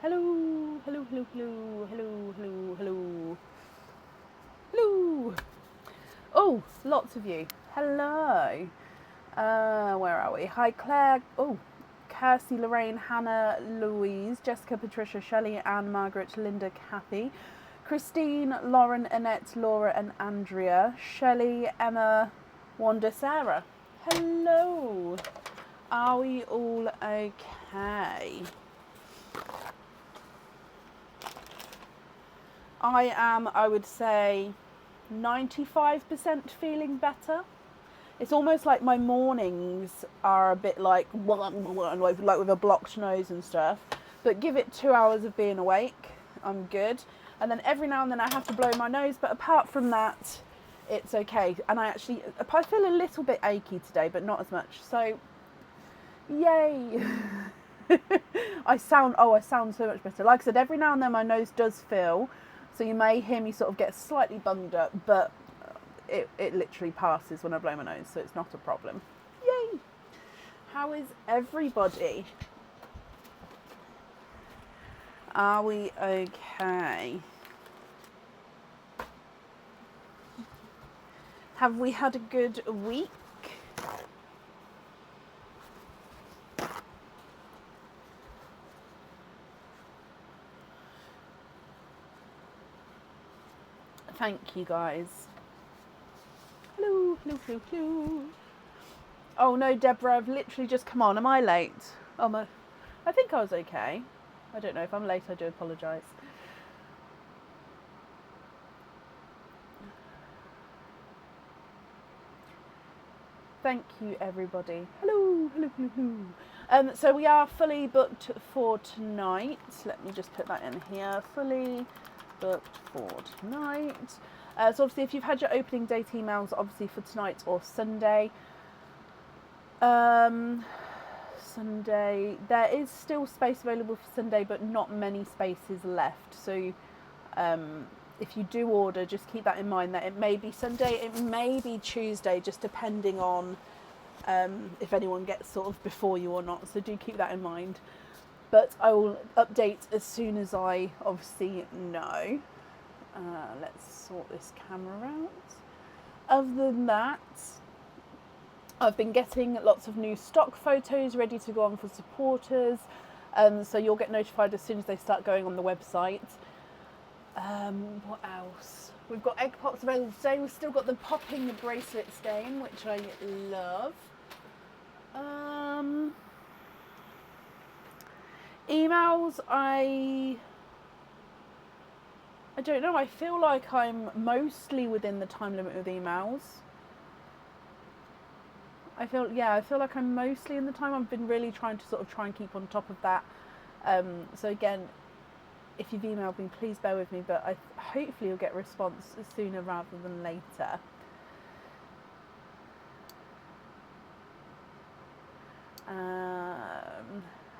Hello, hello, hello, hello, hello, hello, hello, hello. Oh, lots of you. Hello. Where are we? Hi, Claire. Oh, Kirsty, Lorraine, Hannah, Louise, Jessica, Patricia, Shelley, Anne, Margaret, Linda, Kathy, Christine, Lauren, Annette, Laura, and Andrea. Shelley, Emma, Wanda, Sarah. Hello. Are we all okay? I am, I would say, 95% feeling better. It's almost like my mornings are a bit like with a blocked nose and stuff. But give it 2 hours of being awake, I'm good. And then every now and then I have to blow my nose, but apart from that, it's okay. And I feel a little bit achy today, but not as much. So, yay! I sound so much better. Like I said, every now and then my nose does feel, so you may hear me sort of get slightly bunged up, but it literally passes when I blow my nose, so it's not a problem. Yay! How is everybody? Are we okay? Have we had a good week? Thank you, guys. Hello, hello, hello, hello. Oh no, Deborah, I've literally just come on. Am I late? I think I was okay. I don't know. If I'm late, I do apologise. Thank you, everybody. Hello, hello, hello, hello. So we are fully booked for tonight. Let me just put that in here. Fully booked for tonight. So obviously, if you've had your opening date emails, obviously for tonight or Sunday. Sunday, there is still space available for Sunday, but not many spaces left. So if you do order, just keep that in mind that it may be Sunday, it may be Tuesday, just depending on if anyone gets sort of before you or not. So do keep that in mind. But I will update as soon as I obviously know. Let's sort this camera out. Other than that, I've been getting lots of new stock photos ready to go on for supporters. So you'll get notified as soon as they start going on the website. What else? We've got egg pops available today. We've still got the popping the bracelets game, which I love. Emails, I don't know. I feel like I'm mostly within the time limit with emails. I feel like I'm mostly in the time. I've been really trying to keep on top of that. So again, if you've emailed me, please bear with me, but hopefully you'll get a response sooner rather than later.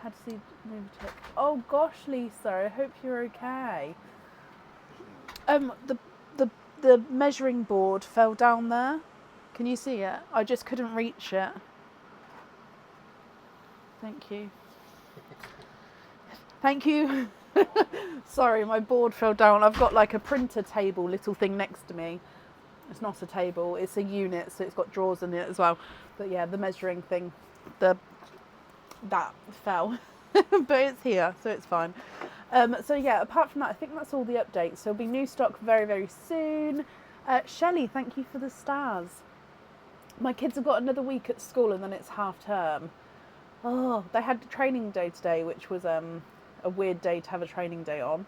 Had to see movie tip. Oh gosh, Lisa, I hope you're okay. The measuring board fell down there. Can you see it? I just couldn't reach it. Thank you. Thank you. Sorry, my board fell down. I've got like a printer table little thing next to me. It's not a table, it's a unit, so it's got drawers in it as well. But yeah, the measuring thing, that fell. But it's here, so it's fine. So yeah, apart from that, I think that's all the updates. So there'll be new stock very, very soon. Shelley, thank you for the stars. My kids have got another week at school and then it's half term. Oh, they had training day today, which was a weird day to have a training day on.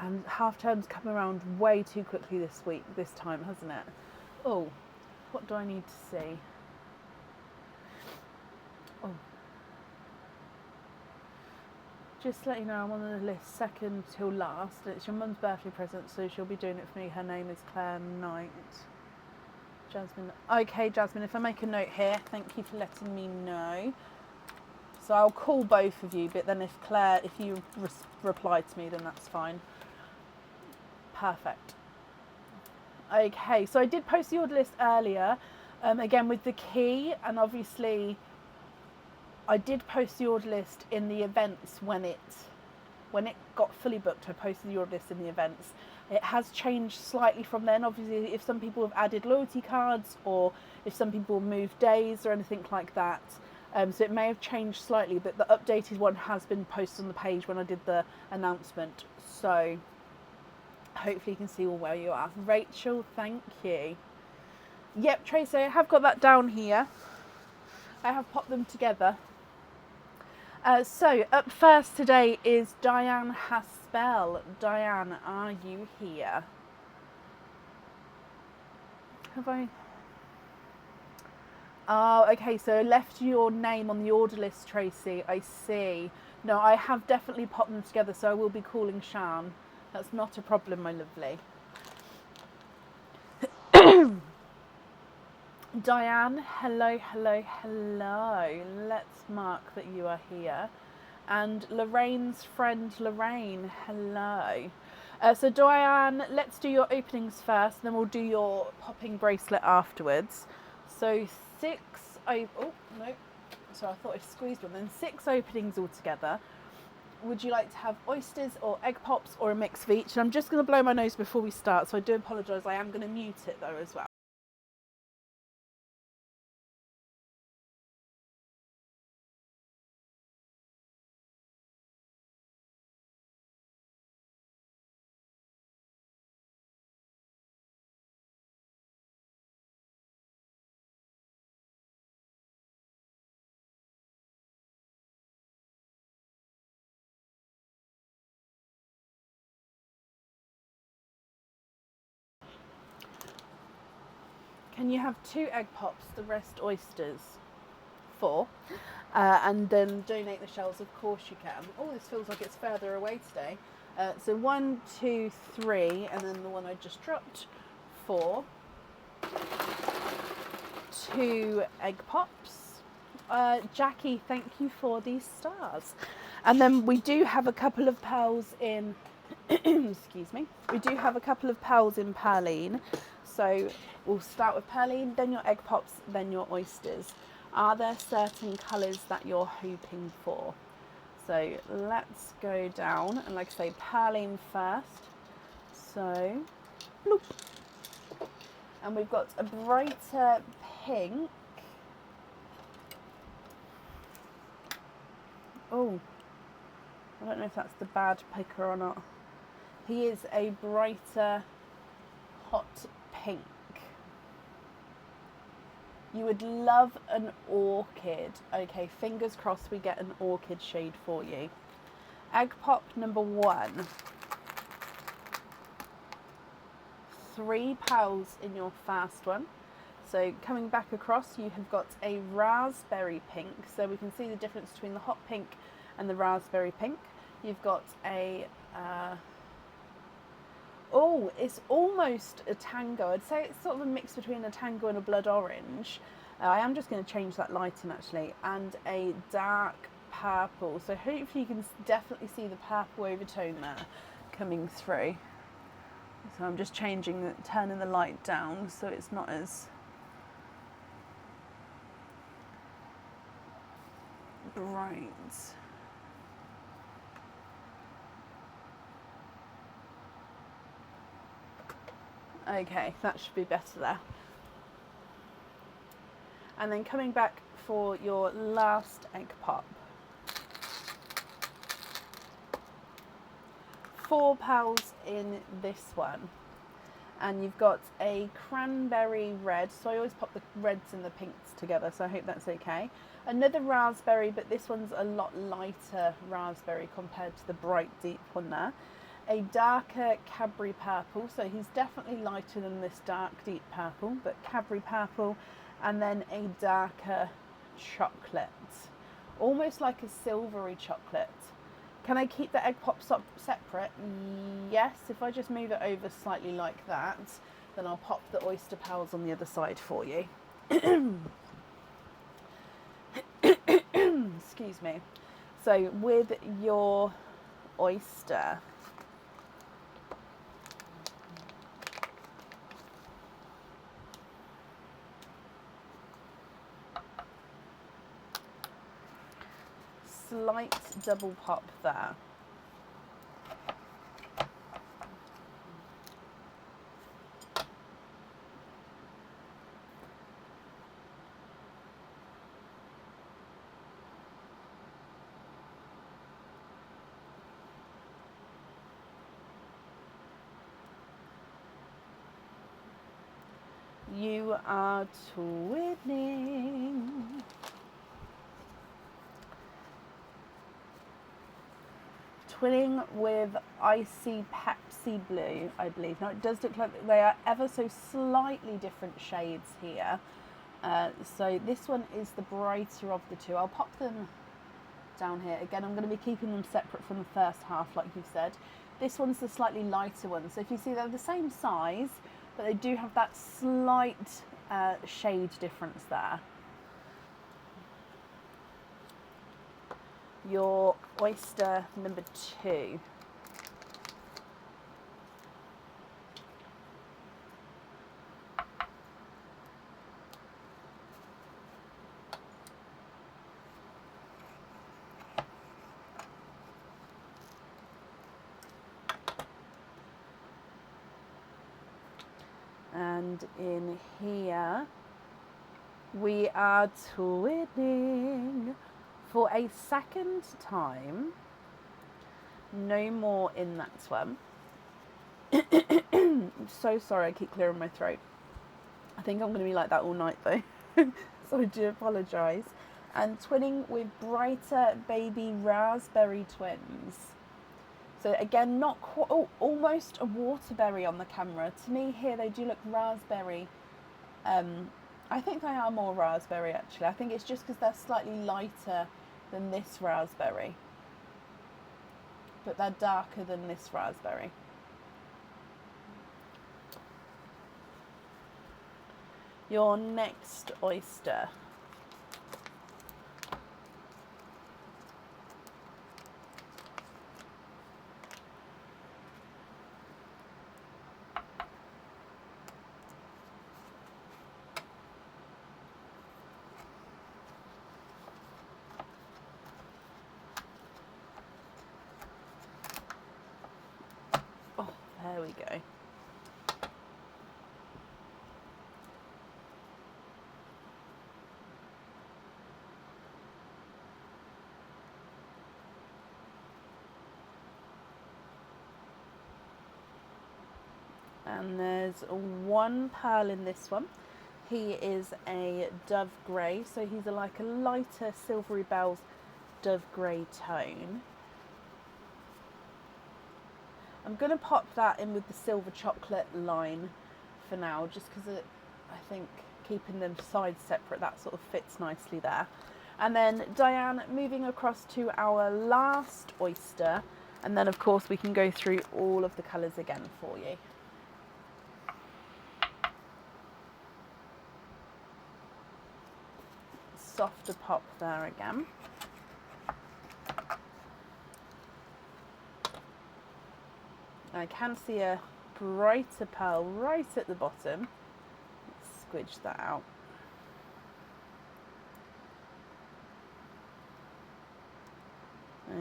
And half term's come around way too quickly this time, hasn't it? Oh, what do I need to see? Oh. Just to let you know, I'm on the list second till last. It's your mum's birthday present, so she'll be doing it for me. Her name is Claire Knight. Jasmine. Okay, Jasmine, if I make a note here, thank you for letting me know. So I'll call both of you, but then if you reply to me, then that's fine. Perfect. Okay, so I did post the order list earlier, again with the key, and obviously I did post the order list in the events when it got fully booked. I posted the order list in the events. It has changed slightly from then. Obviously, if some people have added loyalty cards or if some people moved days or anything like that, so it may have changed slightly, but the updated one has been posted on the page when I did the announcement. So hopefully you can see all where you are. Rachel, thank you. Yep, Tracy, I have got that down here. I have popped them together. So up first today is Diane Haspel. Diane, are you here? Have I? Oh, okay, so I left your name on the order list, Tracy. I see. No, I have definitely popped them together, so I will be calling Shan. That's not a problem, my lovely. Diane, hello, hello, hello. Let's mark that you are here. And Lorraine's friend Lorraine, hello. So Diane, let's do your openings first, then we'll do your popping bracelet afterwards. So oh no, so I thought I squeezed one. Then 6 openings altogether. Would you like to have oysters or egg pops or a mix of each? And I'm just going to blow my nose before we start, so I do apologise. I am going to mute it though as well. Can you have 2 egg pops, the rest oysters? 4. And then donate the shells, of course you can. Oh, this feels like it's further away today. So 1, 2, 3, and then the one I just dropped, 4. 2 egg pops. Jackie, thank you for these stars. And then we do have a couple of pearls in, excuse me, we do have a couple of pearls in Perline. So we'll start with Perline, then your egg pops, then your oysters. Are there certain colours that you're hoping for? So let's go down, and like I say, Perline first. So, bloop. And we've got a brighter pink. Oh, I don't know if that's the bad picker or not. He is a brighter hot pink. You would love an orchid. Okay, fingers crossed we get an orchid shade for you. Egg pop number 1. 3 pearls in your first one. So coming back across, you have got a raspberry pink. So we can see the difference between the hot pink and the raspberry pink. You've got a oh, it's almost a tango. I'd say it's sort of a mix between a tango and a blood orange. I am just going to change that lighting actually. And a dark purple. So hopefully you can definitely see the purple overtone there coming through. So I'm just turning the light down so it's not as bright. Okay, that should be better there. And then coming back for your last egg pop. 4 pearls in this one. And you've got a cranberry red, so I always pop the reds and the pinks together, so I hope that's okay. Another raspberry, but this one's a lot lighter raspberry compared to the bright deep one there. A darker Cadbury purple, so he's definitely lighter than this dark deep purple, but Cadbury purple, and then a darker chocolate, almost like a silvery chocolate. Can I keep the egg pops up separate? Yes, if I just move it over slightly like that, then I'll pop the oyster pearls on the other side for you. Excuse me. So with your oyster, slight double pop there. You are twinning. Twinning with Icy Pepsi Blue, I believe. Now it does look like they are ever so slightly different shades here. So this one is the brighter of the two. I'll pop them down here. Again, I'm going to be keeping them separate from the first half, like you said. This one's the slightly lighter one. So if you see, they're the same size, but they do have that slight shade difference there. Your oyster number 2. And in here, we are twinning for a second time. No more in that one. I'm so sorry, I keep clearing my throat. I think I'm going to be like that all night though. So I do apologise. And twinning with Brighter Baby Raspberry Twins. So again, not quite, almost a waterberry on the camera. To me here, they do look raspberry. I think they are more raspberry actually. I think it's just because they're slightly lighter than this raspberry. But they're darker than this raspberry. Your next oyster. Oh, there we go. And there's one pearl in this one. He is a dove grey, so he's like a lighter Silvery Bells dove grey tone. I'm going to pop that in with the silver chocolate line for now, just because I think keeping them sides separate, that sort of fits nicely there. And then Diane, moving across to our last oyster, and then of course we can go through all of the colours again for you. Softer pop there again. I can see a brighter pearl right at the bottom. Let's squidge that out.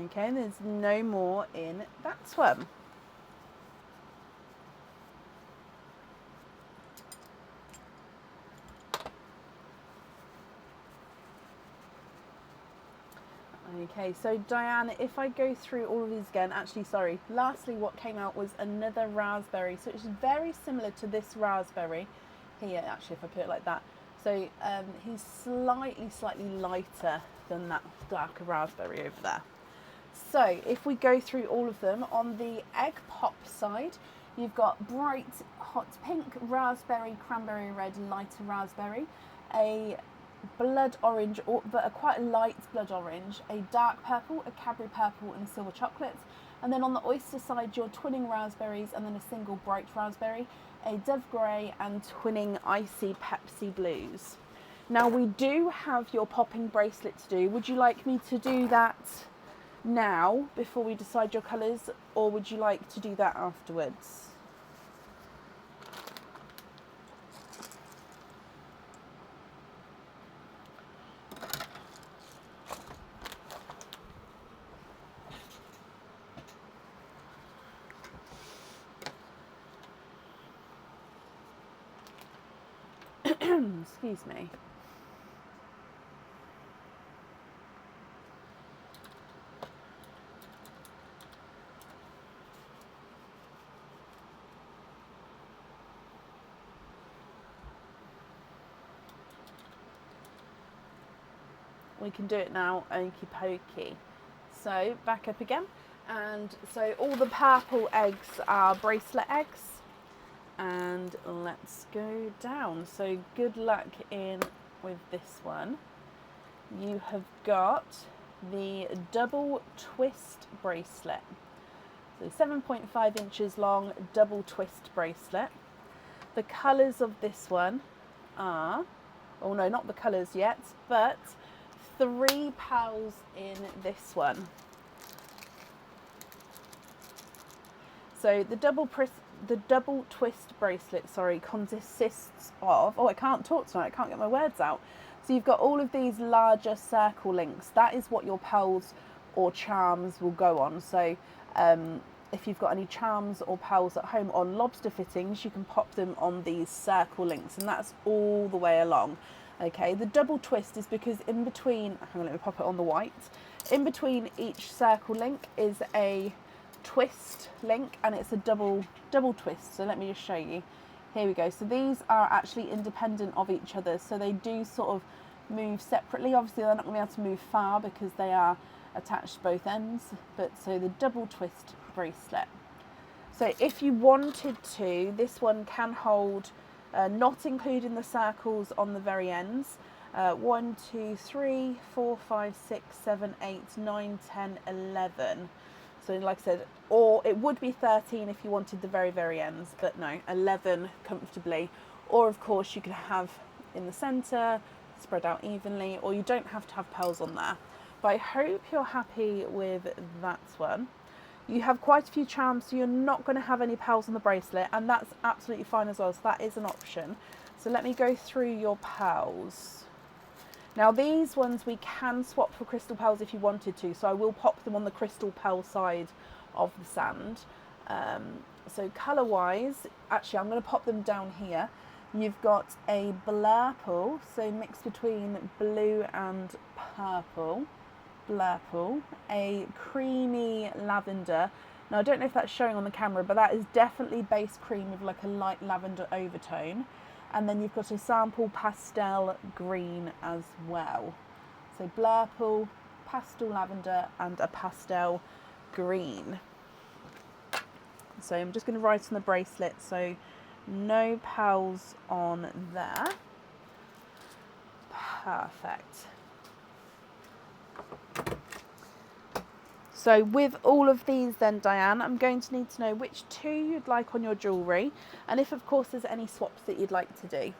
Okay, there's no more in that one. Okay, so Diane, if I go through all of these again, actually, sorry, lastly what came out was another raspberry. So it's very similar to this raspberry here, actually, if I put it like that. So he's slightly lighter than that darker raspberry over there. So if we go through all of them, on the egg pop side, you've got bright hot pink, raspberry, cranberry red, lighter raspberry, a blood orange, but a quite a light blood orange, a dark purple, a Cadbury purple, and a silver chocolate. And then on the oyster side, you're twinning raspberries and then a single bright raspberry, a dove grey, and twinning Icy Pepsi Blues. Now we do have your popping bracelet to do. Would you like me to do that now before we decide your colours, or would you like to do that afterwards? Excuse me. We can do it now, okie pokey. So back up again, and so all the purple eggs are bracelet eggs, and let's go down. So good luck in with this one. You have got the double twist bracelet, so 7.5 inches long double twist bracelet. The colours of this one are, oh no, not the colours yet, but 3 pearls in this one. So the double twist bracelet, consists of, I can't talk tonight, I can't get my words out. So you've got all of these larger circle links. That is what your pearls or charms will go on. So if you've got any charms or pearls at home on lobster fittings, you can pop them on these circle links, and that's all the way along. Okay, the double twist is because in between, hang on, let me pop it on the white. In between each circle link is a twist link, and it's a double twist. So let me just show you. Here we go. So these are actually independent of each other. So they do sort of move separately. Obviously they're not going to be able to move far because they are attached to both ends. But so the double twist bracelet. So if you wanted to, this one can hold, not including the circles on the very ends, 1, 2, 3, 4, 5, 6, 7, 8, 9, 10, 11. So like I said, or it would be 13 if you wanted the very, very ends, but no, 11 comfortably. Or of course you could have in the centre, spread out evenly, or you don't have to have pearls on there. But I hope you're happy with that one. You have quite a few charms, so you're not going to have any pearls on the bracelet, and that's absolutely fine as well, so that is an option. So let me go through your pearls. Now these ones we can swap for crystal pearls if you wanted to, so I will pop them on the crystal pearl side of the sand. So colour wise, actually I'm going to pop them down here. You've got a blurple, so mixed between blue and purple. Blurple, a creamy lavender. Now I don't know if that's showing on the camera, but that is definitely base cream with like a light lavender overtone. And then you've got a sample pastel green as well. So blurple, pastel lavender, and a pastel green. So I'm just going to write on the bracelet, so no pearls on there. Perfect. So with all of these then, Diane, I'm going to need to know which 2 you'd like on your jewellery, and if of course there's any swaps that you'd like to do.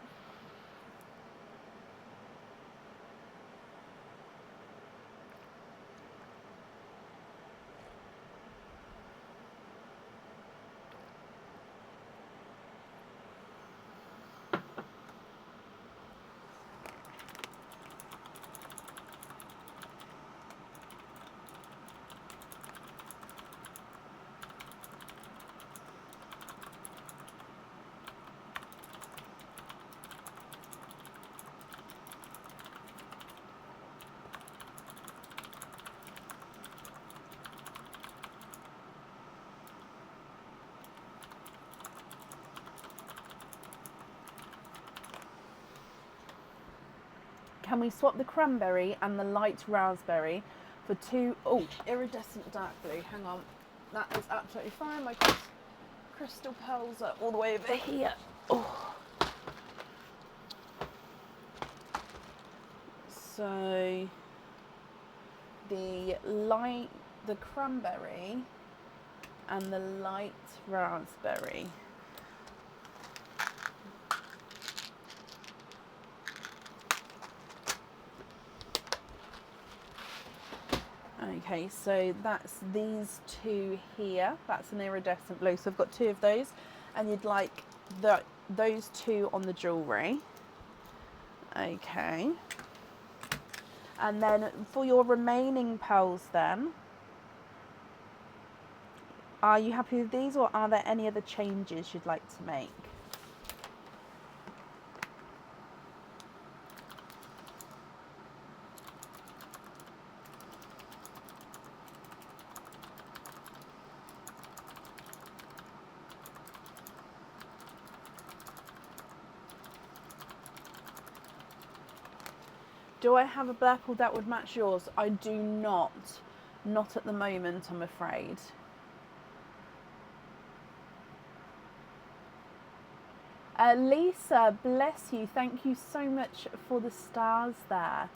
Can we swap the cranberry and the light raspberry for 2, iridescent dark blue? Hang on, that is absolutely fine. My crystal pearls are all the way over here. Oh. So the cranberry and the light raspberry. Okay, so that's these 2 here. That's an iridescent blue. So I've got 2 of those, and you'd like those 2 on the jewellery. Okay. And then for your remaining pearls then, are you happy with these, or are there any other changes you'd like to make? Do I have a Blurple that would match yours? I do not. Not at the moment, I'm afraid. Lisa, bless you. Thank you so much for the stars there.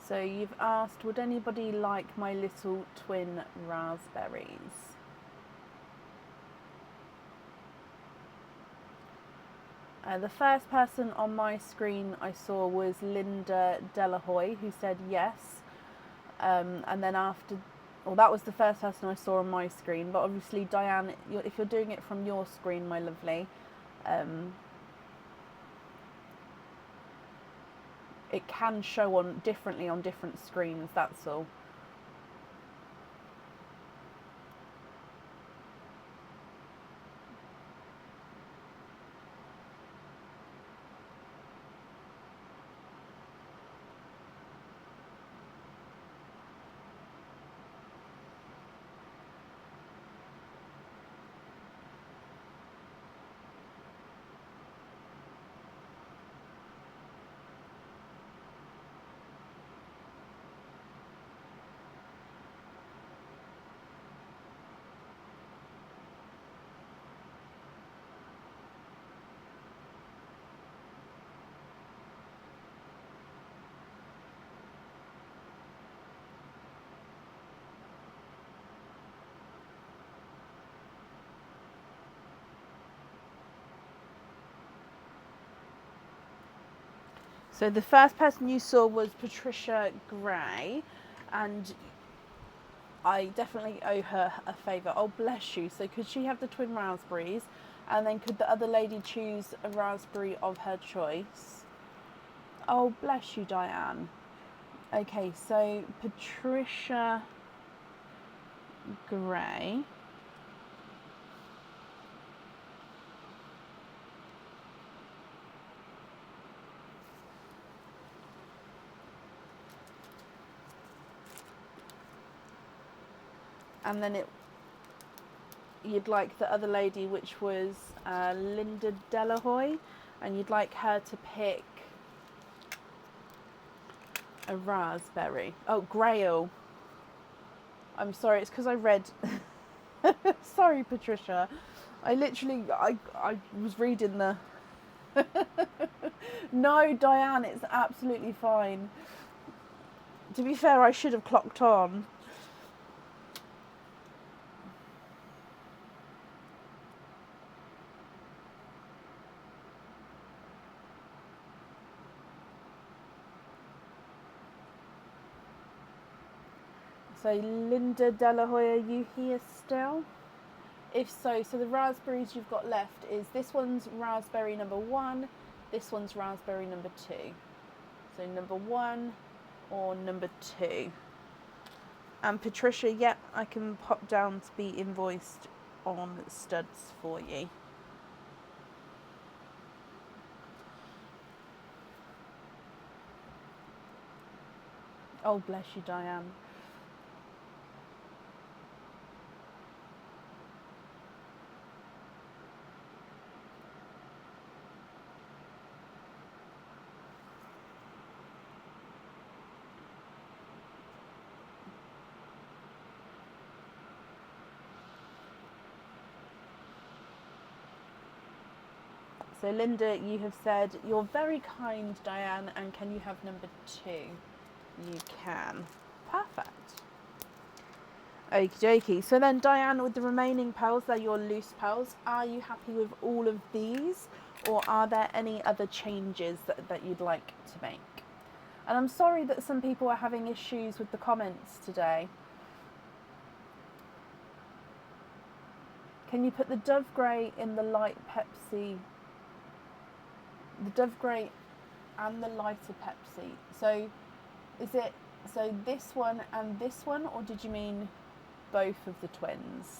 So you've asked, would anybody like my little twin raspberries? The first person on my screen I saw was Linda Delahoy, who said yes. And then after, well, that was the first person I saw on my screen. But obviously, Diane, if you're doing it from your screen, my lovely, it can show on differently on different screens, that's all. So the first person you saw was Patricia Gray, and I definitely owe her a favour. Oh, bless you. So could she have the twin raspberries? And then could the other lady choose a raspberry of her choice? Oh, bless you, Diane. Okay, so Patricia Gray. And then you'd like the other lady, which was Linda Delahoy, and you'd like her to pick a raspberry. Oh, Grail. I'm sorry, it's because I read. Sorry, Patricia. I was reading the. No, Diane, it's absolutely fine. To be fair, I should have clocked on. So, Linda Delahoy, are you here still? If so, the raspberries you've got left is this one's raspberry number 1, this one's raspberry number 2. So number 1 or number 2. And Patricia, yep, I can pop down to be invoiced on studs for you. Oh, bless you, Diane. So Linda, you have said, you're very kind, Diane, and can you have number 2? You can. Perfect. Okie dokie. So then, Diane, with the remaining pearls, they're your loose pearls. Are you happy with all of these? or are there any other changes that you'd like to make? And I'm sorry that some people are having issues with the comments today. Can you put the Dove Grey in the light Pepsi? The Dove Grey and the lighter Pepsi. So is it this one and this one, or did you mean both of the twins?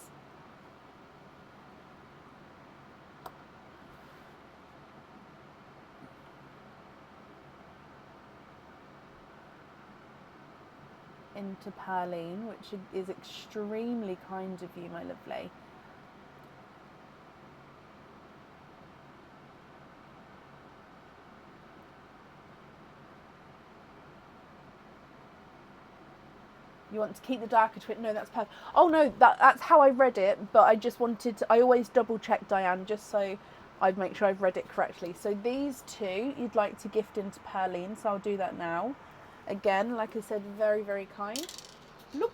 Into Perline, which is extremely kind of you, my lovely. You want to keep the darker twin? No, that's perfect. Oh no, that's how I read it, but I just wanted to, I always double check, Diane, just so I'd make sure I've read it correctly. So these two you'd like to gift into Perline, so I'll do that now. Again, like I said, very, very kind. Look.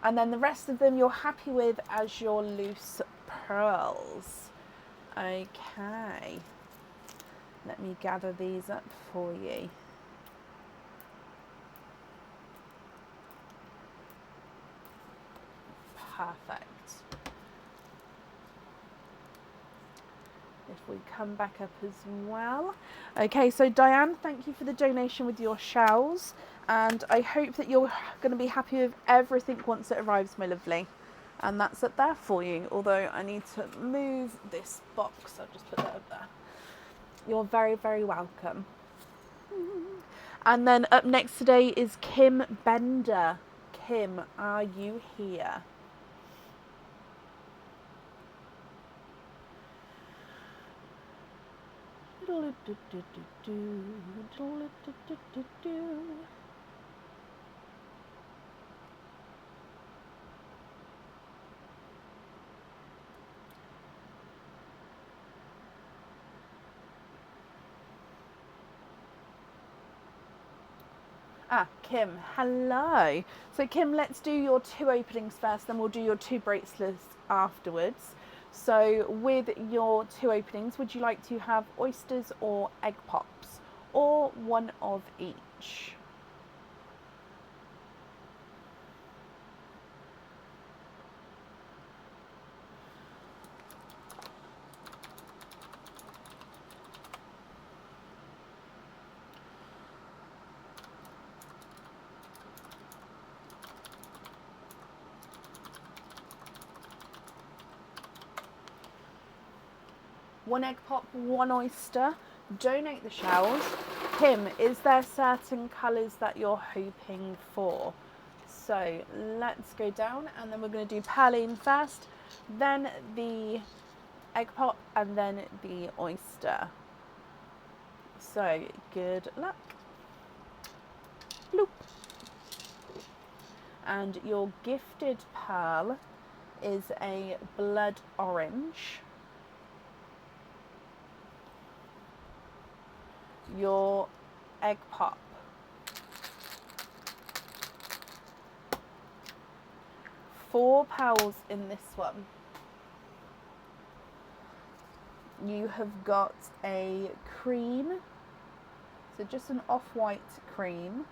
And then the rest of them you're happy with as your loose pearls. Okay. Let me gather these up for you. Perfect. If we come back up as well. Okay, so Diane, thank you for the donation with your shells, and I hope that you're going to be happy with everything once it arrives, my lovely. And that's up there for you, although I need to move this box. I'll just put that up there. You're very, very welcome. And then up next today is Kim Bender. Kim, are you here? Kim, hello. So Kim, let's do your 2 openings first, then we'll do your 2 bracelets afterwards. So with your 2 openings, would you like to have oysters or egg pops, or one of each? One egg pop, 1 oyster. Donate the shells. Kim, is there certain colours that you're hoping for? So let's go down, and then we're going to do Perline first, then the egg pop, and then the oyster. So good luck. Bloop. And your gifted pearl is a blood orange. Your egg pop, four pearls in this one. You have got a cream, so just an off-white cream,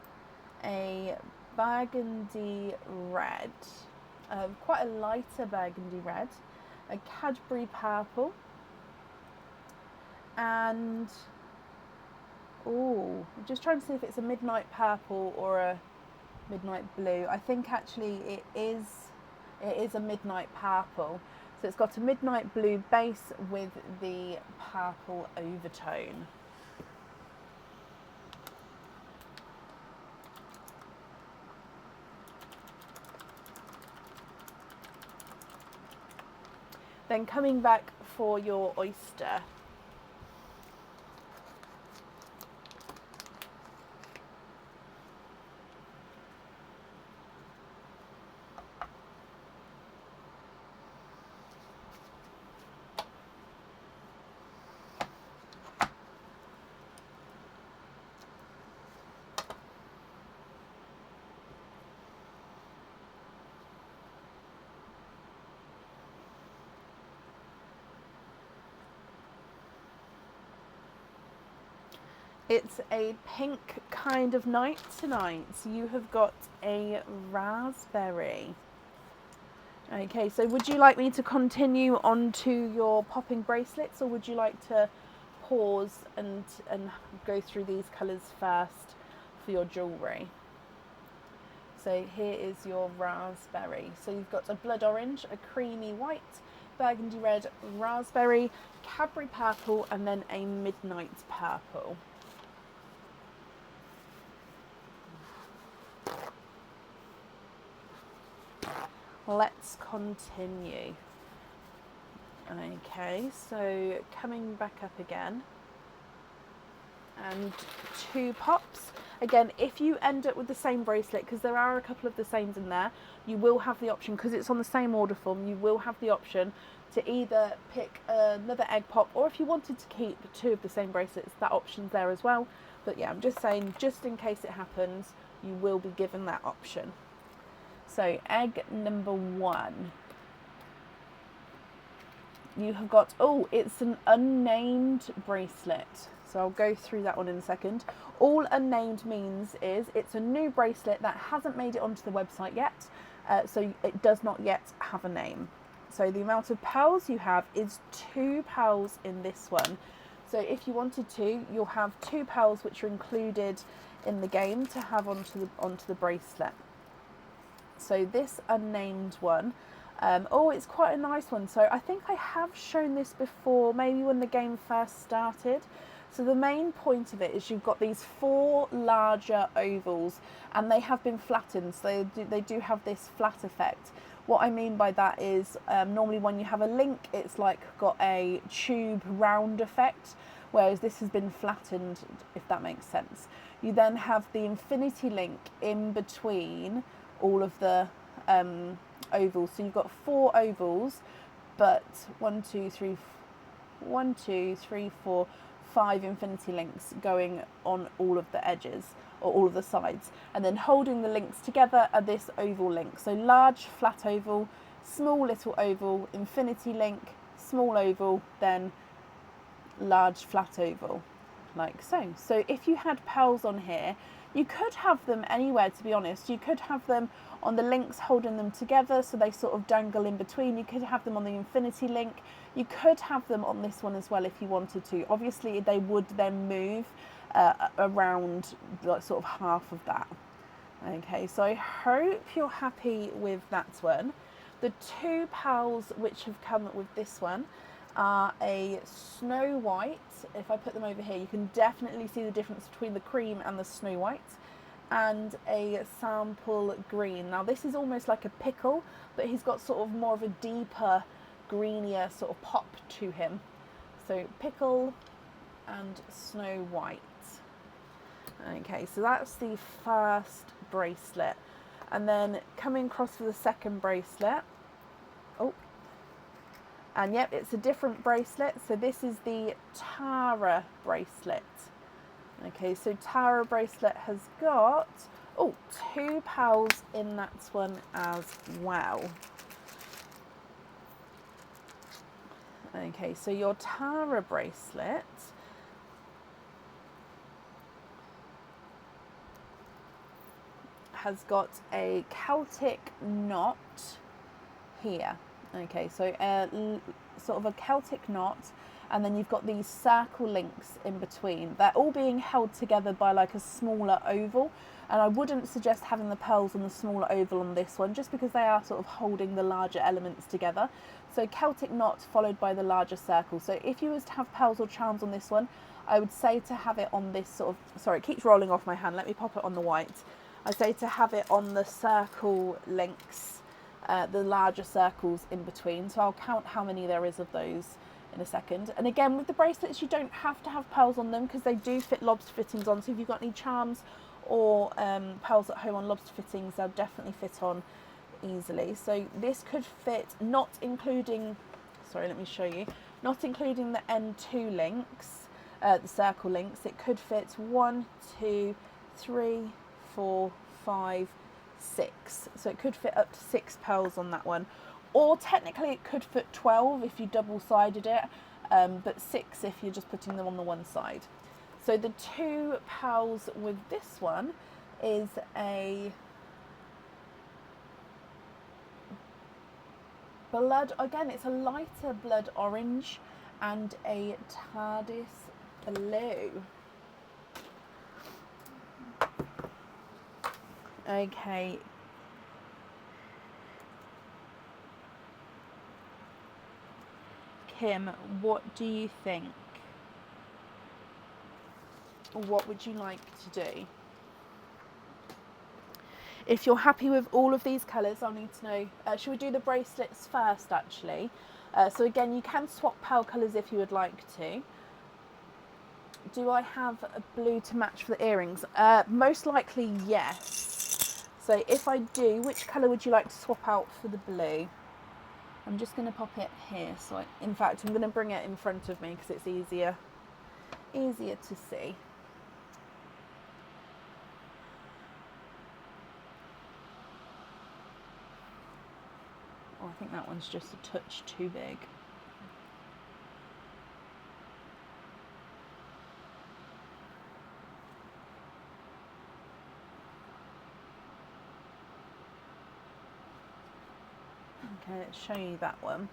a burgundy red, quite a lighter burgundy red, a Cadbury purple, and I'm just trying to see if it's a midnight purple or a midnight blue. I think actually it is a midnight purple. So it's got a midnight blue base with the purple overtone. Then coming back for your oyster. It's a pink kind of night tonight. You have got a raspberry. Okay, so would you like me to continue on to your popping bracelets, or would you like to pause and go through these colours first for your jewellery? So here is your raspberry. So you've got a blood orange, a creamy white, burgundy red, raspberry, Cadbury purple, and then a midnight purple. Let's continue. Okay, so coming back up again, and 2 pops. Again, if you end up with the same bracelet, because there are a couple of the sames in there, you will have the option, because it's on the same order form, you will have the option to either pick another egg pop, or if you wanted to keep 2 of the same bracelets, that option's there as well. But yeah, I'm just saying, just in case it happens, you will be given that option. So egg number 1. You have got, oh, it's an unnamed bracelet. So I'll go through that one in a second. All unnamed means is it's a new bracelet that hasn't made it onto the website yet. So it does not yet have a name. So the amount of pearls you have is 2 pearls in this one. So if you wanted to, you'll have 2 pearls which are included in the game to have onto the bracelet. So this unnamed one, oh, it's quite a nice one. So I think I have shown this before, maybe when the game first started. So the main point of it is you've got these 4 larger ovals, and they have been flattened, so they do have this flat effect. What I mean by that is normally when you have a link, it's like got a tube round effect, whereas this has been flattened, if that makes sense. You then have the infinity link in between all of the ovals. So you've got 4 ovals, but 1, 2, 3, 4, 5 infinity links going on all of the edges, or all of the sides, and then holding the links together are this oval link. So large flat oval, small little oval, infinity link, small oval, then large flat oval, like so. So if you had pearls on here, you could have them anywhere, to be honest. You could have them on the links holding them together so they sort of dangle in between. You could have them on the infinity link. You could have them on this one as well if you wanted to. Obviously they would then move around like sort of half of that. Okay, so I hope you're happy with that one. The 2 pearls which have come with this one are a snow white. If I put them over here, you can definitely see the difference between the cream and the snow white, and a sample green. Now this is almost like a pickle, but he's got sort of more of a deeper, greenier sort of pop to him. So pickle and snow white. Okay, so that's the first bracelet. And then coming across for the second bracelet. Oh, and yep, it's a different bracelet. So this is the Tara bracelet. Okay, so Tara bracelet has got, oh, 2 pearls in that one as well. Okay, so your Tara bracelet has got a Celtic knot here. Okay, so sort of a Celtic knot, and then you've got these circle links in between. They're all being held together by like a smaller oval, and I wouldn't suggest having the pearls on the smaller oval on this one, just because they are sort of holding the larger elements together. So Celtic knot followed by the larger circle. So if you was to have pearls or charms on this one, I would say to have it on this sort of, sorry, it keeps rolling off my hand, let me pop it on the white. I'd say to have it on the circle links, the larger circles in between. So I'll count how many there is of those in a second. And again, with the bracelets, you don't have to have pearls on them because they do fit lobster fittings on. So if you've got any charms or pearls at home on lobster fittings, they'll definitely fit on easily. So this could fit, not including, sorry, let me show you, not including the N2 links, the circle links, it could fit 1, 2, 3, 4, 5, 6. So it could fit up to 6 pearls on that one, or technically it could fit 12 if you double-sided it, but 6 if you're just putting them on the one side. So the two pearls with this one is a blood, again it's a lighter blood orange and a TARDIS blue. Okay. Kim, what do you think? What would you like to do? If you're happy with all of these colours, I'll need to know, should we do the bracelets first actually? So again, you can swap pearl colours if you would like to. Do I have a blue to match for the earrings? Most likely yes. So if I do, which colour would you like to swap out for the blue? I'm just going to pop it here. So in fact, I'm going to bring it in front of me because it's easier to see. Oh, I think that one's just a touch too big. Okay, let's show you that one.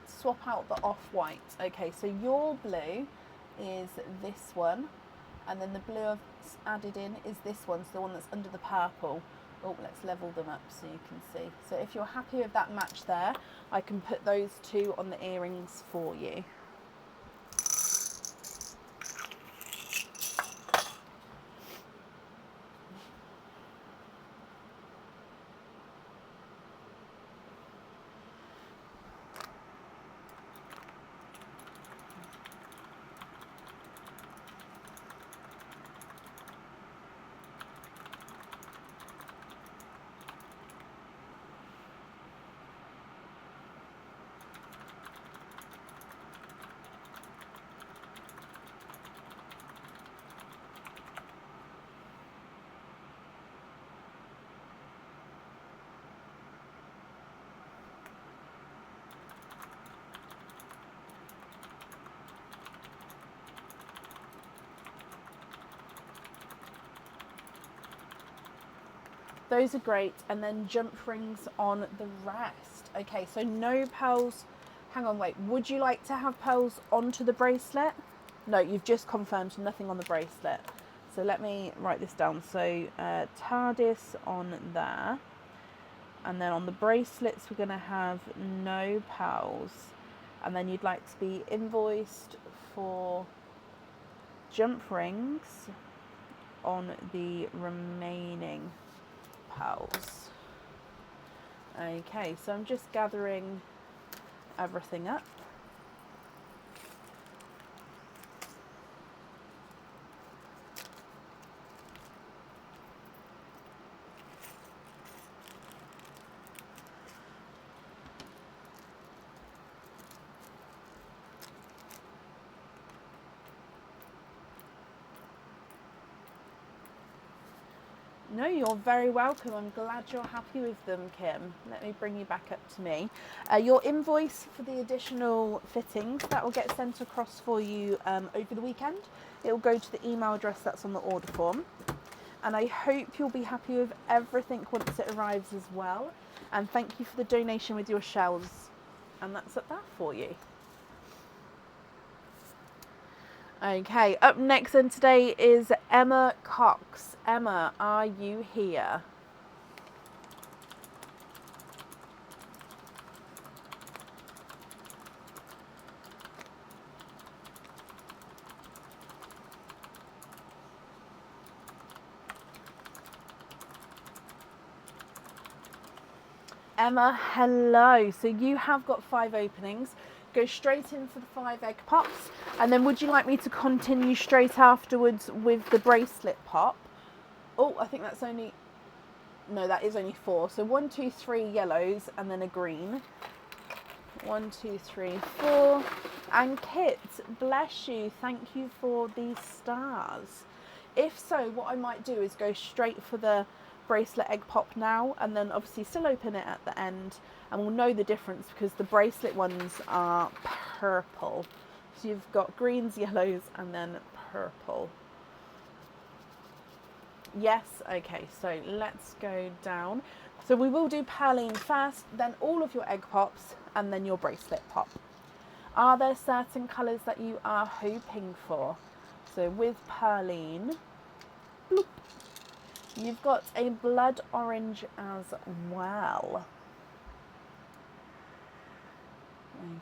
Swap out the off-white. Okay, so your blue is this one, and then the blue I've added in is this one, so the one that's under the purple. Oh, let's level them up so you can see. So if you're happy with that match there, I can put those two on the earrings for you. Those are great, and then jump rings on the rest. Okay, so no pearls. Hang on, wait, would you like to have pearls onto the bracelet? No, you've just confirmed nothing on the bracelet. So let me write this down. So TARDIS on there, and then on the bracelets we're going to have no pearls, and then you'd like to be invoiced for jump rings on the remaining pearls. Okay, so I'm just gathering everything up. No, you're very welcome. I'm glad you're happy with them, Kim. Let me bring you back up to me. Your invoice for the additional fittings, that will get sent across for you over the weekend. It will go to the email address that's on the order form. And I hope you'll be happy with everything once it arrives as well. And thank you for the donation with your shells. And that's at that for you. Okay, up next then today is Emma Cox. Emma, are you here? Emma, hello. So you have got 5 openings. Go straight in for the 5 egg pops, and then would you like me to continue straight afterwards with the bracelet pop? Oh, I think that's only, no, that is only 4. So 1, 2, 3 yellows and then a green. 1, 2, 3, 4. And Kit, bless you, thank you for these stars. If so, what I might do is go straight for the bracelet egg pop now, and then obviously still open it at the end, and we'll know the difference because the bracelet ones are purple So you've got greens, yellows, and then purple. Yes, okay, so let's go down. So we will do Perline first, then all of your egg pops, and then your bracelet pop. Are there certain colours that you are hoping for? So with Perline, bloop, you've got a blood orange as well.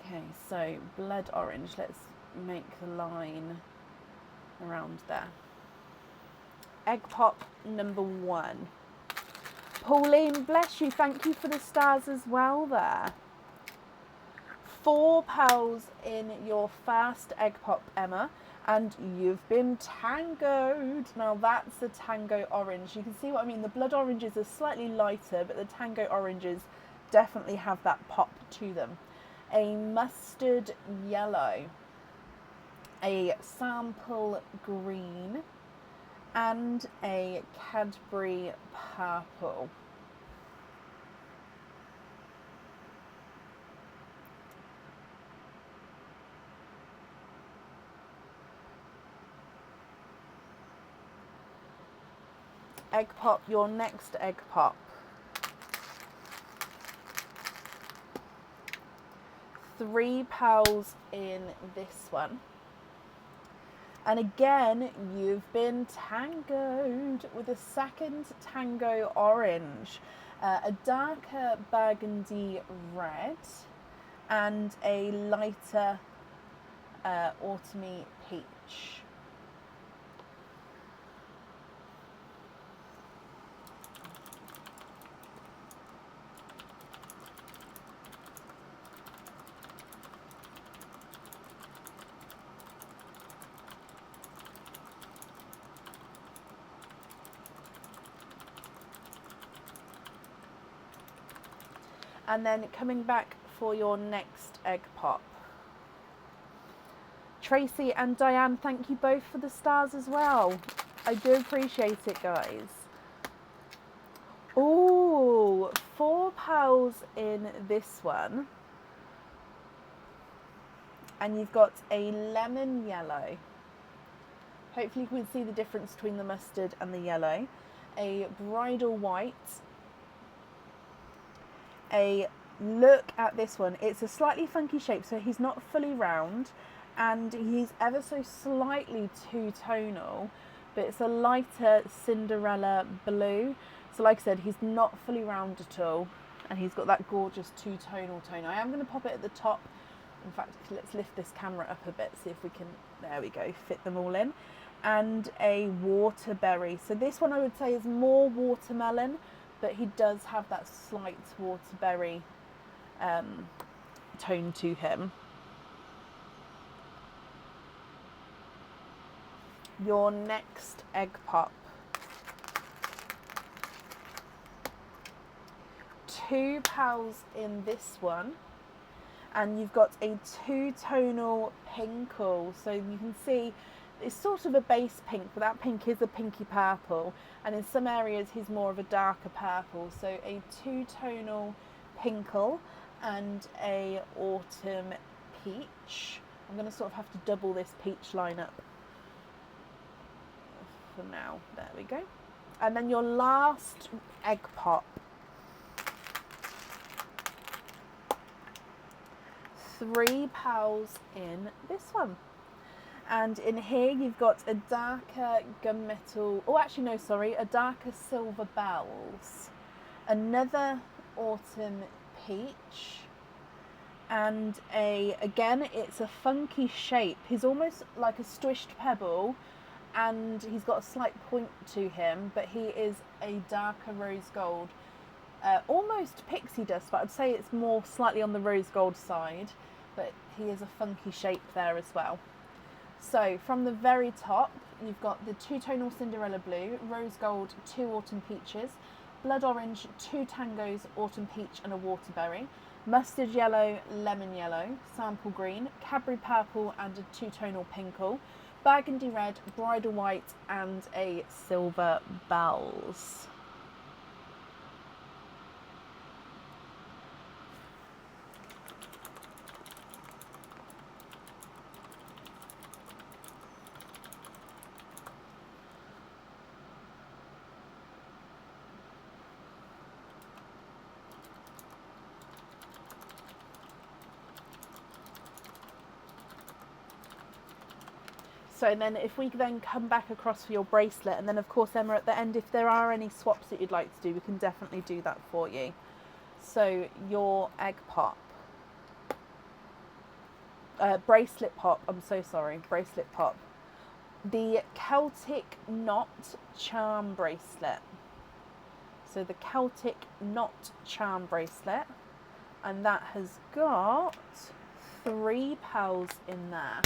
Okay, so blood orange, let's make the line around there. Egg pop number 1. Pauline, bless you, thank you for the stars as well there. 4 pearls in your first egg pop, Emma, and you've been tangoed. Now that's a tango orange. You can see what I mean. The blood oranges are slightly lighter, but the tango oranges definitely have that pop to them. A mustard yellow, a sample green, and a Cadbury purple. Egg pop, your next egg pop. 3 pearls in this one. And again, you've been tangoed with a second tango orange, a darker burgundy red, and a lighter autumny peach. And then coming back for your next egg pop. Tracy and Diane, thank you both for the stars as well. I do appreciate it, guys. Ooh, 4 pearls in this one. And you've got a lemon yellow. Hopefully you can see the difference between the mustard and the yellow. A bridal white. A look at this one. It's a slightly funky shape, so he's not fully round, and he's ever so slightly two-tonal, but it's a lighter Cinderella blue. So like I said, he's not fully round at all, and he's got that gorgeous two-tonal tone. I am going to pop it at the top. In fact, let's lift this camera up a bit, see if we can, there we go, fit them all in. And a waterberry. So this one I would say is more watermelon, but he does have that slight waterberry tone to him. Your next egg pop. 2 pearls in this one, and you've got a two-tonal pinkle. So you can see it's sort of a base pink, but that pink is a pinky purple, and in some areas he's more of a darker purple. So a two-tonal pinkle and a autumn peach. I'm going to sort of have to double this peach line up for now. There we go. And then your last egg pop. 3 pearls in this one. And in here you've got a darker gunmetal, oh actually no, sorry, a darker silver bells, another autumn peach, and again it's a funky shape. He's almost like a squished pebble, and he's got a slight point to him, but he is a darker rose gold, almost pixie dust, but I'd say it's more slightly on the rose gold side, but he is a funky shape there as well. So from the very top, you've got the two-tonal Cinderella blue, rose gold, 2 autumn peaches, blood orange, 2 tangos, autumn peach and a waterberry, mustard yellow, lemon yellow, sample green, Cadbury purple and a two-tonal pinkle, burgundy red, bridal white and a silver bells. So then if we then come back across for your bracelet, and then of course, Emma, at the end, if there are any swaps that you'd like to do, we can definitely do that for you. So your egg pop, bracelet pop, I'm so sorry, bracelet pop. The Celtic Knot charm bracelet. So the Celtic Knot charm bracelet, and that has got 3 pearls in there.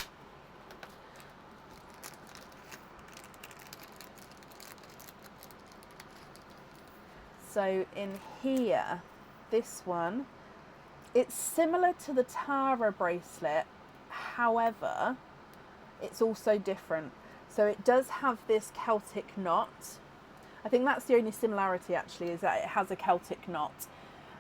So in here, this one, it's similar to the Tara bracelet, however, it's also different. So it does have this Celtic knot. I think that's the only similarity actually, is that it has a Celtic knot.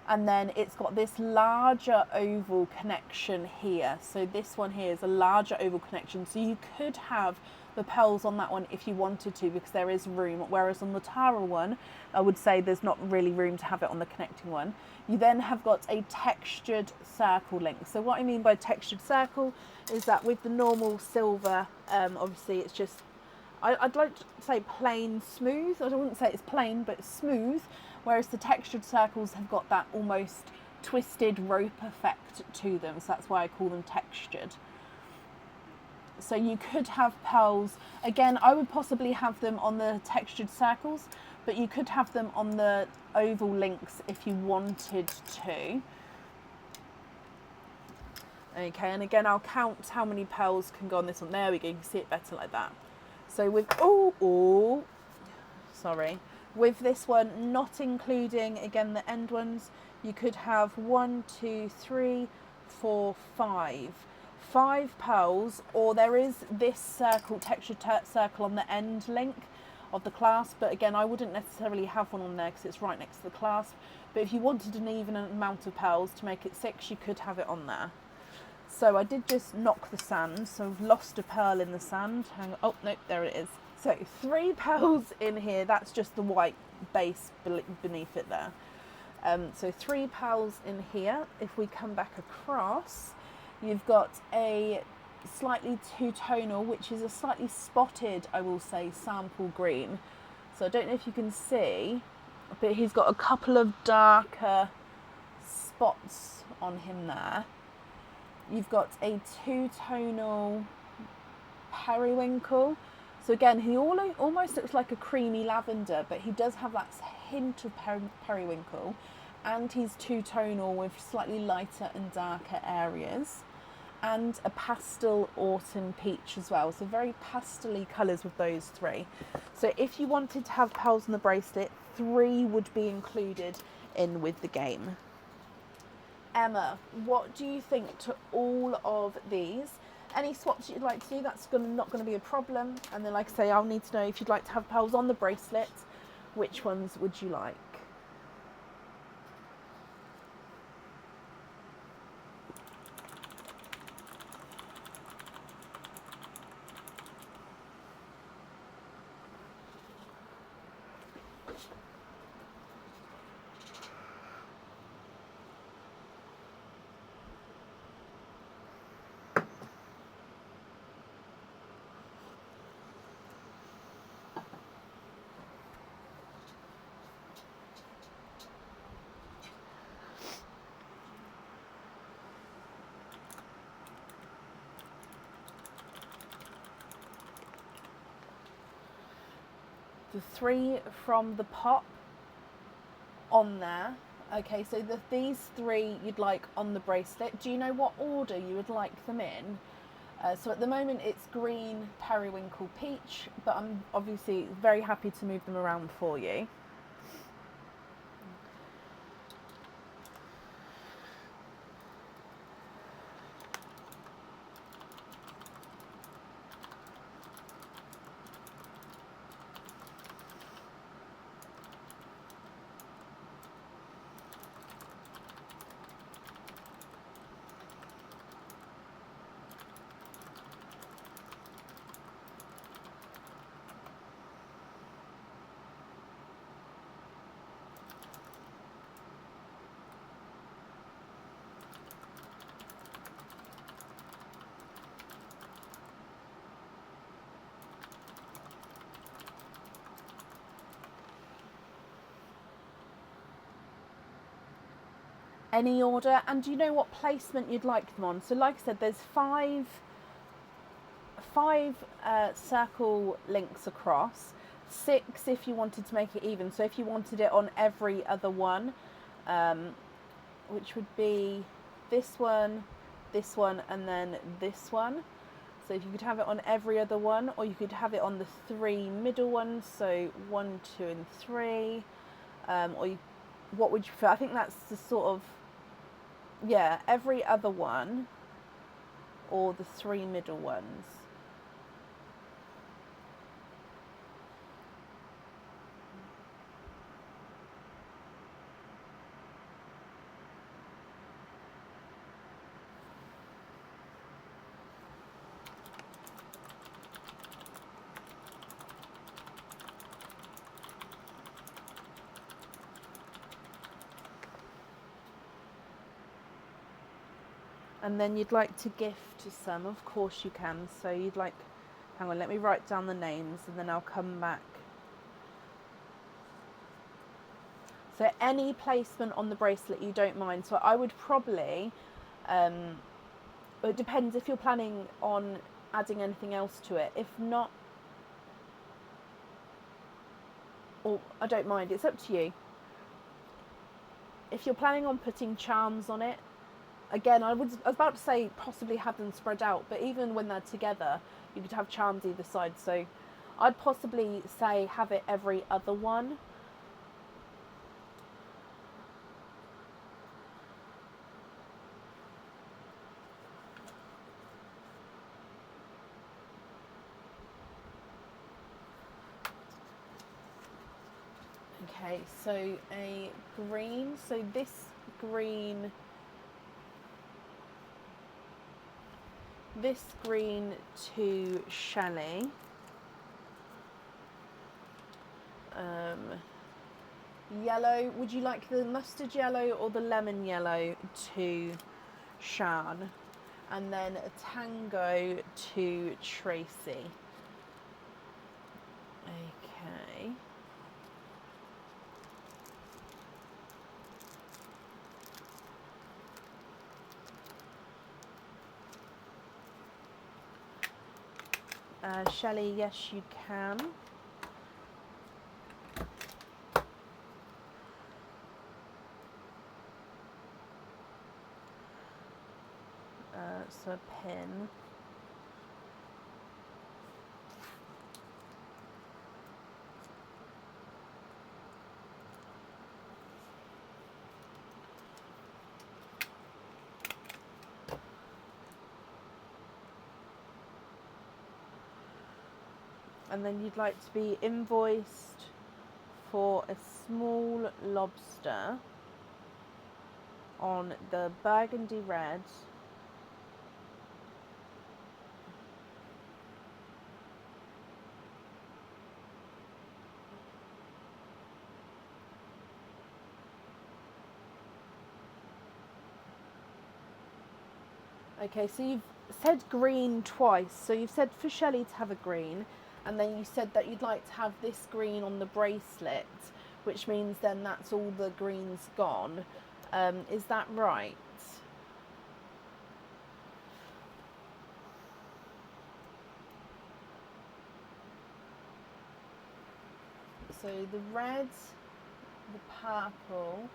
And then it's got this larger oval connection here. So this one here is a larger oval connection. So you could have the pearls on that one if you wanted to, because there is room. Whereas on the Tara one, I would say there's not really room to have it on the connecting one. You then have got a textured circle link. So what I mean by textured circle is that with the normal silver, obviously it's just, I'd like to say plain smooth. I wouldn't say it's plain, but it's smooth. Whereas the textured circles have got that almost twisted rope effect to them. So that's why I call them textured. So you could have pearls, again, I would possibly have them on the textured circles, but you could have them on the oval links if you wanted to. Okay, and again, I'll count how many pearls can go on this one. There we go, you can see it better like that. So with, sorry. With this one, not including, again, the end ones, you could have 1, 2, 3, 4, 5. 5 pearls, or there is this circle, textured circle on the end link of the clasp, but again, I wouldn't necessarily have one on there because it's right next to the clasp. But if you wanted an even amount of pearls to make it 6, you could have it on there. So I did just knock the sand, so I've lost a pearl in the sand. Hang on. Oh, no, there it is. So 3 pearls in here, that's just the white base beneath it there. So 3 pearls in here. If we come back across, you've got a slightly two-tonal, which is a slightly spotted, I will say, sample green. So I don't know if you can see, but he's got a couple of darker spots on him there. You've got a two-tonal periwinkle. So again, he almost looks like a creamy lavender, but he does have that hint of periwinkle, and he's two-tonal with slightly lighter and darker areas, and a pastel autumn peach as well. So very pastel-y colours with those 3. So if you wanted to have pearls on the bracelet, 3 would be included in with the game. Emma, what do you think to all of these? Any swaps you'd like to do, that's not going to be a problem. And then, like I say, I'll need to know if you'd like to have pearls on the bracelet, which ones would you like? The 3 from the pop on there. Okay, so these 3 you'd like on the bracelet. Do you know what order you would like them in? So at the moment it's green, periwinkle, peach, but I'm obviously very happy to move them around for you. any order, and you know what placement you'd like them on. So like I said, there's five circle links across, 6 if you wanted to make it even. So if you wanted it on every other one, which would be this one, and then this one. So if you could have it on every other one, or you could have it on the 3 middle ones, so 1, 2 and 3, what would you prefer? I think that's the sort of, yeah, every other one or the 3 middle ones. And then you'd like to gift to some, of course you can. So you'd like, hang on, let me write down the names and then I'll come back. So any placement on the bracelet you don't mind. So I would probably, it depends if you're planning on adding anything else to it. If not, or I don't mind, it's up to you. If you're planning on putting charms on it, again, I was about to say possibly have them spread out, but even when they're together, you could have charms either side. So I'd possibly say have it every other one. Okay, so a green, so this green to Shelley, yellow, would you like the mustard yellow or the lemon yellow to Shan? And then a tango to Tracy. Okay. Shelley, yes you can. So a pin. And then you'd like to be invoiced for a small lobster on the burgundy red. Okay, so you've said green twice. So you've said for Shelley to have a green, and then you said that you'd like to have this green on the bracelet, which means then that's all the greens gone. Is that right? So the red, the purple,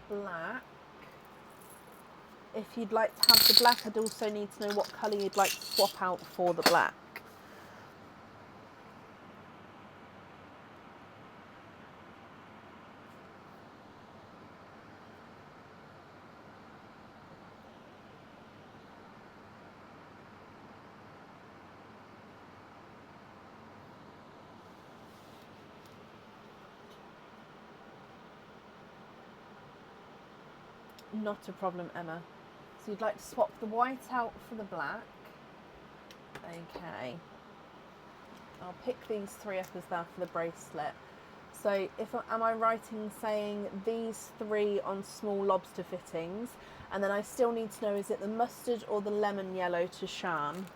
black. If you'd like to have the black, I'd also need to know what colour you'd like to swap out for the black. Not a problem, Emma. So you'd like to swap the white out for the black. Okay. I'll pick these 3 up as that for the bracelet. So am I right in saying these 3 on small lobster fittings, and then I still need to know, is it the mustard or the lemon yellow to Shan?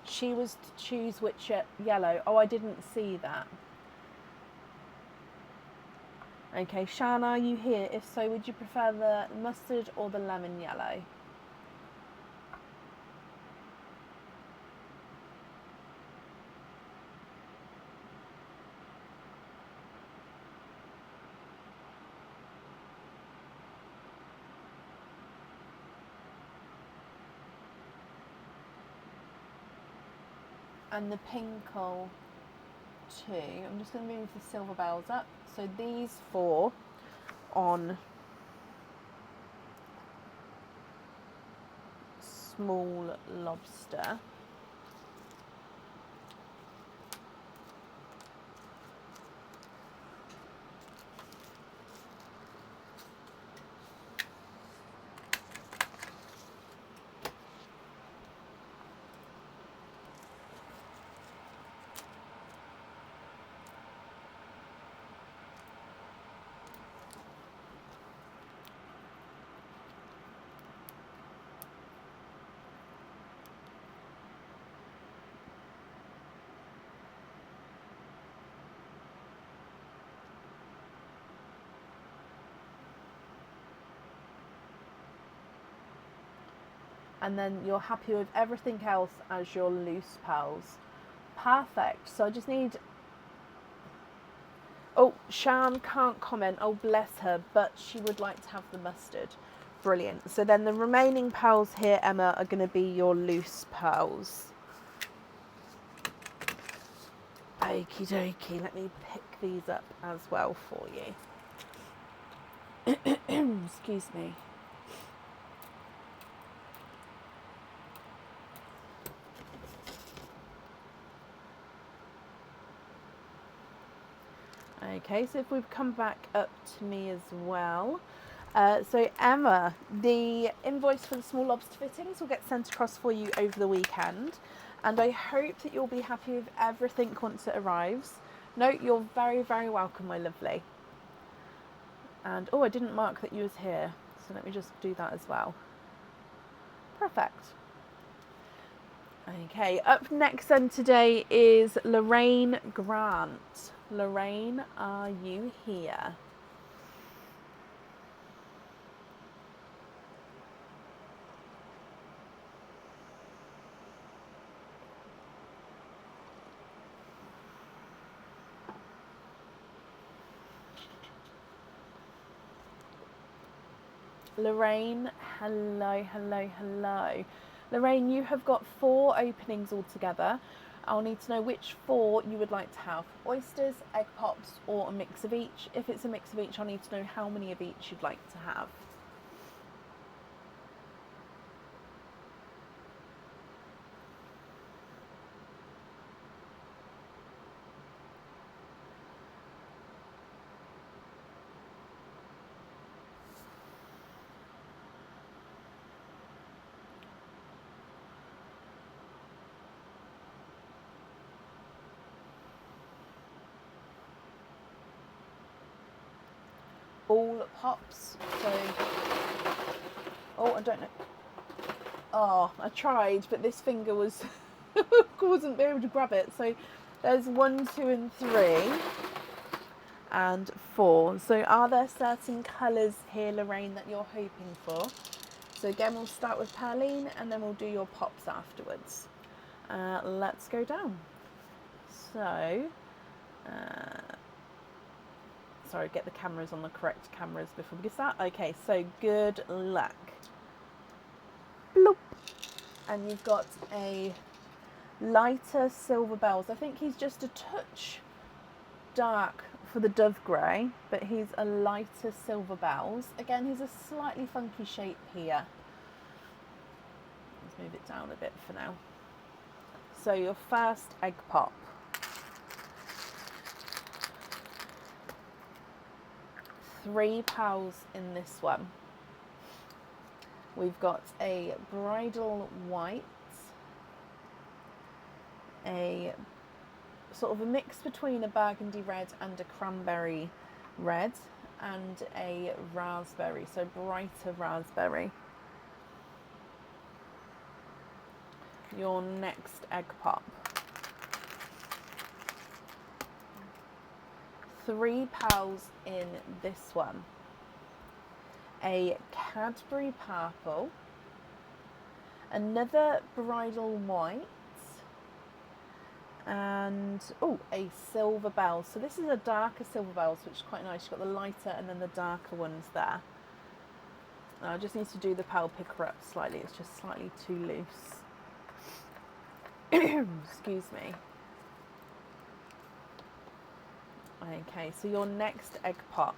She was to choose which yellow. Oh, I didn't see that. Okay, Shan, are you here? If so, would you prefer the mustard or the lemon yellow? And the pinkle too. I'm just going to move the silver bells up. So these 4 on small lobster. And then you're happy with everything else as your loose pearls. Perfect. So I just need... Oh, Shan can't comment. Oh, bless her. But she would like to have the mustard. Brilliant. So then the remaining pearls here, Emma, are going to be your loose pearls. Okie dokie. Let me pick these up as well for you. Excuse me. Okay, so if we've come back up to me as well. So Emma, the invoice for the small lobster fittings will get sent across for you over the weekend. And I hope that you'll be happy with everything once it arrives. No, you're very, very welcome, my lovely. And, oh, I didn't mark that you was here. So let me just do that as well. Perfect. Okay, up next then today is Lorraine Grant. Lorraine, are you here? Lorraine, hello, hello, hello. Lorraine, you have got 4 openings altogether. I'll need to know which 4 you would like to have. Oysters, egg pops, or a mix of each. If it's a mix of each, I'll need to know how many of each you'd like to have. All pops. So, oh, I don't know. Oh, I tried, but this finger was wasn't able to grab it. So there's 1, 2, and 3, and 4. So are there certain colours here, Lorraine, that you're hoping for? So again, we'll start with Perline, and then we'll do your pops afterwards. Let's go down. So. Sorry, get the cameras on the correct cameras before we get that. Okay, so good luck. Bloop. And you've got a lighter silver bells. I think he's just a touch dark for the dove grey, but he's a lighter silver bells. Again, he's a slightly funky shape here. Let's move it down a bit for now. So your first egg pop. £3 in this one. We've got a bridal white, a sort of a mix between a burgundy red and a cranberry red, and a raspberry, so brighter raspberry. Your next egg pop. £3 in this one. A Cadbury purple, another bridal white, and a silver bell. So this is a darker silver bells, which is quite nice. You've got the lighter and then the darker ones there. I just need to do the pearl picker up slightly. It's just slightly too loose. Excuse me. Okay, so your next egg pop.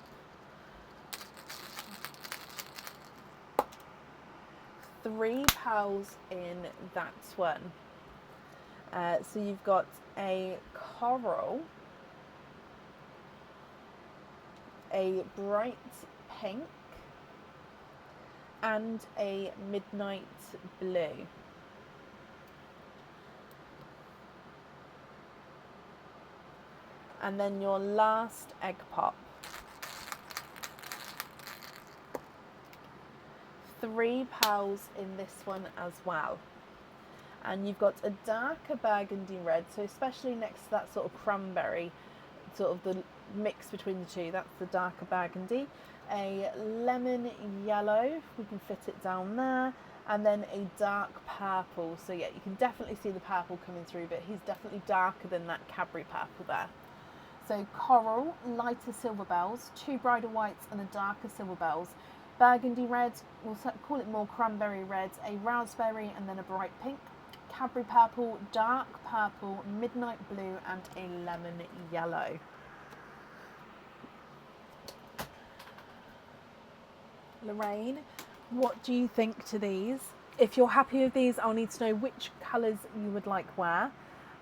£3 in that one. So you've got a coral, a bright pink, and a midnight blue. And then your last egg pop. £3 in this one as well. And you've got a darker burgundy red, so especially next to that sort of cranberry, sort of the mix between the two, that's the darker burgundy. A lemon yellow, if we can fit it down there, and then a dark purple. So yeah, you can definitely see the purple coming through, but he's definitely darker than that Cadbury purple there. So coral, lighter silver bells, 2 bridal whites and a darker silver bells. Burgundy red, we'll call it more cranberry red, a raspberry and then a bright pink. Cadbury purple, dark purple, midnight blue and a lemon yellow. Lorraine, what do you think to these? If you're happy with these, I'll need to know which colours you would like where.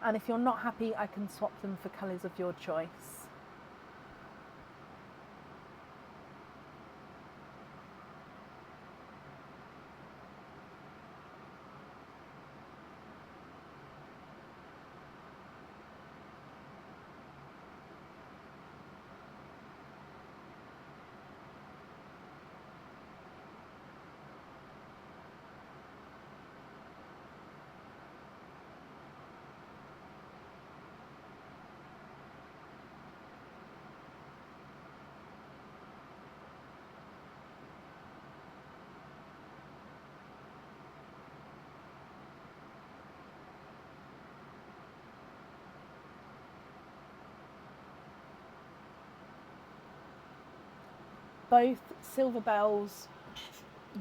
And if you're not happy, I can swap them for colours of your choice. Both silver bells,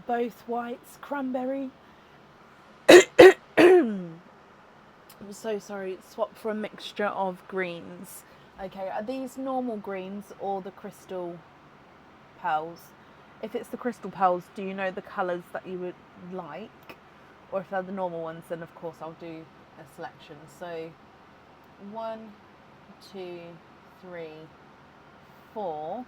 both whites, cranberry. I'm so sorry, swap for a mixture of greens. Okay, are these normal greens or the crystal pearls? If it's the crystal pearls, do you know the colours that you would like? Or if they're the normal ones, then of course I'll do a selection. So 1, 2, 3, 4.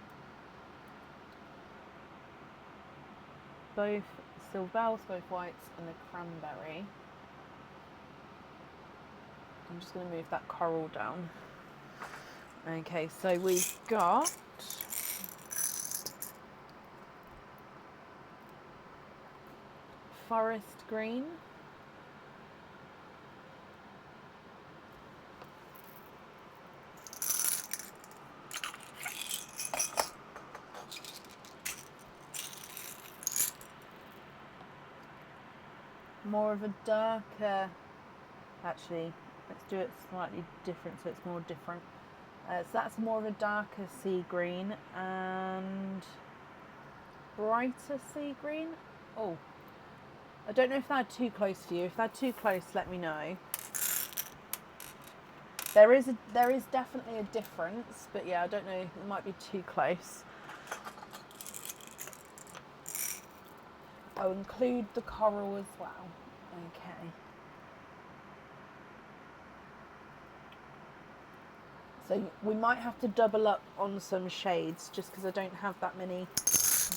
Both silver bells, both whites and a cranberry. I'm just going to move that coral down. Okay, so we've got forest green, more of a darker, actually let's do it slightly different so it's more different. So that's more of a darker sea green and brighter sea green. Oh, I don't know if they're too close for you. If they're too close, let me know. There is definitely a difference, but yeah, I don't know. It might be too close. I'll include the coral as well. Okay. So we might have to double up on some shades just because I don't have that many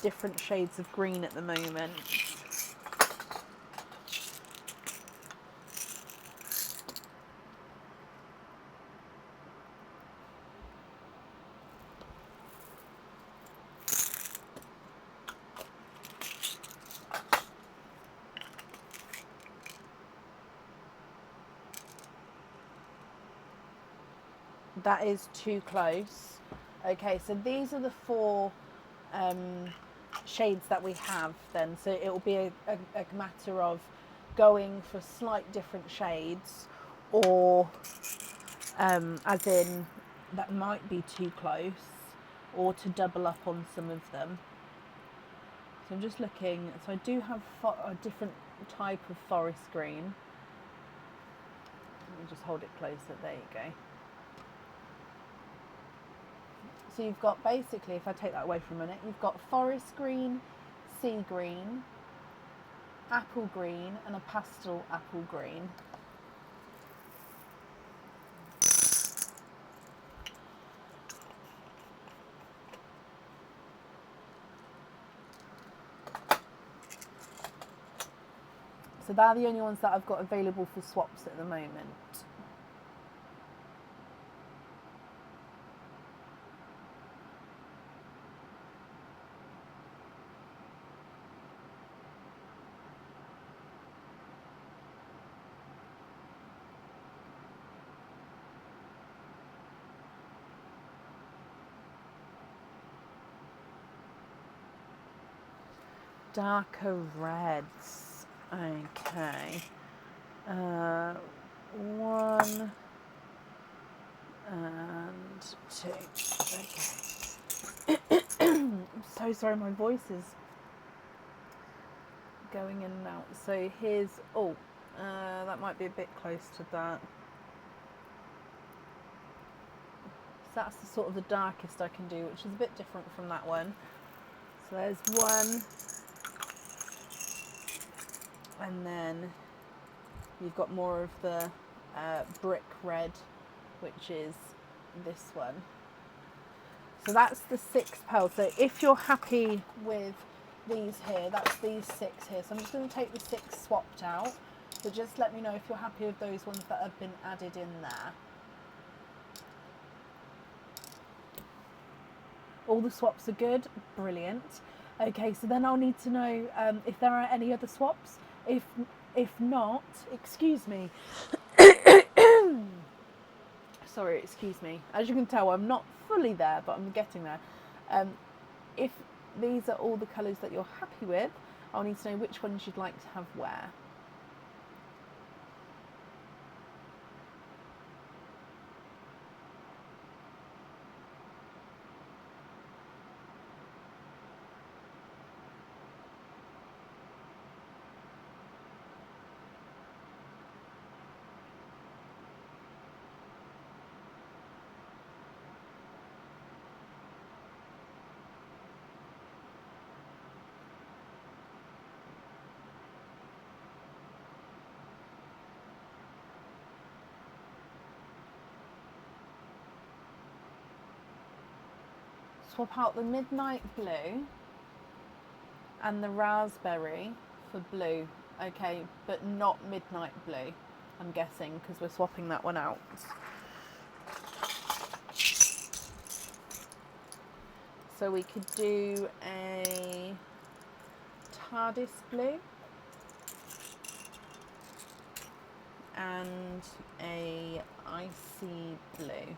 different shades of green at the moment. That is too close. Okay, so these are the 4 shades that we have then. So it will be a matter of going for slight different shades, or as in that might be too close, or to double up on some of them. So I'm just looking. So I do have a different type of forest green. Let me just hold it closer. There you go. So you've got, basically, if I take that away for a minute, you've got forest green, sea green, apple green, and a pastel apple green. So they're the only ones that I've got available for swaps at the moment. Darker reds. Okay. 1 and 2. Okay. I'm so sorry, my voice is going in and out. So here's, that might be a bit close to that. So that's the sort of the darkest I can do, which is a bit different from that one. So there's 1. And then you've got more of the brick red, which is this one. So that's the 6 pearls. So if you're happy with these here, that's these 6 here. So I'm just going to take the 6 swapped out. So just let me know if you're happy with those ones that have been added in there. All the swaps are good. Brilliant. Okay, so then I'll need to know if there are any other swaps. If not, excuse me. Sorry, excuse me. As you can tell, I'm not fully there, but I'm getting there. If these are all the colours that you're happy with, I'll need to know which ones you'd like to have where. Swap out the midnight blue and the raspberry for blue. Okay, but not midnight blue, I'm guessing, because we're swapping that one out. So we could do a TARDIS blue and a icy blue.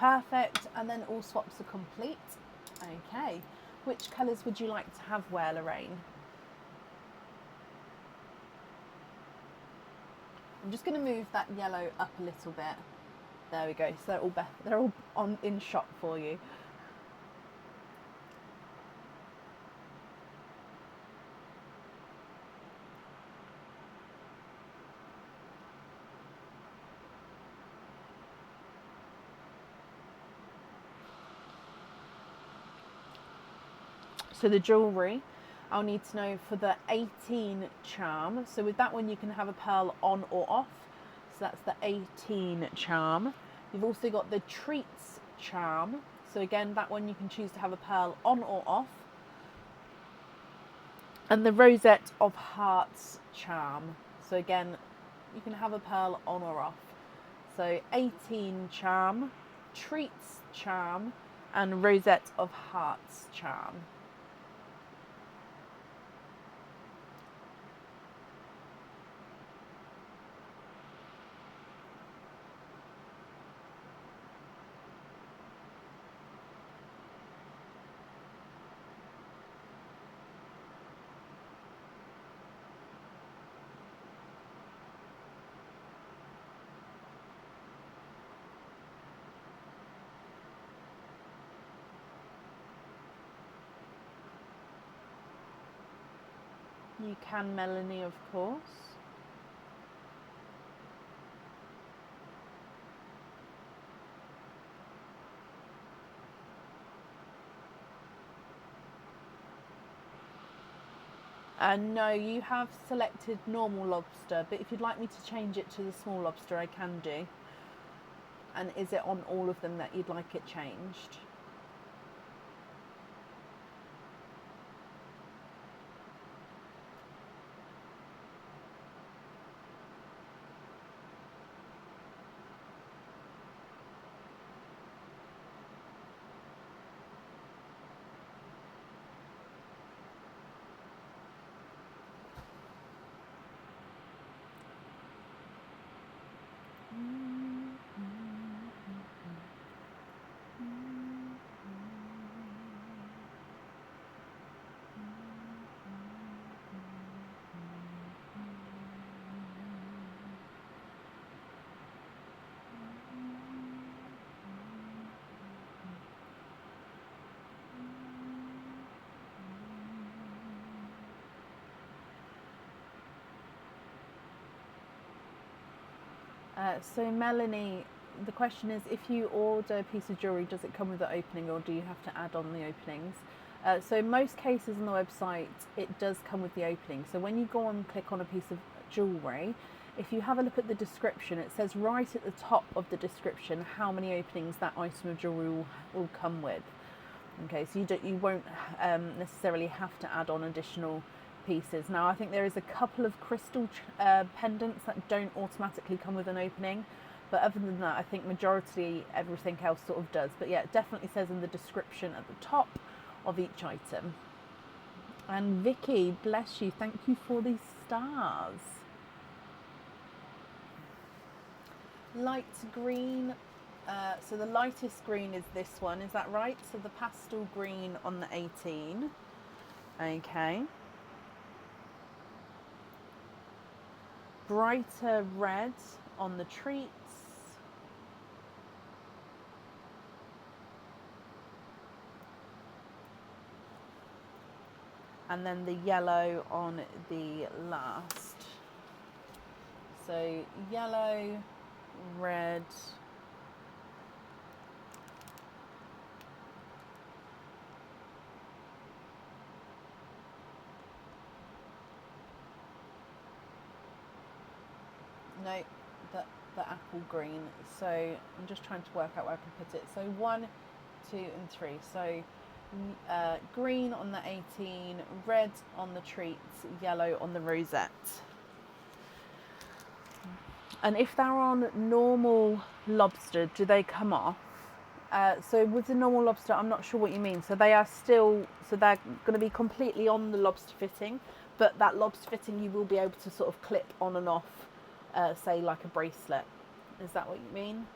Perfect, and then all swaps are complete. Okay, which colours would you like to have wear, Lorraine? I'm just going to move that yellow up a little bit. There we go, so they're all on in shot for you. So the jewellery, I'll need to know for the 18 charm. So with that one, you can have a pearl on or off. So that's the 18 charm. You've also got the treats charm. So again, that one you can choose to have a pearl on or off. And the rosette of hearts charm. So again, you can have a pearl on or off. So 18 charm, treats charm, and rosette of hearts charm. You can, Melanie, of course. No, you have selected normal lobster, but if you'd like me to change it to the small lobster, I can do. And is it on all of them that you'd like it changed? So Melanie, the question is, if you order a piece of jewellery, does it come with the opening or do you have to add on the openings? So in most cases on the website, it does come with the opening. So when you go on and click on a piece of jewellery, if you have a look at the description, it says right at the top of the description how many openings that item of jewellery will come with. Okay, so you won't necessarily have to add on additional pieces. Now, I think there is a couple of crystal pendants that don't automatically come with an opening, but other than that, I think majority everything else sort of does. But yeah, it definitely says in the description at the top of each item. And Vicky, bless you, thank you for these stars. Light green. So the lightest green is this one, is that right? So the pastel green on the 18. Okay. Brighter red on the treats. And then the yellow on the last. So yellow, red, no, the apple green. So I'm just trying to work out where I can put it. So 1, 2 and 3. So green on the 18, red on the treats, yellow on the rosette. And if they're on normal lobster, do they come off? So with the normal lobster, I'm not sure what you mean. So they are still, so they're going to be completely on the lobster fitting, but that lobster fitting you will be able to sort of clip on and off, say like a bracelet. Is that what you mean?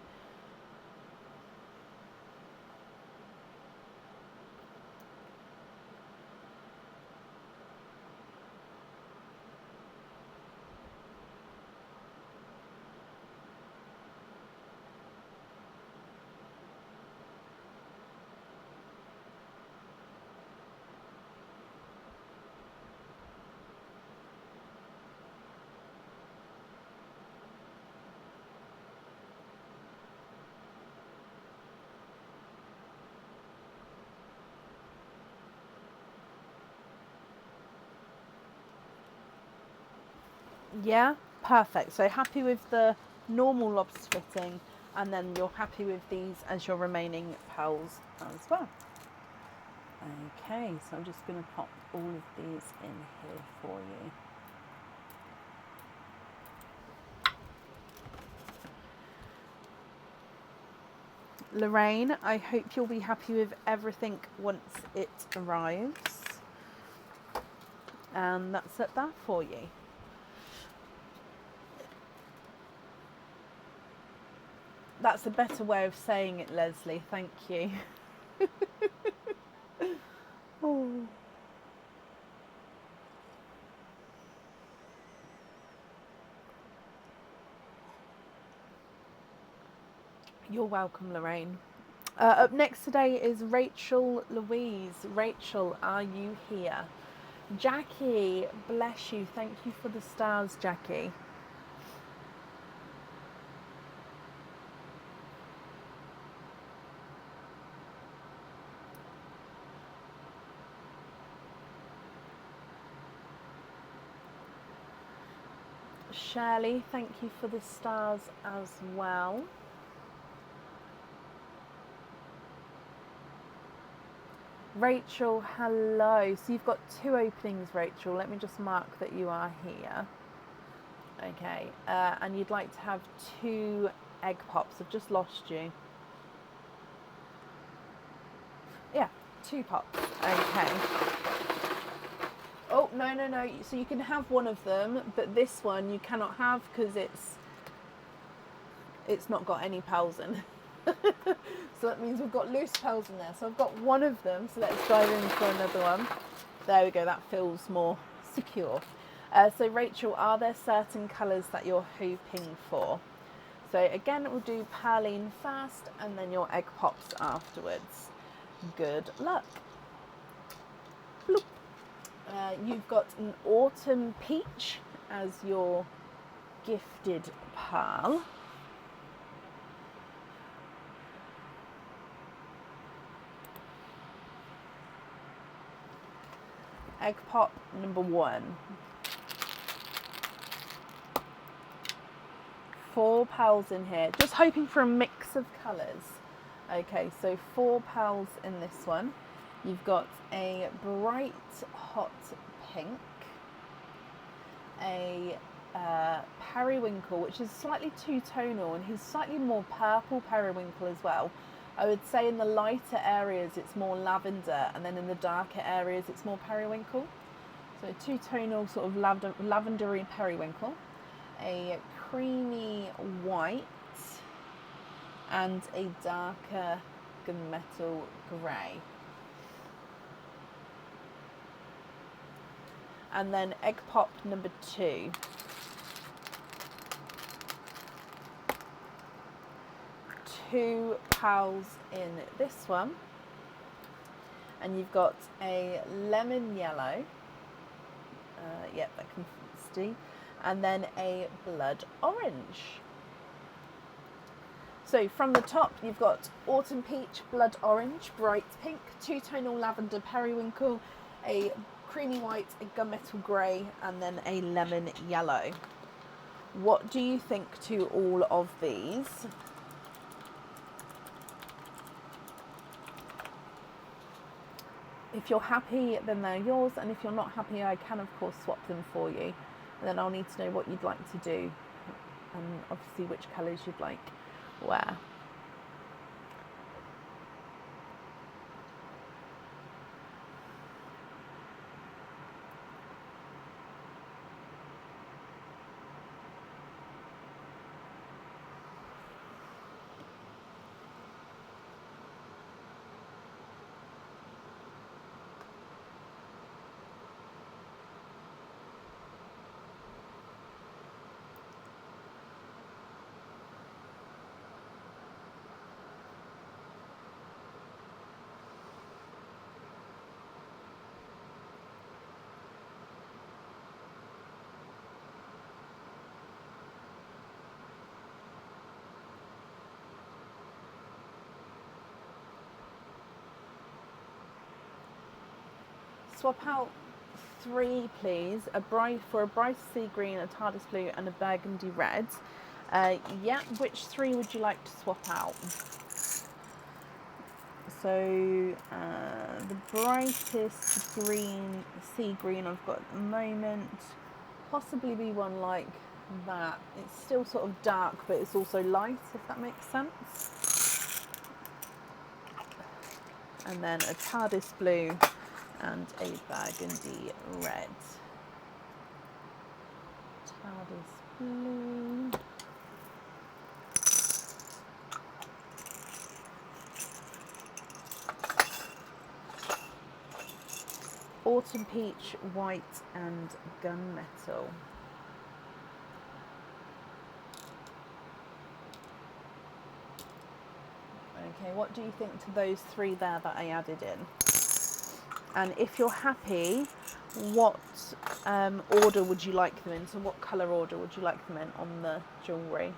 Yeah, perfect. So happy with the normal lobster fitting, and then you're happy with these as your remaining pearls as well. Okay, so I'm just going to pop all of these in here for you. Lorraine, I hope you'll be happy with everything once it arrives. And that's it there for you. That's a better way of saying it, Leslie. Thank you. Oh. You're welcome, Lorraine. Up next today is Rachel Louise. Rachel, are you here? Jackie, bless you. Thank you for the stars, Jackie. Shirley, thank you for the stars as well. Rachel, hello. So you've got 2 openings, Rachel. Let me just mark that you are here. Okay, and you'd like to have 2 egg pops. I've just lost you. Yeah, 2 pops. Okay. Oh, no. So you can have one of them, but this one you cannot have because it's not got any pearls in. So that means we've got loose pearls in there. So I've got one of them. So let's dive in for another one. There we go. That feels more secure. So Rachel, are there certain colours that you're hoping for? So again, we'll do perline first and then your egg pops afterwards. Good luck. Bloop. You've got an autumn peach as your gifted pearl. Egg pop number 1. 4 pearls in here. Just hoping for a mix of colours. Okay, so 4 pearls in this one. You've got a bright hot pink, a periwinkle, which is slightly two-tonal, and he's slightly more purple periwinkle as well. I would say in the lighter areas it's more lavender, and then in the darker areas it's more periwinkle. So two-tonal sort of lavendery periwinkle, a creamy white, and a darker gunmetal grey. And then egg pop number 2. 2 pearls in this one. And you've got a lemon yellow. Yep, I can see. And then a blood orange. So from the top, you've got autumn peach, blood orange, bright pink, two-tonal lavender periwinkle, a creamy white, a gunmetal grey, and then a lemon yellow. What do you think to all of these? If you're happy, then they're yours, and if you're not happy, I can of course swap them for you. And then I'll need to know what you'd like to do, and obviously which colours you'd like where. Swap out 3, please. For a bright sea green, a TARDIS blue, and a burgundy red. Yeah, which 3 would you like to swap out? So the brightest green, sea green I've got at the moment, possibly be one like that. It's still sort of dark, but it's also light, if that makes sense. And then a TARDIS blue and a burgundy red. TARDIS blue. Autumn peach, white and gunmetal. Okay, what do you think to those 3 there that I added in? And if you're happy, what order would you like them in? So what colour order would you like them in on the jewellery?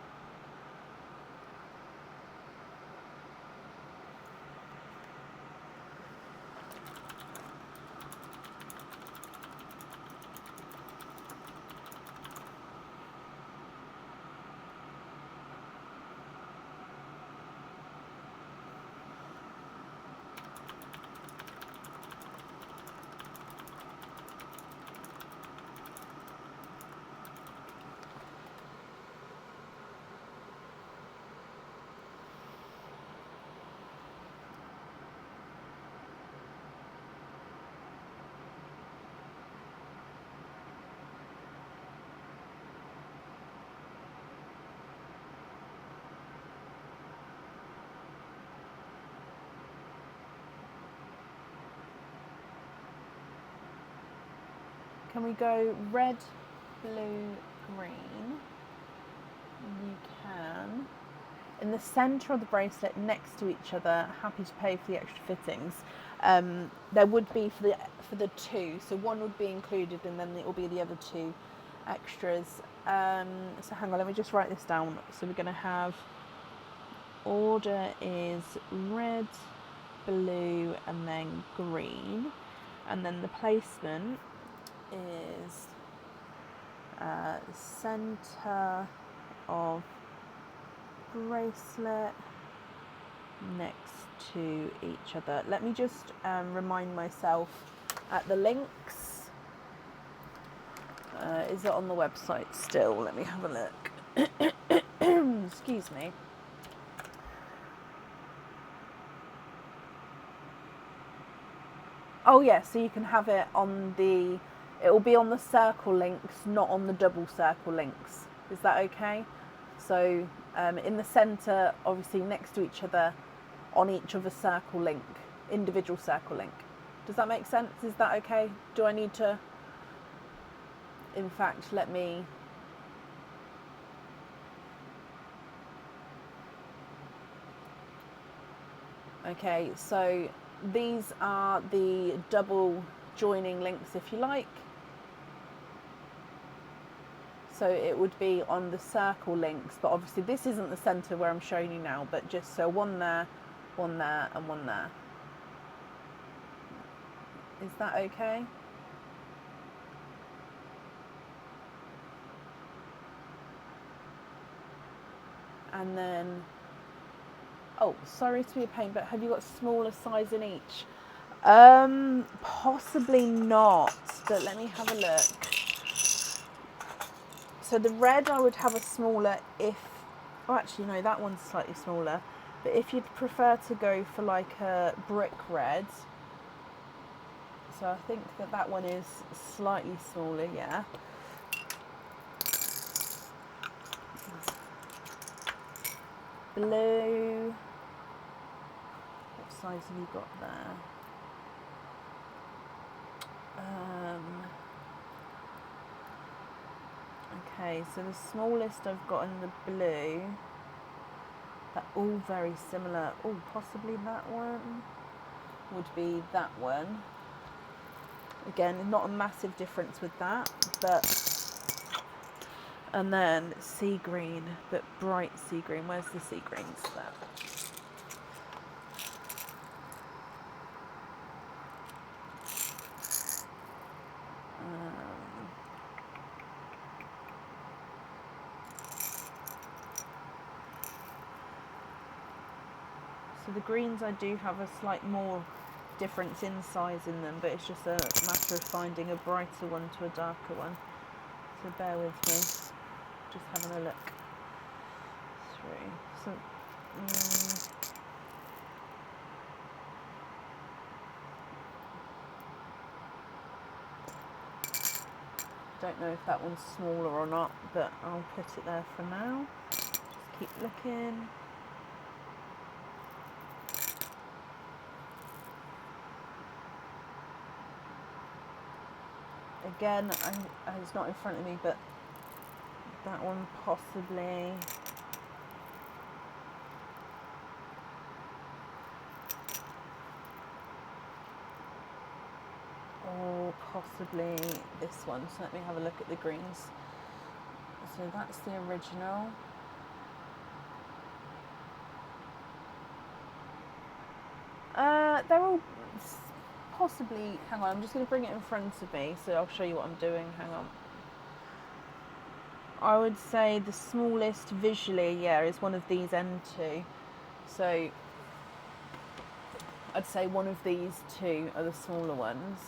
Can we go red, blue, green? You can. In the centre of the bracelet, next to each other, happy to pay for the extra fittings. There would be for the 2, so 1 would be included, and then it will be the other 2 extras. So hang on, let me just write this down. So we're going to have order is red, blue, and then green, and then the placement is centre of bracelet next to each other. Let me just remind myself at the links. Is it on the website still? Let me have a look. Excuse me. Oh yeah, so you can have it on the, it will be on the circle links, not on the double circle links. Is that okay? So in the centre, obviously next to each other, on each of a circle link, individual circle link. Does that make sense? Is that okay? Do I need to, in fact, let me, okay, so these are the double joining links, if you like. So it would be on the circle links, but obviously this isn't the centre where I'm showing you now, but just so one there, and one there. Is that okay? And then, oh, sorry to be a pain, but have you got smaller size in each? Possibly not, but let me have a look. So the red, I would have a smaller if, oh actually no, that one's slightly smaller. But if you'd prefer to go for like a brick red, so I think that one is slightly smaller, yeah. Blue, what size have you got there? Okay, so the smallest I've got in the blue, they're all very similar. Oh, possibly that one would be that one. Again, not a massive difference with that, but, and then sea green, but bright sea green. Where's the sea greens there? the greens I do have a slight more difference in size in them, but it's just a matter of finding a brighter one to a darker one. So bear with me, just having a look through. So, don't know if that one's smaller or not, but I'll put it there for now. Just keep looking. Again, it's not in front of me, but that one possibly. Or possibly this one. So let me have a look at the greens. So that's the original. They're all possibly, hang on, I'm just going to bring it in front of me so I'll show you what I'm doing, hang on. I would say the smallest visually, yeah, is one of these N2. So I'd say one of these two are the smaller ones.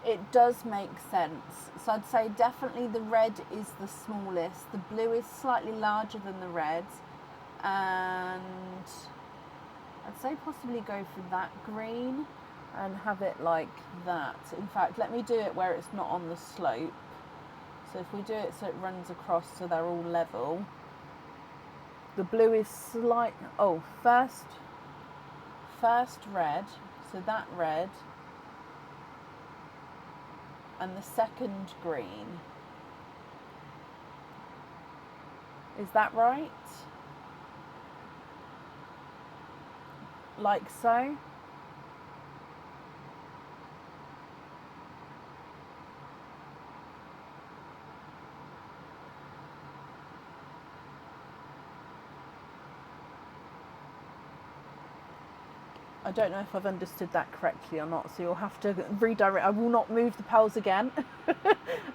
It does make sense. So I'd say definitely the red is the smallest. The blue is slightly larger than the red. And I'd say possibly go for that green and have it like that. In fact, let me do it where it's not on the slope. So if we do it so it runs across so they're all level. The blue is slight, first red, so that red. And the second green. Is that right? Like so? I don't know if I've understood that correctly or not, so you'll have to redirect. I will not move the pearls again.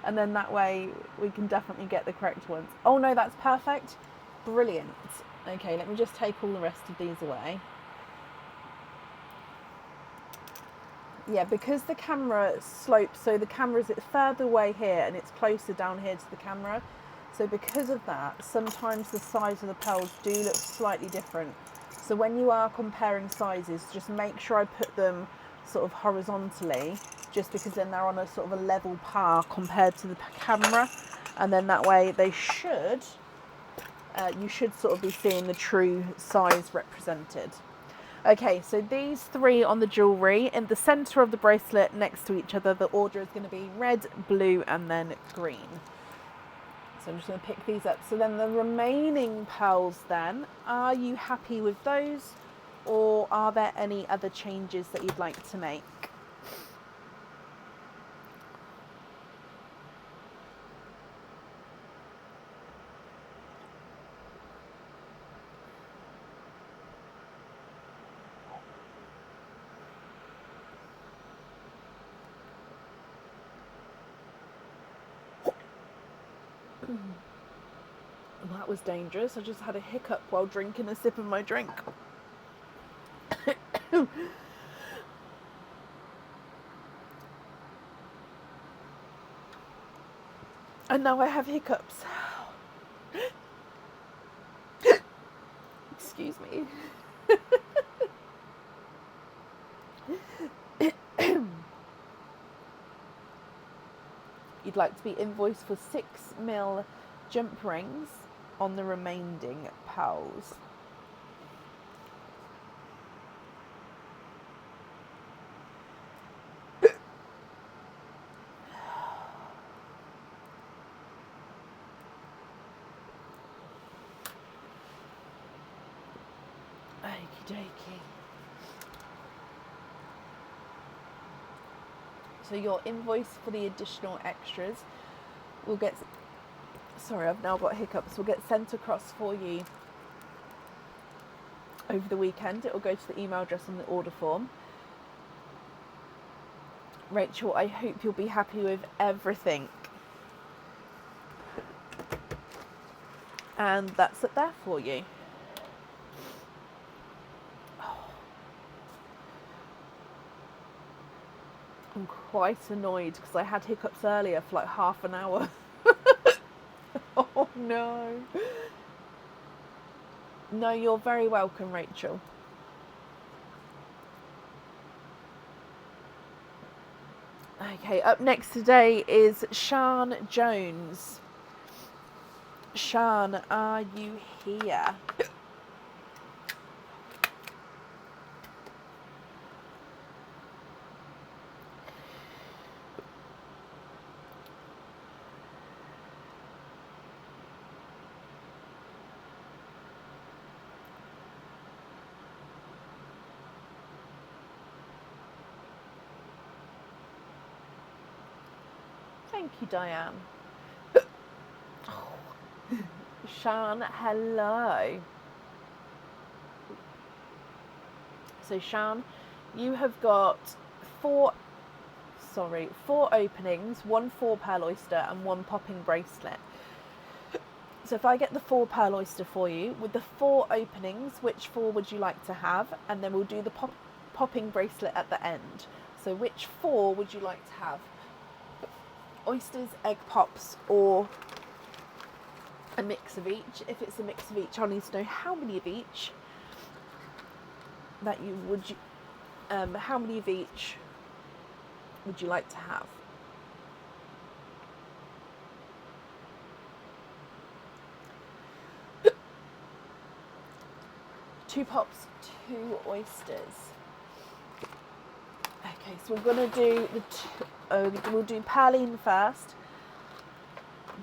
And then that way we can definitely get the correct ones. Oh no, that's perfect. Brilliant. Okay, let me just take all the rest of these away. Yeah, because the camera slopes, so the camera's further away here and it's closer down here to the camera. So because of that, sometimes the size of the pearls do look slightly different. So when you are comparing sizes, just make sure I put them sort of horizontally, just because then they're on a sort of a level par compared to the camera. And then that way they should, you should sort of be seeing the true size represented. Okay, so these three on the jewellery, in the centre of the bracelet next to each other, the order is going to be red, blue and then green. So I'm just going to pick these up. So then the remaining pearls then, are you happy with those or are there any other changes that you'd like to make? Well, that was dangerous. I just had a hiccup while drinking a sip of my drink. And now I have hiccups. Excuse me. You'd like to be invoiced for 6mm jump rings on the remaining pearls. Okie dokie. So your invoice for the additional extras will get Sorry, I've now got hiccups. Will get sent across for you over the weekend. It will go to the email address on the order form. Rachel, I hope you'll be happy with everything. And that's it there for you. I'm quite annoyed because I had hiccups earlier for like half an hour. Oh no. No, you're very welcome, Rachel. Okay, up next today is Sian Jones. Sian, are you here? Thank you, Diane. Oh. Sian, hello. So Sian, you have got four openings, 1 4-pearl oyster and 1 popping bracelet. So if I get the 4-pearl oyster for you, with the 4 openings, which 4 would you like to have? And then we'll do the popping bracelet at the end. So which 4 would you like to have? Oysters, egg pops, or a mix of each? If it's a mix of each, I'll need to know how many of each how many of each would you like to have? 2 pops, 2 oysters. Okay, so we're going to do we'll do Perline first,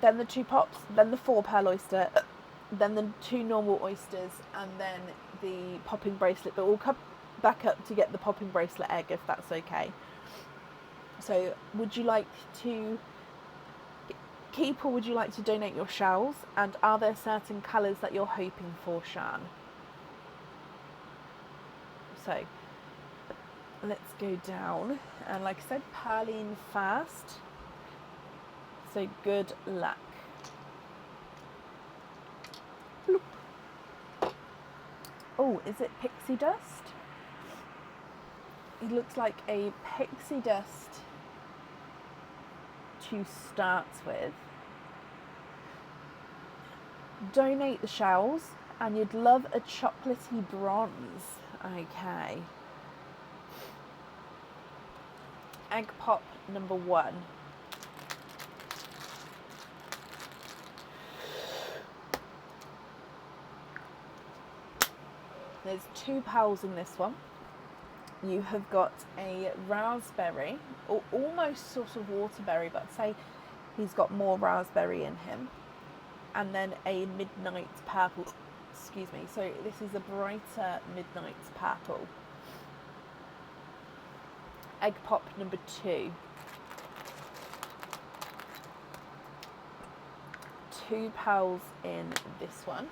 then the 2 pops, then the 4-pearl oyster, then the 2 normal oysters, and then the popping bracelet. But we'll come back up to get the popping bracelet egg, if that's okay. So would you like to keep, or would you like to donate your shells? And are there certain colours that you're hoping for, Sian? So let's go down, and like I said, Perline first. So good luck. Bloop. Oh, is it pixie dust? It looks like a pixie dust to start with. Donate the shells, and you'd love a chocolatey bronze. Okay. Egg pop number 1. There's 2 pearls in this one. You have got a raspberry, or almost sort of waterberry, but say he's got more raspberry in him. And then a midnight purple. Excuse me. So this is a brighter midnight purple. Egg pop number 2. 2 pearls in this one.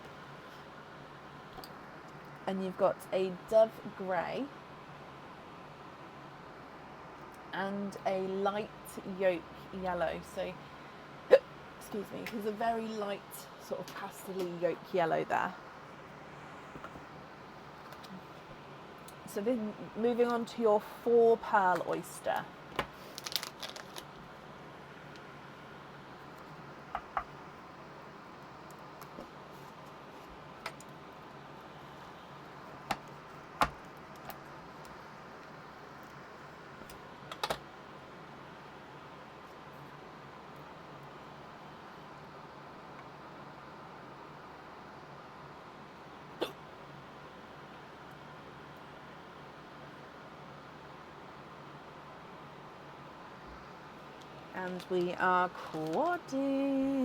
And you've got a dove grey and a light yolk yellow. So, excuse me, there's a very light sort of pastel-y yolk yellow there. So then moving on to your 4-pearl oyster. And we are quadding.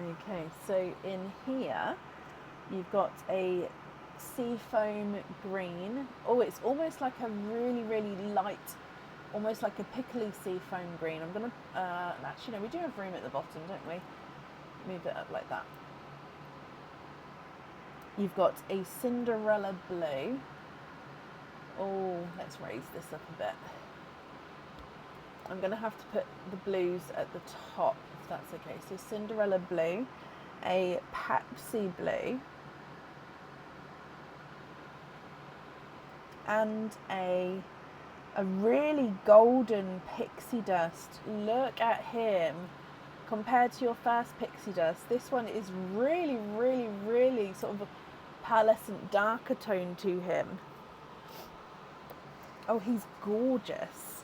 Okay, so in here you've got a seafoam green. Oh, it's almost like a really, really light, almost like a pickly seafoam green. I'm gonna, actually no, we do have room at the bottom, don't we? Move it up like that. You've got a Cinderella blue. Oh, let's raise this up a bit. I'm going to have to put the blues at the top, if that's okay. So Cinderella blue, a Pepsi blue, and a really golden pixie dust. Look at him. Compared to your first pixie dust, this one is really, really, really sort of a pearlescent darker tone to him. Oh, he's gorgeous.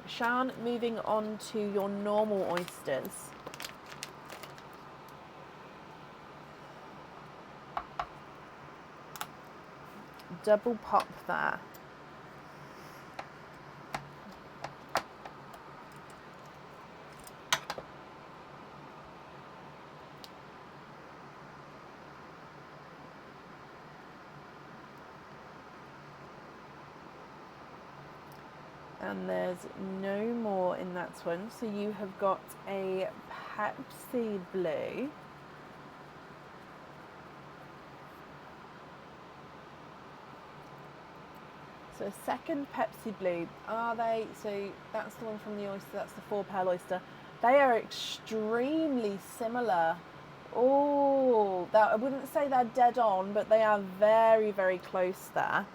Shan, moving on to your normal oysters. Double pop there. And there's no more in that one. So you have got a Pepsi blue. So a second Pepsi blue. Are they? So that's the one from the oyster. That's the 4-pearl oyster. They are extremely similar. Oh, that, I wouldn't say they're dead on, but they are very, very close there.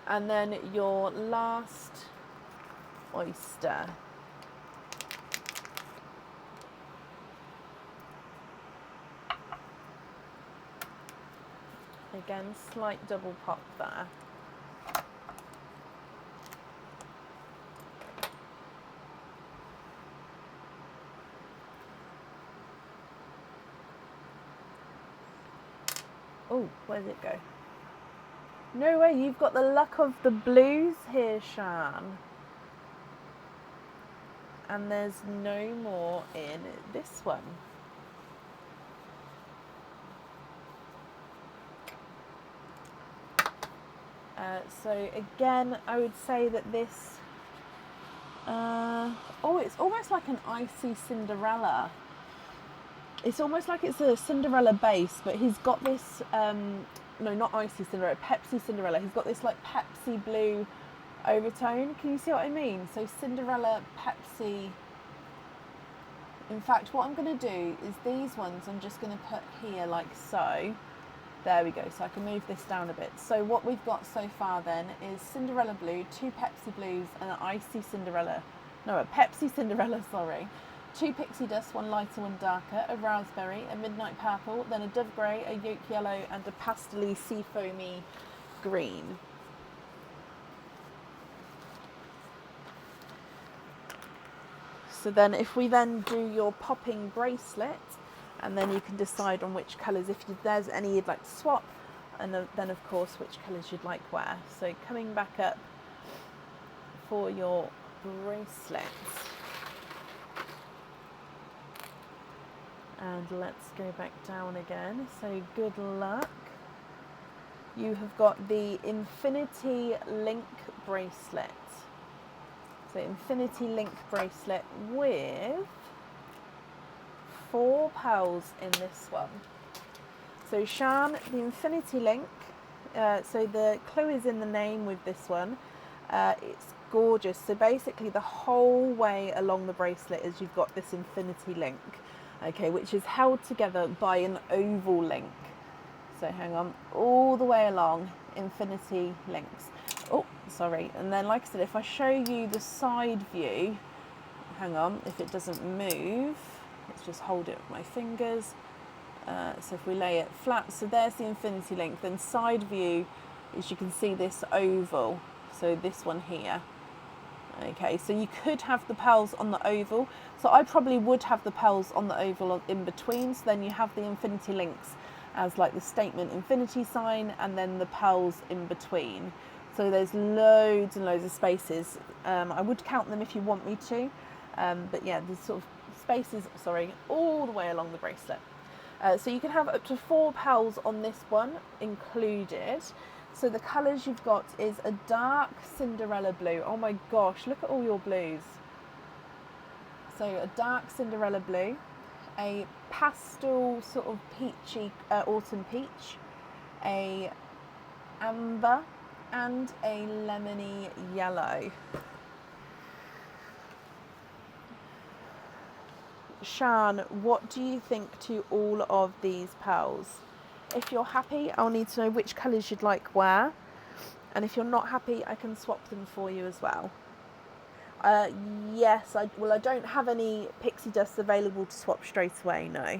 And then your last oyster. Again, slight double pop there. Oh, where did it go? No way, you've got the luck of the blues here, Shan. And there's no more in this one. So again, I would say that this, oh, it's almost like an icy Cinderella. It's almost like it's a Cinderella base, but he's got this, no, not icy Cinderella, Pepsi Cinderella. He's got this like Pepsi blue overtone. Can you see what I mean? So Cinderella, Pepsi. In fact, what I'm going to do is these ones I'm just going to put here like so. There we go, so I can move this down a bit. So what we've got so far then is Cinderella blue, 2 Pepsi blues, and an icy Cinderella. No, a Pepsi Cinderella, sorry. 2 pixie dust, 1 lighter, 1 darker, a raspberry, a midnight purple, then a dove grey, a yolk yellow, and a pastel-y seafoamy green. So then if we then do your popping bracelet, and then you can decide on which colours, if there's any you'd like to swap, and then of course which colours you'd like wear. So coming back up for your bracelets. And let's go back down again. So good luck. You have got the Infinity Link bracelet. So Infinity Link bracelet with 4 pearls in this one. So Shan, the Infinity Link, so the clue is in the name with this one. It's gorgeous. So basically the whole way along the bracelet is you've got this Infinity Link, okay, which is held together by an oval link. So hang on, all the way along, Infinity Links. Oh, sorry. And then like I said, if I show you the side view, hang on, if it doesn't move, let's just hold it with my fingers. So if we lay it flat, so there's the Infinity Link. Then side view is, you can see this oval, so this one here. Okay, so you could have the pearls on the oval. So I probably would have the pearls on the oval in between. So then you have the Infinity Links as like the statement infinity sign, and then the pearls in between. So there's loads and loads of spaces. I would count them if you want me to. But yeah, there's sort of spaces, all the way along the bracelet. So you can have up to 4 pearls on this one included. So the colours you've got is a dark Cinderella blue. Oh my gosh, look at all your blues. So a dark Cinderella blue, a pastel sort of peachy autumn peach, a amber, and a lemony yellow. Shan, what do you think to all of these pearls? If you're happy, I'll need to know which colours you'd like where. And if you're not happy, I can swap them for you as well. Yes, I don't have any pixie dust available to swap straight away, no.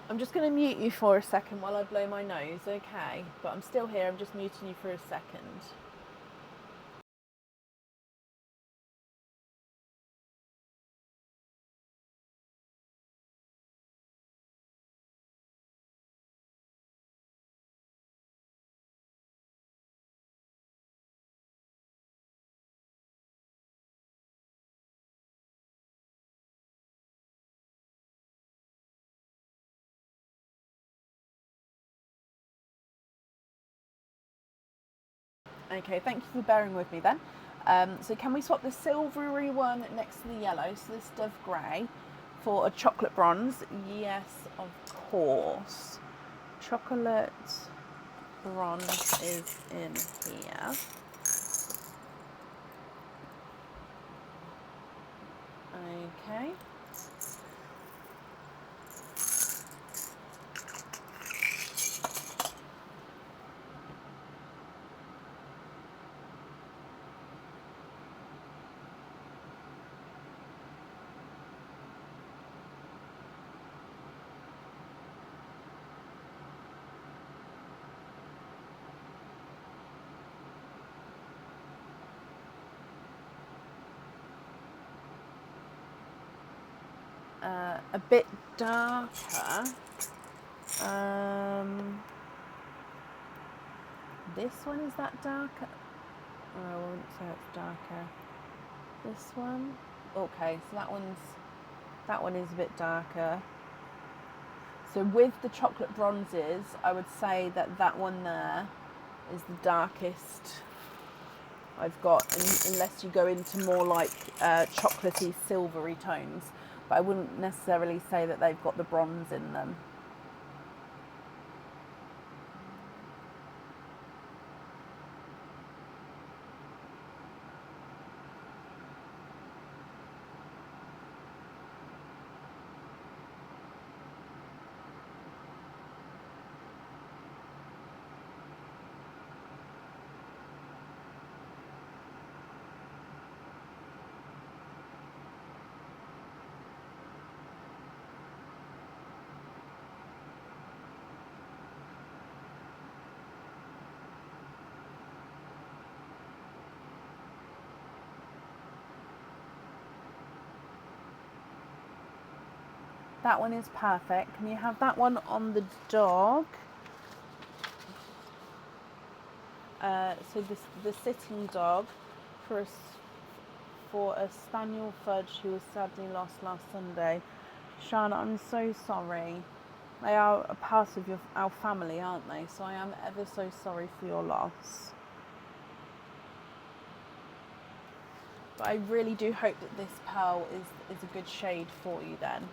I'm just going to mute you for a second while I blow my nose, okay? But I'm still here, I'm just muting you for a second. Okay, thank you for bearing with me then. So can we swap the silvery one next to the yellow, so this dove grey, for a chocolate bronze? Yes, of course. Chocolate bronze is in here. Okay. A bit darker. This one, is that darker? Oh, I wouldn't say it's darker. This one? Okay, so that one is a bit darker. So with the chocolate bronzes, I would say that one there is the darkest I've got, unless you go into more like chocolatey, silvery tones. But I wouldn't necessarily say that they've got the bronze in them. That one is perfect. Can you have that one on the dog? So the sitting dog for a spaniel fudge who was sadly lost last Sunday. Shana, I'm so sorry. They are a part of our family, aren't they? So I am ever so sorry for your loss. But I really do hope that this pearl is a good shade for you then.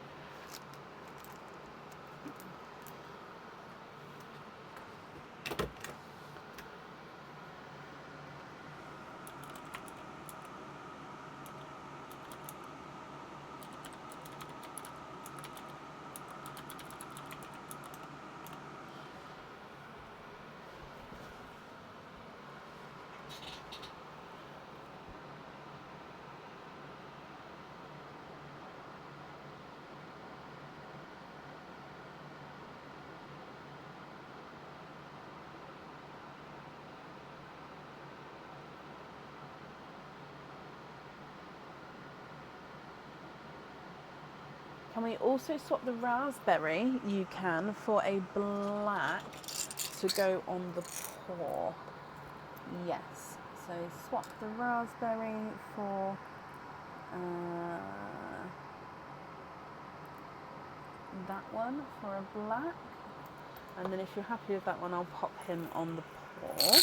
Can we also swap the raspberry? You can, for a black to go on the paw. Yes. So swap the raspberry for that one for a black. And then if you're happy with that one, I'll pop him on the paw.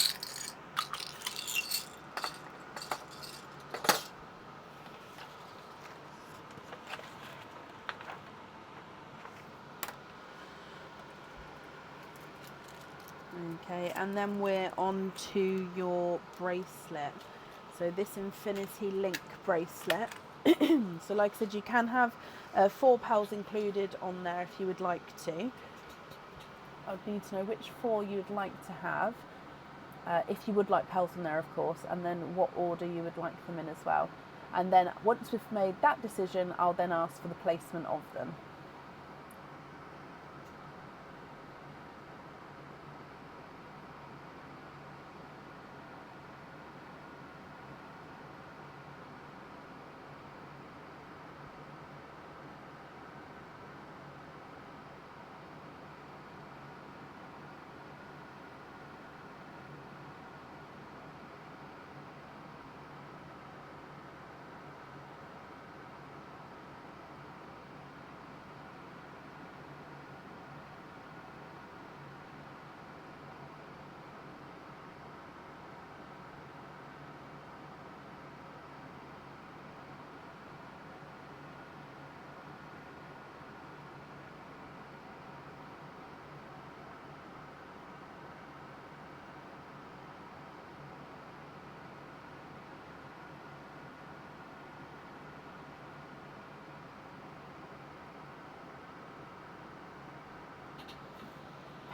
Okay, and then we're on to your bracelet. So this infinity link bracelet. So like I said, you can have 4 pearls included on there if you would like to. I'd need to know which 4 you would like to have, if you would like pearls on there, of course, and then what order you would like them in as well. And then once we've made that decision, I'll then ask for the placement of them.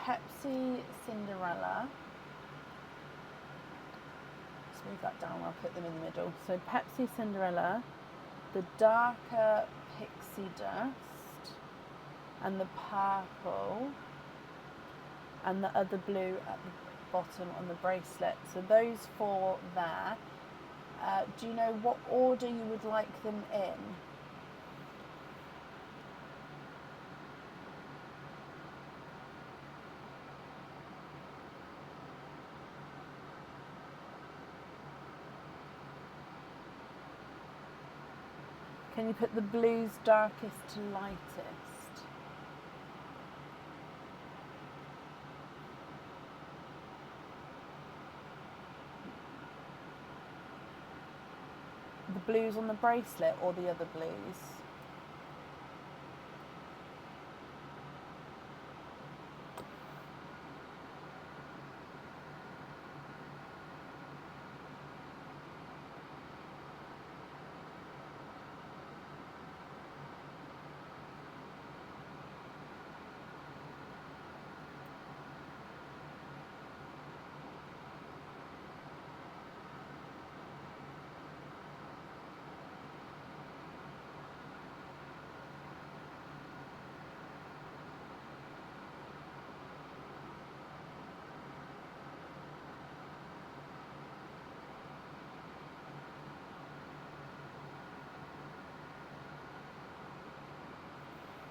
Pepsi Cinderella. Let's move that down, I'll put them in the middle. So Pepsi Cinderella, the darker pixie dust, and the purple, and the other blue at the bottom on the bracelet. So those 4 there. Do you know what order you would like them in? Can you put the blues darkest to lightest? The blues on the bracelet or the other blues?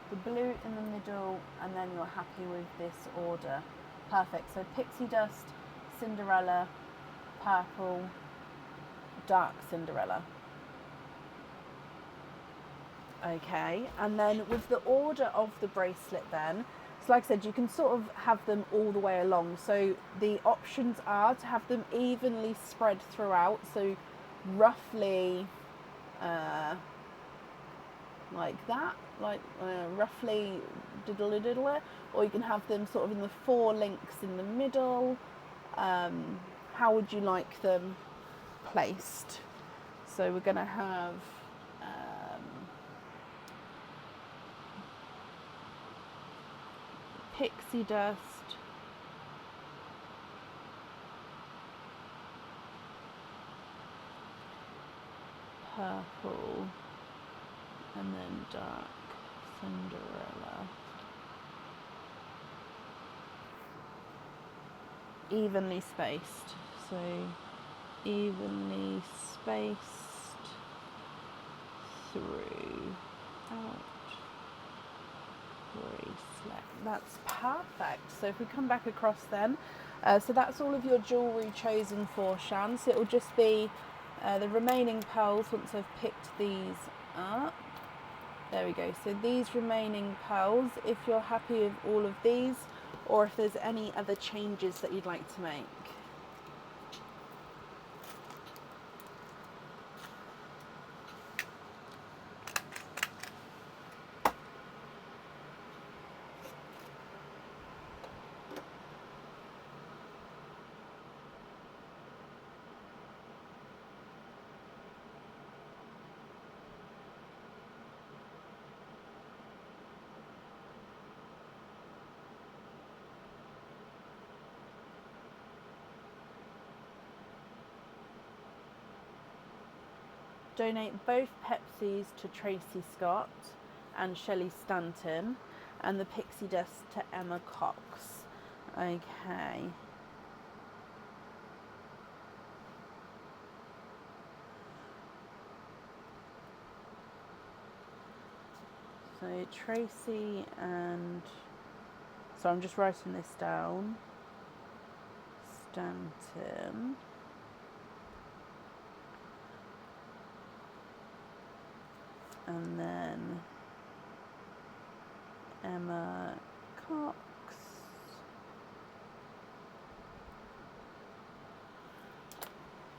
The blue in the middle, and then you're happy with this order. Perfect. So pixie dust, Cinderella, purple, dark Cinderella. Okay, and then with the order of the bracelet then, so like I said, you can sort of have them all the way along. So the options are to have them evenly spread throughout, so roughly like that, like roughly diddly diddly, or you can have them sort of in the 4 links in the middle. How would you like them placed? So we're going to have pixie dust, purple, and then dark Cinderella. Evenly spaced, so evenly spaced through out. bracelet. That's perfect. So if we come back across then, so that's all of your jewellery chosen for, Shan. So it will just be the remaining pearls once I've picked these up. There we go. So these remaining pearls, if you're happy with all of these, or if there's any other changes that you'd like to make. Donate both Pepsis to Tracy Scott and Shelley Stanton, and the pixie dust to Emma Cox. Okay. So Tracy and... So I'm just writing this down. Stanton. And then Emma Cox.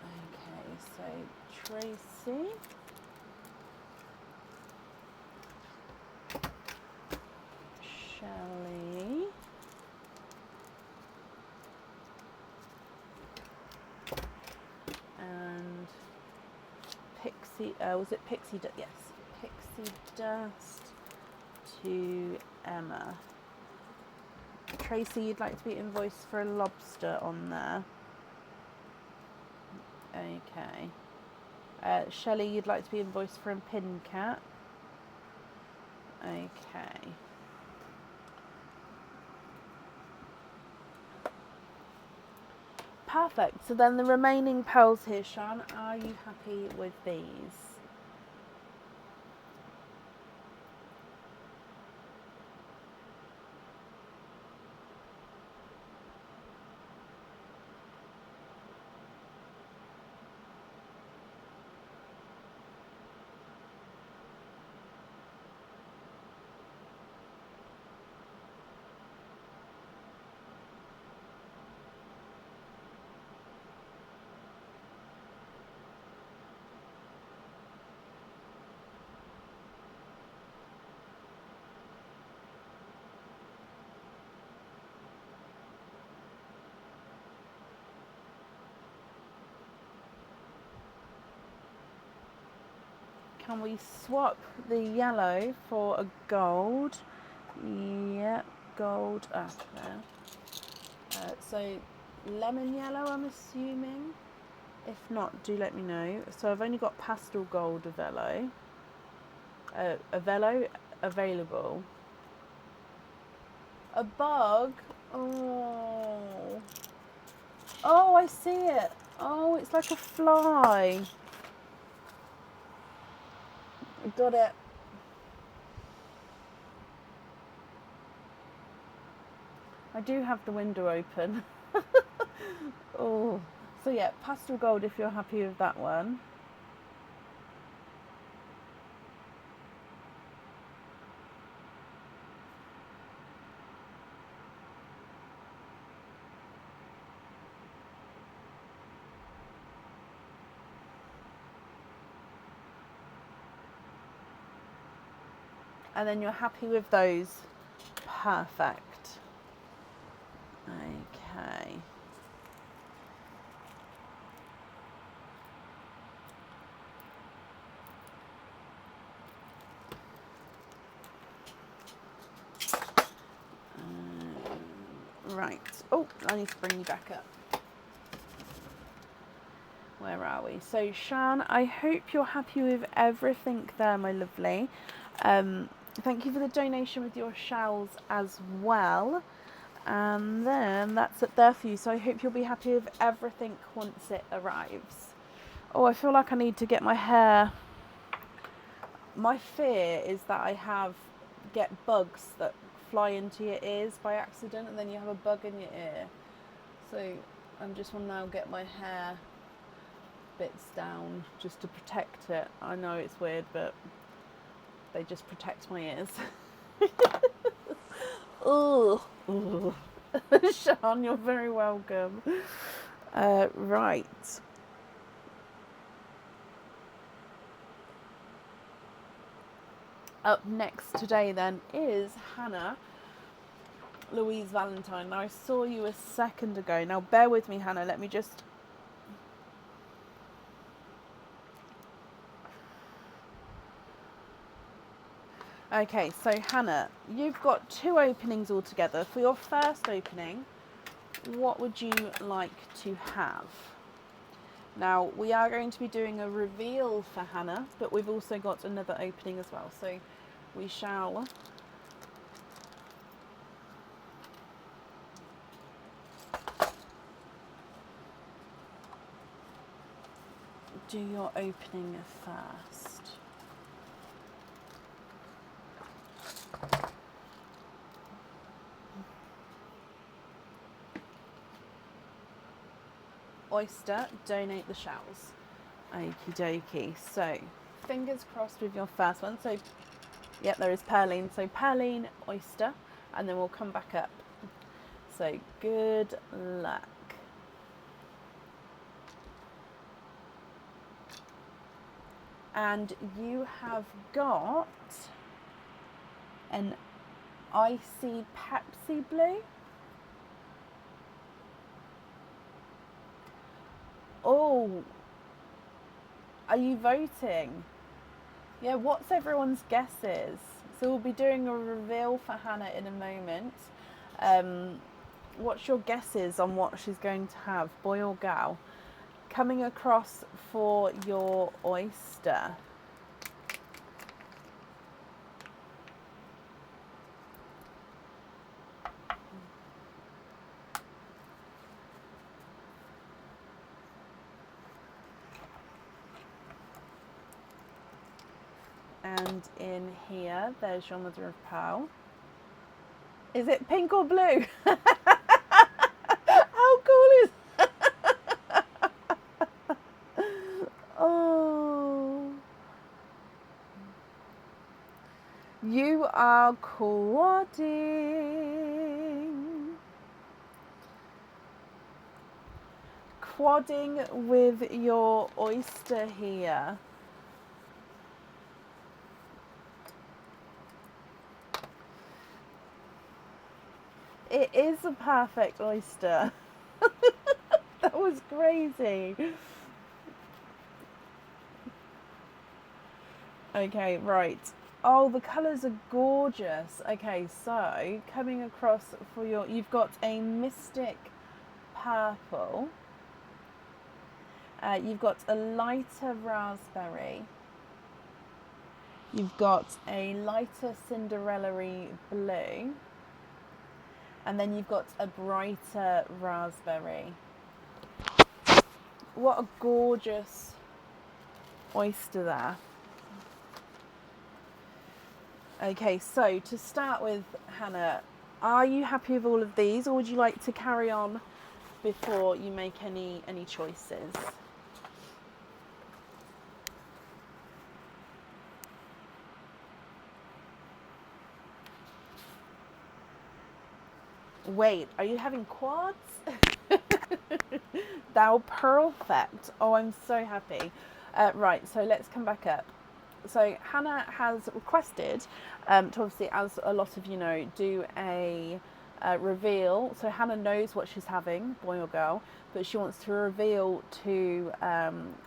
Okay, so Tracy. Shelley. And Pixie, was it Pixie Dust? Yes, Pixie Dust to Emma. Tracy, you'd like to be invoiced for a lobster on there. Okay. Shelley, you'd like to be invoiced for a pin cap. Okay. Perfect. So then the remaining pearls here, Shan, are you happy with these? Can we swap the yellow for a gold? Yep, gold. There. So lemon yellow, I'm assuming. If not, do let me know. So I've only got pastel gold Avello. Avello available. A bug? Oh. Oh, I see it. Oh, it's like a fly. Got it. I do have the window open. Oh, so yeah, pastel gold if you're happy with that one. And then you're happy with those. Perfect. Okay. Right. Oh, I need to bring you back up. Where are we? So, Shan, I hope you're happy with everything there, my lovely. Thank you for the donation with your shells as well. And then that's it there for you. So I hope you'll be happy with everything once it arrives. Oh, I feel like I need to get my hair. My fear is that I get bugs that fly into your ears by accident and then you have a bug in your ear. So I'm just want to now get my hair bits down just to protect it. I know it's weird, but they just protect my ears. Oh, Sean, you're very welcome. Right. Up next today then is Hannah Louise Valentine. Now I saw you a second ago. Now bear with me, Hannah. Let me just... Okay, so Hannah, you've got 2 openings altogether. For your first opening, what would you like to have? Now, we are going to be doing a reveal for Hannah, but we've also got another opening as well. So we shall do your opening first. Oyster, donate the shells. Okie dokie. So, fingers crossed with your first one. So, yep, there is Pearline. So, Pearline, oyster, and then we'll come back up. So, good luck. And you have got an icy Pepsi blue. Oh, are you voting? Yeah, what's everyone's guesses? So we'll be doing a reveal for Hannah in a moment. What's your guesses on what she's going to have, boy or gal? Coming across for your oyster. And in here, there's your mother of pearl. Is it pink or blue? How cool is Oh. You are quadding. Quadding with your oyster here. It is a perfect oyster. That was crazy. Okay, right. Oh, the colours are gorgeous. Okay, so coming across for your... You've got a mystic purple. You've got a lighter raspberry. You've got a lighter Cinderella-y blue. And then you've got a brighter raspberry. What a gorgeous oyster there. Okay, so to start with, Hannah, are you happy with all of these, or would you like to carry on before you make any choices? Wait, are you having quads? Thou perfect. Oh, I'm so happy. Right, so let's come back up. So Hannah has requested to obviously, as a lot of you know, do a reveal. So Hannah knows what she's having, boy or girl, but she wants to reveal to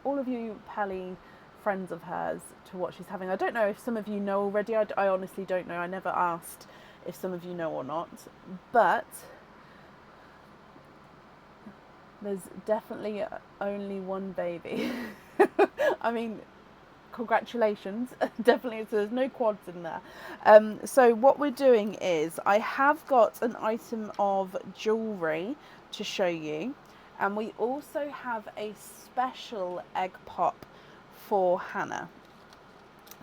all of you Pelly friends of hers to what she's having. I don't know if some of you know already. I honestly don't know. I never asked if some of you know or not, but there's definitely only one baby. I mean, congratulations. Definitely, so there's no quads in there. So what we're doing is, I have got an item of jewellery to show you, and we also have a special egg pop for Hannah.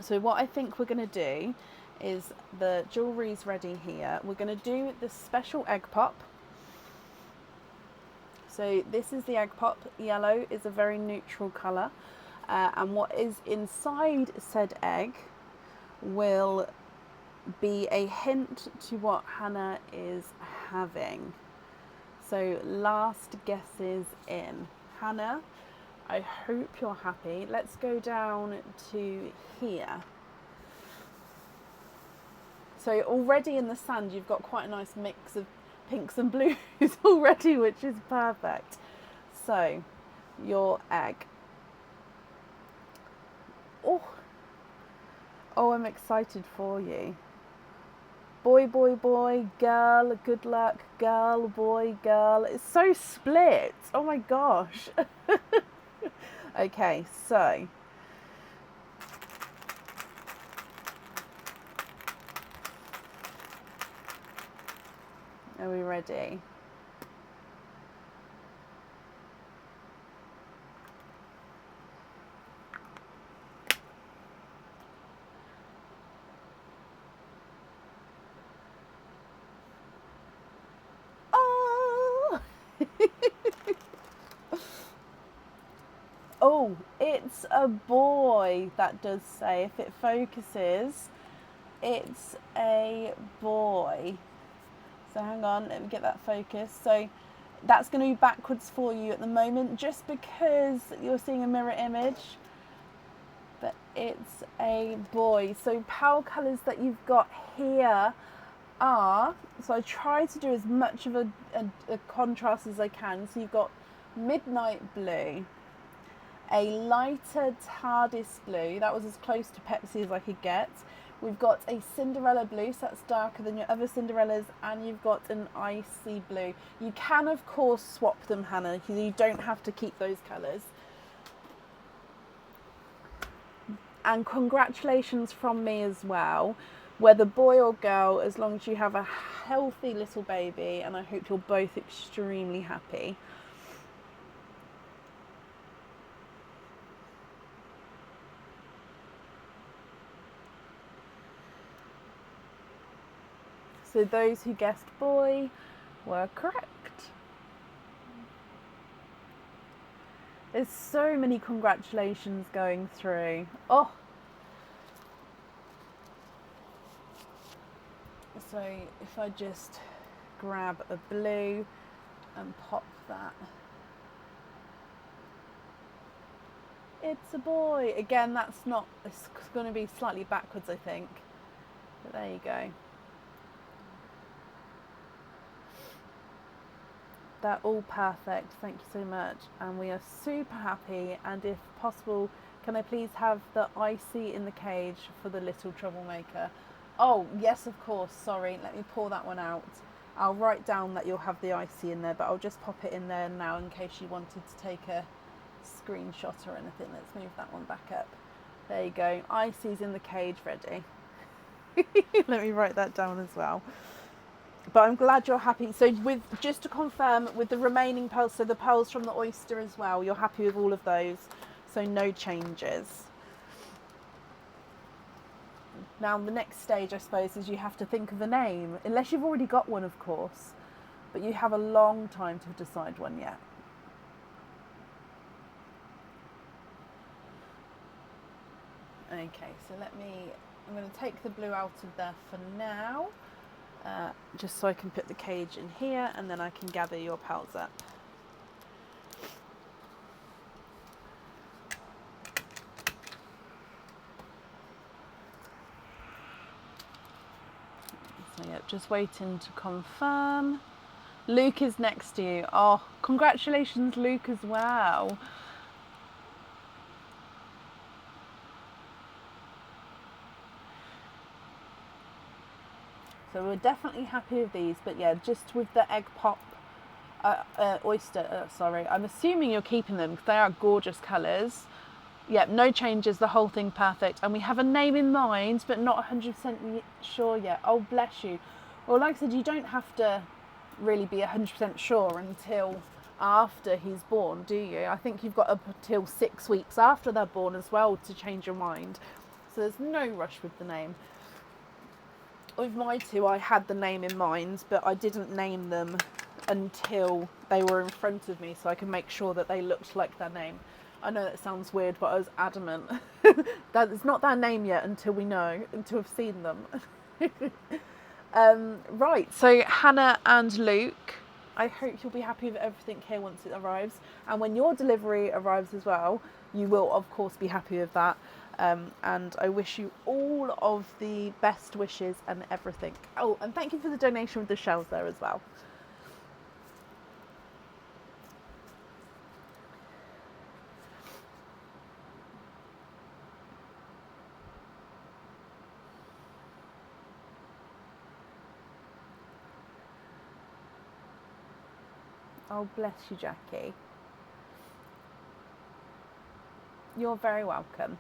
So what I think we're going to do is the jewellery's ready here. We're going to do the special egg pop. So this is the egg pop. Yellow is a very neutral colour, and what is inside said egg will be a hint to what Hannah is having. So last guesses in. Hannah, I hope you're happy. Let's go down to here. So already in the sand you've got quite a nice mix of pinks and blues already, which is perfect. So your egg. Oh, I'm excited for you. Boy, boy, boy, girl, good luck, girl, boy, girl. It's so split. Oh my gosh. Okay, so are we ready? Oh! Oh, it's a boy, that does say. If it focuses, it's a boy. So hang on, let me get that focus. So that's going to be backwards for you at the moment, just because you're seeing a mirror image. But it's a boy. So pal colours that you've got here are, so I try to do as much of a contrast as I can. So you've got midnight blue, a lighter TARDIS blue, that was as close to Pepsi as I could get. We've got a Cinderella blue, so that's darker than your other Cinderellas, and you've got an icy blue. You can of course swap them, Hannah, you don't have to keep those colours. And congratulations from me as well, whether boy or girl, as long as you have a healthy little baby, and I hope you're both extremely happy. So those who guessed boy were correct. There's so many congratulations going through. Oh! So if I just grab a blue and pop that. It's a boy. Again, that's not, it's going to be slightly backwards, I think. But there you go. They're all perfect, thank you so much, and we are super happy. And if possible, can I please have the icy in the cage for the little troublemaker? Oh yes, of course, sorry, let me pour that one out. I'll write down that you'll have the icy in there, but I'll just pop it in there now in case you wanted to take a screenshot or anything. Let's move that one back up. There you go, icy's in the cage ready. Let me write that down as well. But I'm glad you're happy. So with, just to confirm, with the remaining pearls, so the pearls from the oyster as well, you're happy with all of those, so no changes. Now the next stage, I suppose, is you have to think of a name, unless you've already got one, of course, but you have a long time to decide one yet. Okay, so I'm going to take the blue out of there for now. Just so I can put the cage in here, and then I can gather your pals up. So yeah, just waiting to confirm. Luke is next to you. Oh, congratulations, Luke, as well. So we're definitely happy with these, but yeah, just with the egg pop, oyster, sorry. I'm assuming you're keeping them because they are gorgeous colours. Yep, no changes, the whole thing perfect. And we have a name in mind, but not 100% sure yet. Oh, bless you. Well, like I said, you don't have to really be 100% sure until after he's born, do you? I think you've got up until 6 weeks after they're born as well to change your mind. So there's no rush with the name. with my two, I had the name in mind, but I didn't name them until they were in front of me, so I can make sure that they looked like their name. I know that sounds weird, but I was adamant that it's not their name yet until we've seen them. Right, so Hannah and Luke, I hope you'll be happy with everything here once it arrives. And when your delivery arrives as well, you will, of course, be happy with that. And I wish you all of the best wishes and everything. Oh, and thank you for the donation with the shells there as well. Oh, bless you, Jackie. You're very welcome.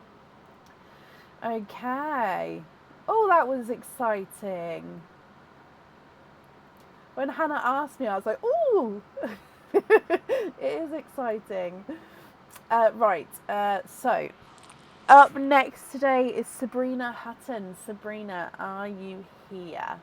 Okay. Oh, that was exciting. When Hannah asked me, I was like, ooh, it is exciting. Right, so up next today is Sabrina Hutton. Sabrina, are you here?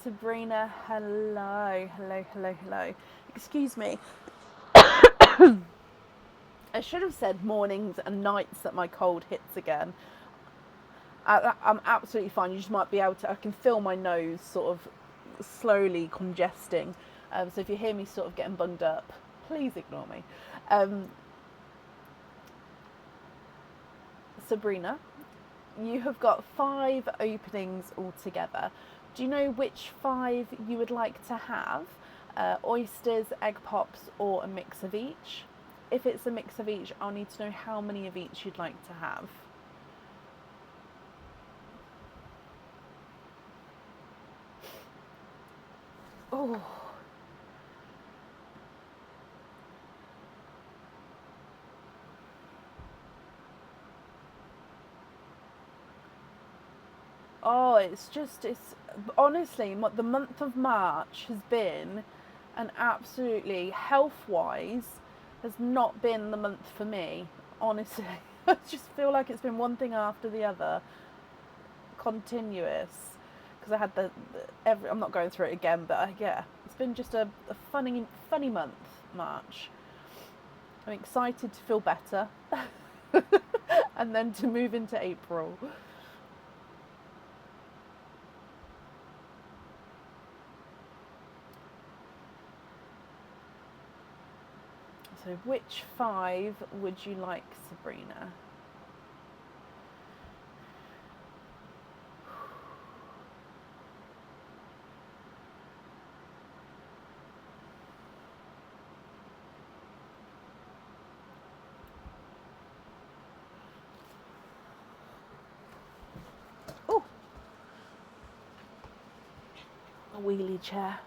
Sabrina, hello, hello, hello, hello. Excuse me. I should have said mornings and nights that my cold hits again. I'm absolutely fine. You just might be able to, I can feel my nose sort of slowly congesting. So if you hear me sort of getting bunged up, please ignore me. Sabrina, you have got 5 openings altogether. Do you know which 5 you would like to have? Oysters, egg pops, or a mix of each? If it's a mix of each, I'll need to know how many of each you'd like to have. Oh. Oh, it's honestly, the month of March has been an absolutely, health-wise, has not been the month for me, honestly. I just feel like it's been one thing after the other, continuous. Because I had I'm not going through it again, but yeah, it's been just a funny month, March. I'm excited to feel better, and then to move into April. So which 5 would you like, Sabrina? Oh, a wheelie chair.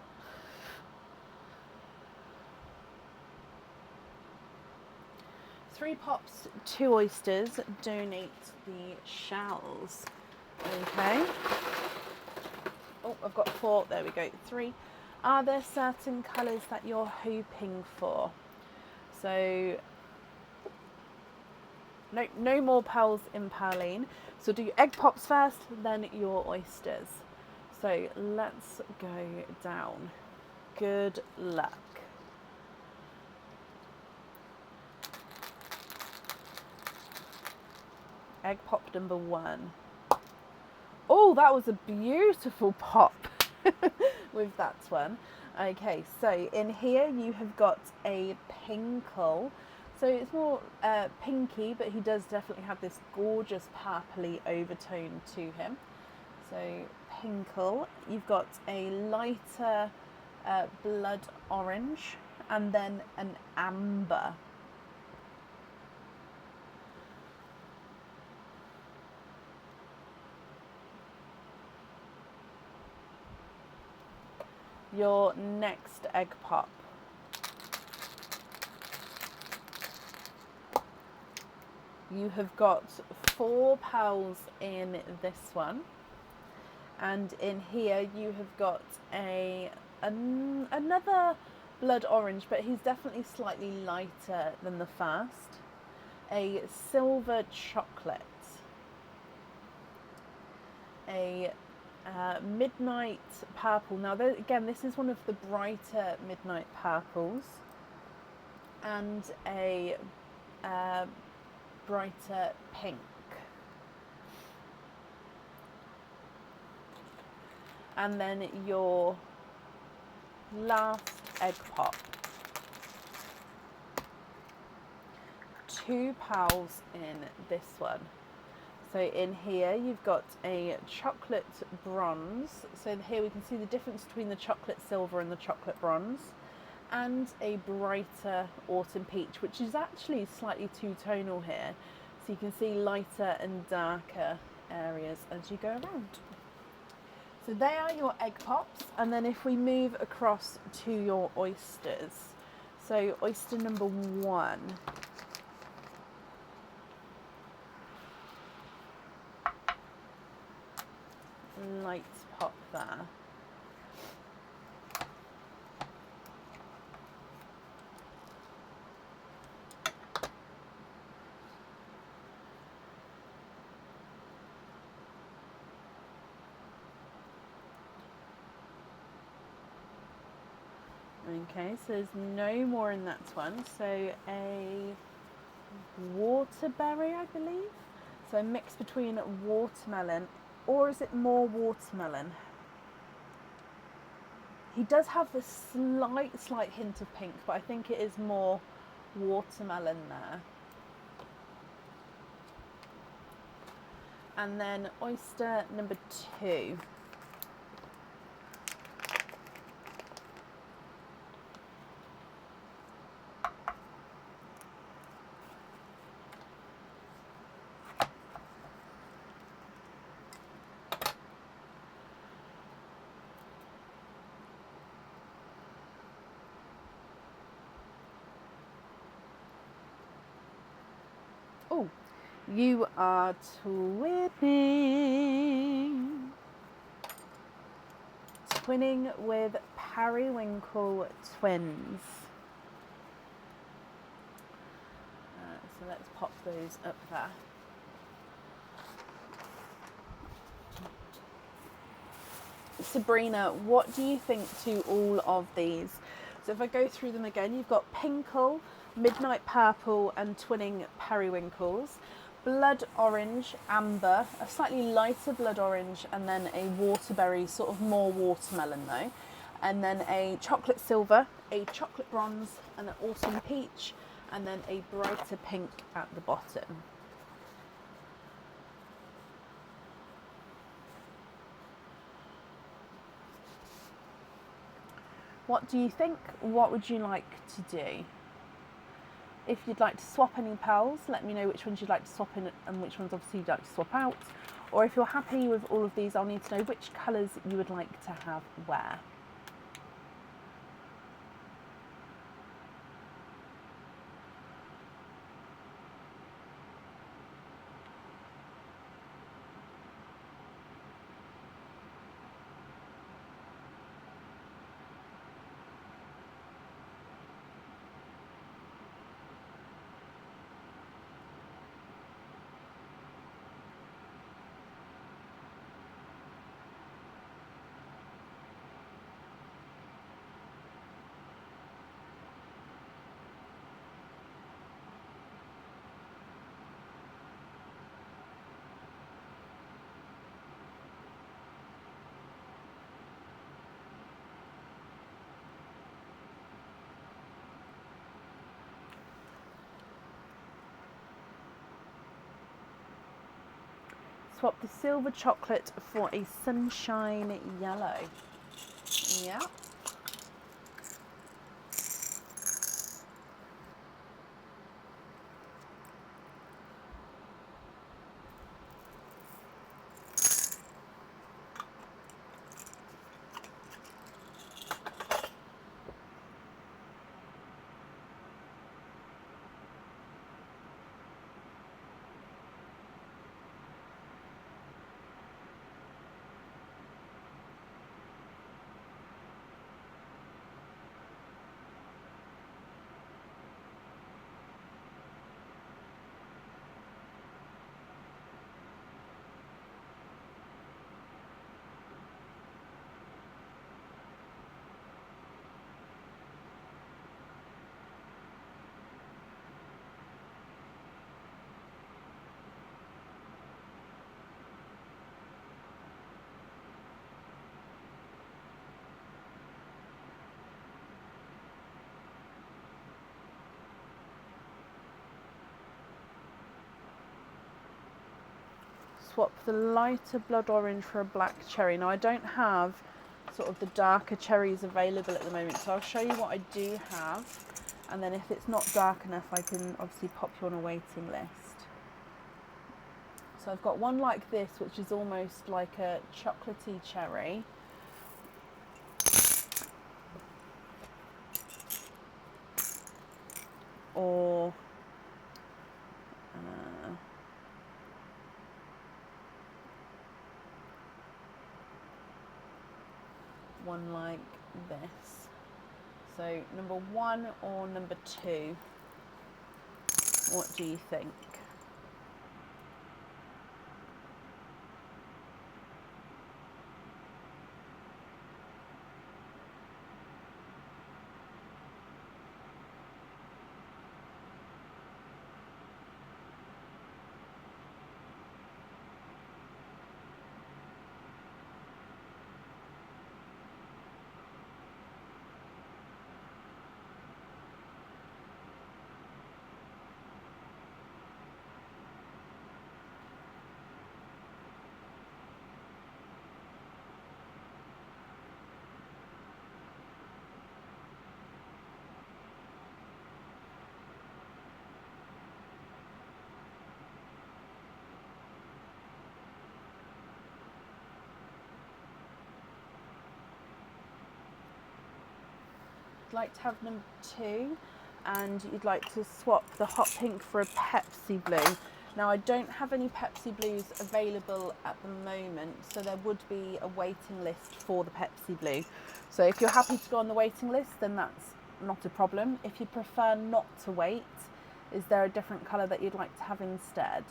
Three pops, 2 oysters, donate the shells. Okay. Oh, I've got 4. There we go. 3. Are there certain colours that you're hoping for? So, no more pearls in Pearline. So do egg pops first, then your oysters. So let's go down. Good luck. Egg pop number 1. Oh, that was a beautiful pop with that one. Okay, so in here you have got a pinkle. So it's more pinky, but he does definitely have this gorgeous purpley overtone to him. So pinkle. You've got a lighter blood orange, and then an amber. your next egg pop. You have got 4 pearls in this one, and in here you have got another blood orange, but he's definitely slightly lighter than the first. A silver chocolate, a midnight purple. Now again, this is one of the brighter midnight purples, and a brighter pink. And then your last egg pop. 2 pearls in this one. So in here you've got a chocolate bronze. So here we can see the difference between the chocolate silver and the chocolate bronze. And a brighter autumn peach, which is actually slightly two-tonal here. So you can see lighter and darker areas as you go around. So they are your egg pops, and then if we move across to your oysters. So oyster number 1. Light pop there. Okay, so there's no more in that one. So a waterberry, I believe. So a mix between watermelon, or is it more watermelon? He does have a slight hint of pink, but I think it is more watermelon there. And then oyster number 2. Oh, you are twinning. Twinning with periwinkle twins. So let's pop those up there. Sabrina, what do you think to all of these? So if I go through them again, you've got Pinkle, Midnight Purple and Twinning Periwinkles, Blood Orange, Amber, a slightly lighter Blood Orange, and then a Waterberry, sort of more watermelon though, and then a Chocolate Silver, a Chocolate Bronze, and an Autumn Peach, and then a brighter pink at the bottom. What do you think? What would you like to do? If you'd like to swap any pearls, let me know which ones you'd like to swap in and which ones obviously you'd like to swap out. Or if you're happy with all of these, I'll need to know which colours you would like to have where. Swap the silver chocolate for a sunshine yellow. Yeah. swap the lighter blood orange for a black cherry. Now I don't have sort of the darker cherries available at the moment, so I'll show you what I do have, and then if it's not dark enough I can obviously pop you on a waiting list. So I've got one like this, which is almost like a chocolatey cherry. Or one like this. So number 1 or number 2, what do you think? Like to have number 2, and you'd like to swap the hot pink for a Pepsi blue. Now I don't have any Pepsi blues available at the moment, so there would be a waiting list for the Pepsi blue. So if you're happy to go on the waiting list, then that's not a problem. If you prefer not to wait, is there a different colour that you'd like to have instead?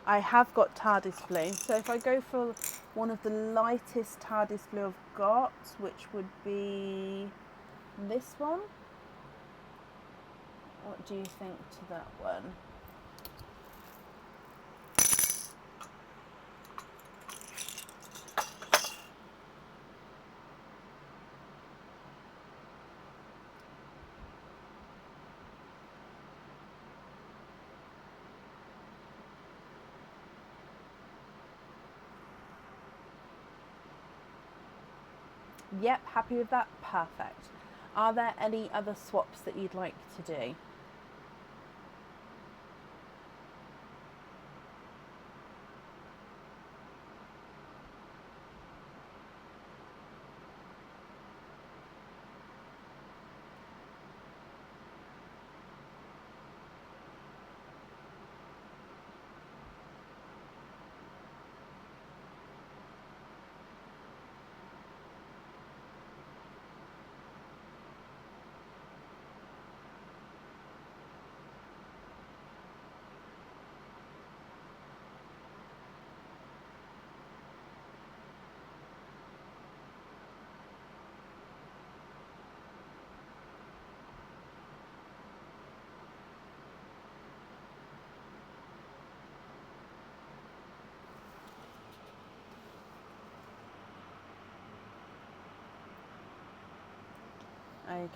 I have got TARDIS blue, so if I go for one of the lightest TARDIS blue I've got, which would be this one, what do you think to that one? Yep, happy with that? Perfect. Are there any other swaps that you'd like to do?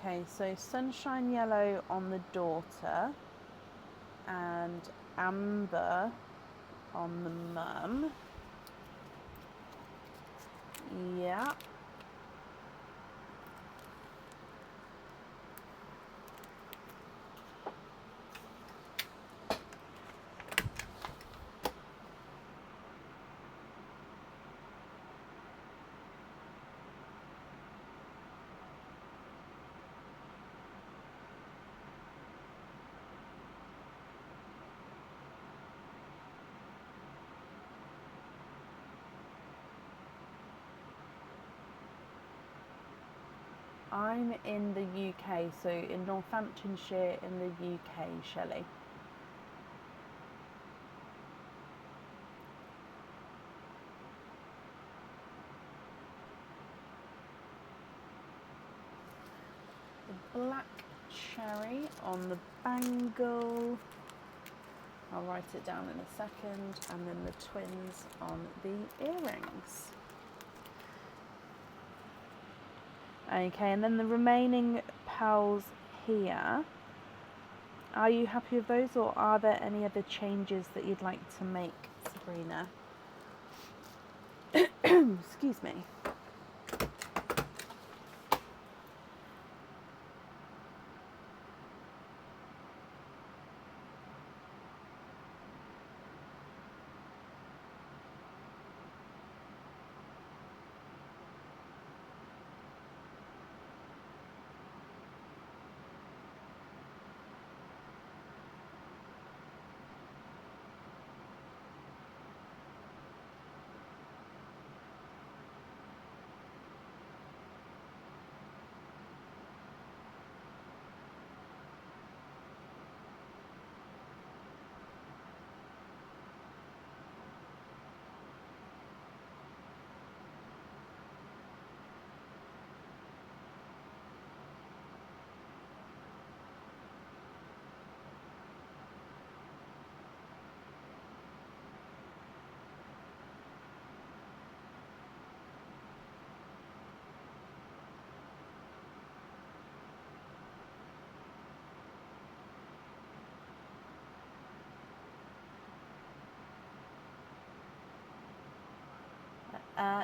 Okay, so sunshine yellow on the daughter and amber on the mum. Yeah. I'm in the UK, so in Northamptonshire in the UK, Shelley. The black cherry on the bangle. I'll write it down in a second, and then the twins on the earrings. Okay, and then the remaining pearls here. Are you happy with those, or are there any other changes that you'd like to make, Sabrina? Excuse me.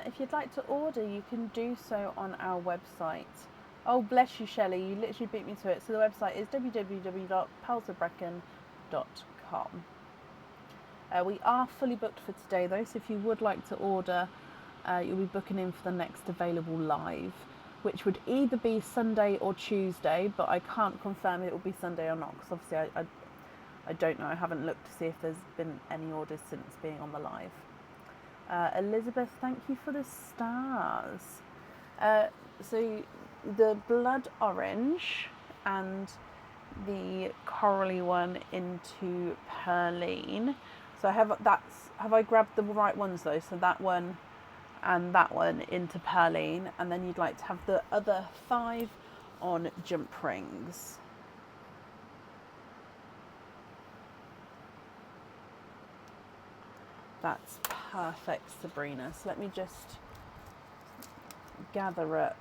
If you'd like to order, you can do so on our website. Oh, bless you, Shelley. You literally beat me to it. So the website is www.pearlsofbrecon.com. We are fully booked for today, though, so if you would like to order, you'll be booking in for the next available live, which would either be Sunday or Tuesday, but I can't confirm it will be Sunday or not, because obviously I don't know. I haven't looked to see if there's been any orders since being on the live. Elizabeth, thank you for the stars. So the blood orange and the corally one into Perline. So have I grabbed the right ones though? So that one and that one into Perline, and then you'd like to have the other 5 on jump rings. That's perfect, Sabrina. So let me just gather up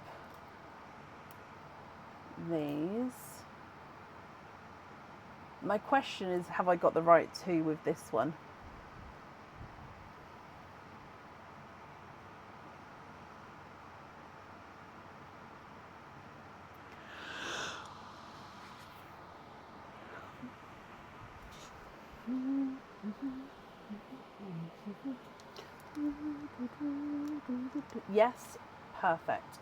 these. My question is, have I got the right 2 with this one? Yes, perfect.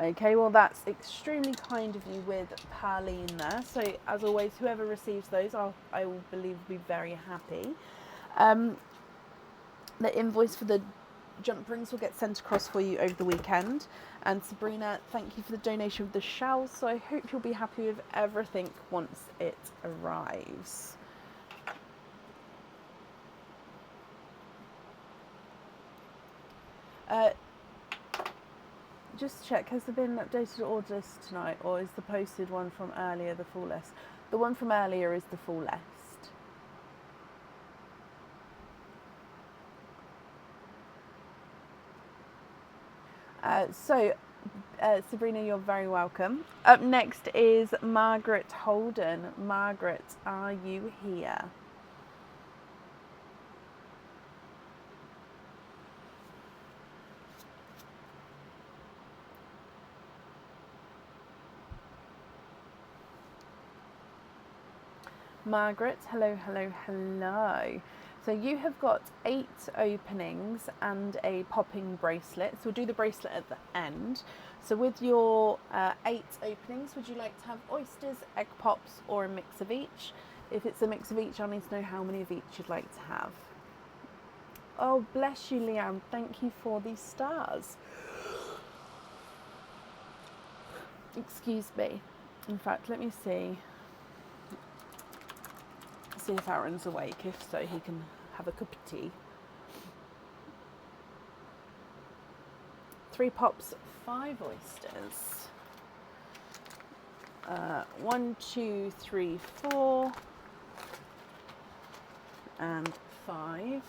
Okay, well that's extremely kind of you with Perline there. So as always, whoever receives those, I will believe will be very happy. The invoice for the jump rings will get sent across for you over the weekend. And Sabrina, thank you for the donation of the shells. So I hope you'll be happy with everything once it arrives. Just check, has there been an updated order list tonight, or is the posted one from earlier the full list? The one from earlier is the full list. Sabrina, you're very welcome. Up next is Margaret Holden. Margaret, are you here? Margaret, hello, hello, hello. So you have got 8 openings and a popping bracelet. So we'll do the bracelet at the end. So with your 8 openings, would you like to have oysters, egg pops, or a mix of each? If it's a mix of each, I need to know how many of each you'd like to have. Oh, bless you, Leanne. Thank you for these stars. Excuse me. In fact, let me see if Aaron's awake. If so, he can have a cup of tea. 3 pops, 5 oysters. 1, 2, 3, 4, and 5.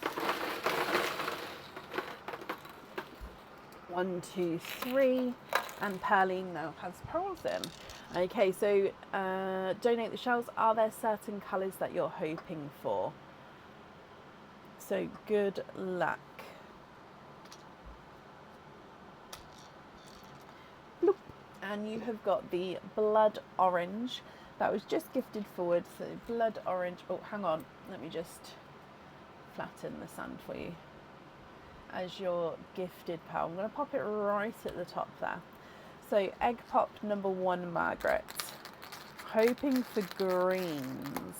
1, 2, 3, and Pearline now has pearls in. Okay, so donate the shells. Are there certain colours that you're hoping for? So good luck. Bloop. And you have got the blood orange that was just gifted forward. So blood orange. Oh, hang on. Let me just flatten the sand for you. As your gifted pal. I'm going to pop it right at the top there. So egg pop number 1, Margaret. Hoping for greens.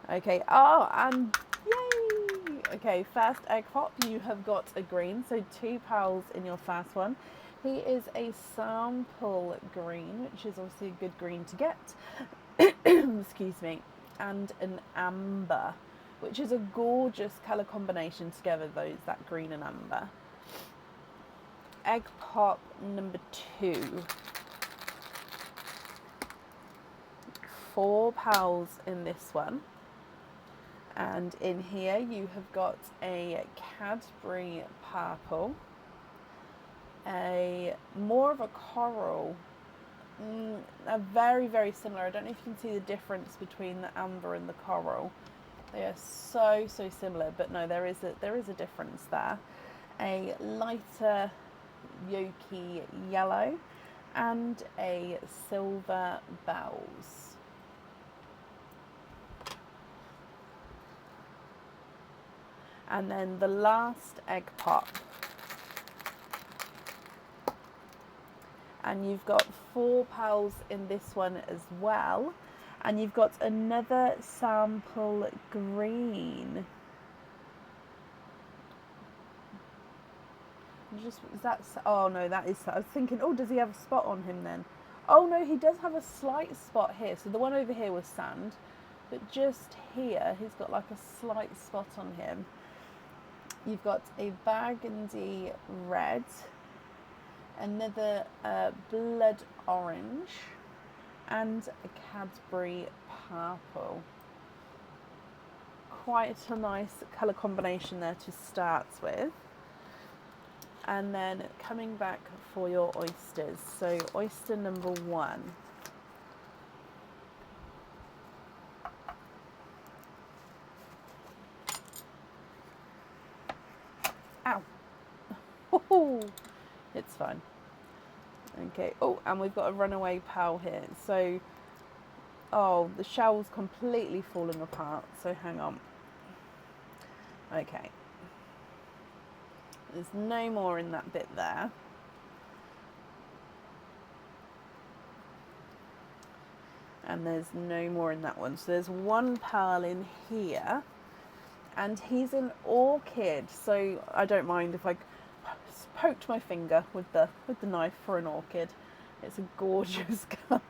Okay. Oh, and yay! Okay, first egg pop, you have got a green. So 2 pals in your first one. He is a sample green, which is obviously a good green to get. Excuse me. And an amber, which is a gorgeous colour combination together, that green and amber. Egg pop number 2. 4 pals in this one. And in here you have got a Cadbury purple, a more of a coral, a very, very similar. I don't know if you can see the difference between the amber and the coral. They are so similar, but no, there is a difference there. A lighter yolky yellow and a silver bells. And then the last egg pop. And you've got 4 pals in this one as well. And you've got another sample green. Oh no, that is, I was thinking, oh, does he have a spot on him then? Oh no, he does have a slight spot here. So the one over here was sand, but just here, he's got like a slight spot on him. You've got a burgundy red, another blood orange, and a Cadbury purple. Quite a nice colour combination there to start with. And then coming back for your oysters. So oyster number 1. Ow. Oh, it's fine. Okay. Oh, and we've got a runaway pal here. So, oh, the shell's completely falling apart. So hang on. Okay. There's no more in that bit there. And there's no more in that one. So there's 1 pearl in here. And he's an orchid. So I don't mind if I poked my finger with the knife for an orchid. It's a gorgeous colour.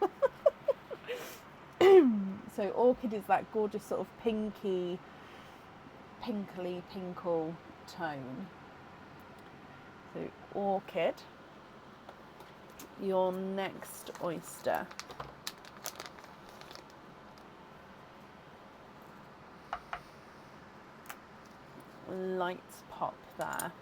So orchid is that gorgeous sort of pinkly pinkle tone. So orchid, your next oyster. Light pop there.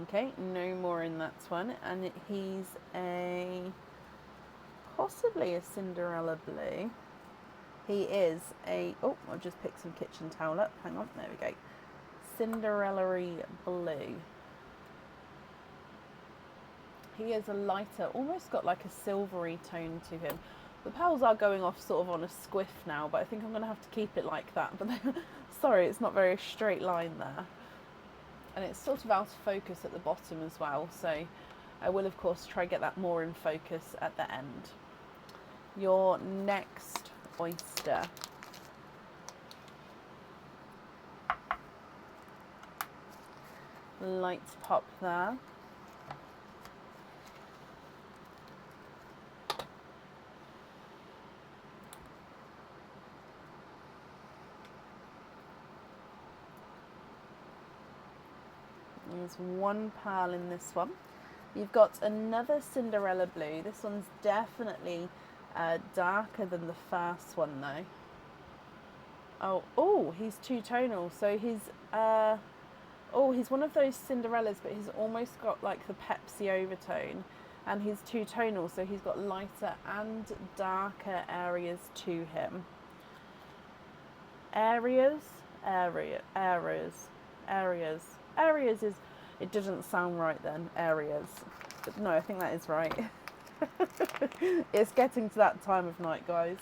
Okay, no more in that one, and he's possibly a Cinderella blue. He is oh, I'll just pick some kitchen towel up, hang on, there we go. Cinderella-y blue. He is a lighter, almost got like a silvery tone to him. The pearls are going off sort of on a squiff now, but I think I'm going to have to keep it like that. But sorry, it's not very straight line there. and it's sort of out of focus at the bottom as well, so I will of course try to get that more in focus at the end. Your next oyster. Lights pop there. There's one pearl in this one. You've got another Cinderella blue. This one's definitely darker than the first one though. Oh, he's two-tonal. So he's he's one of those Cinderellas, but he's almost got like the Pepsi overtone, and he's two-tonal, so he's got lighter and darker areas to him. Areas is, it doesn't sound right then, areas. But no, I think that is right. It's getting to that time of night, guys.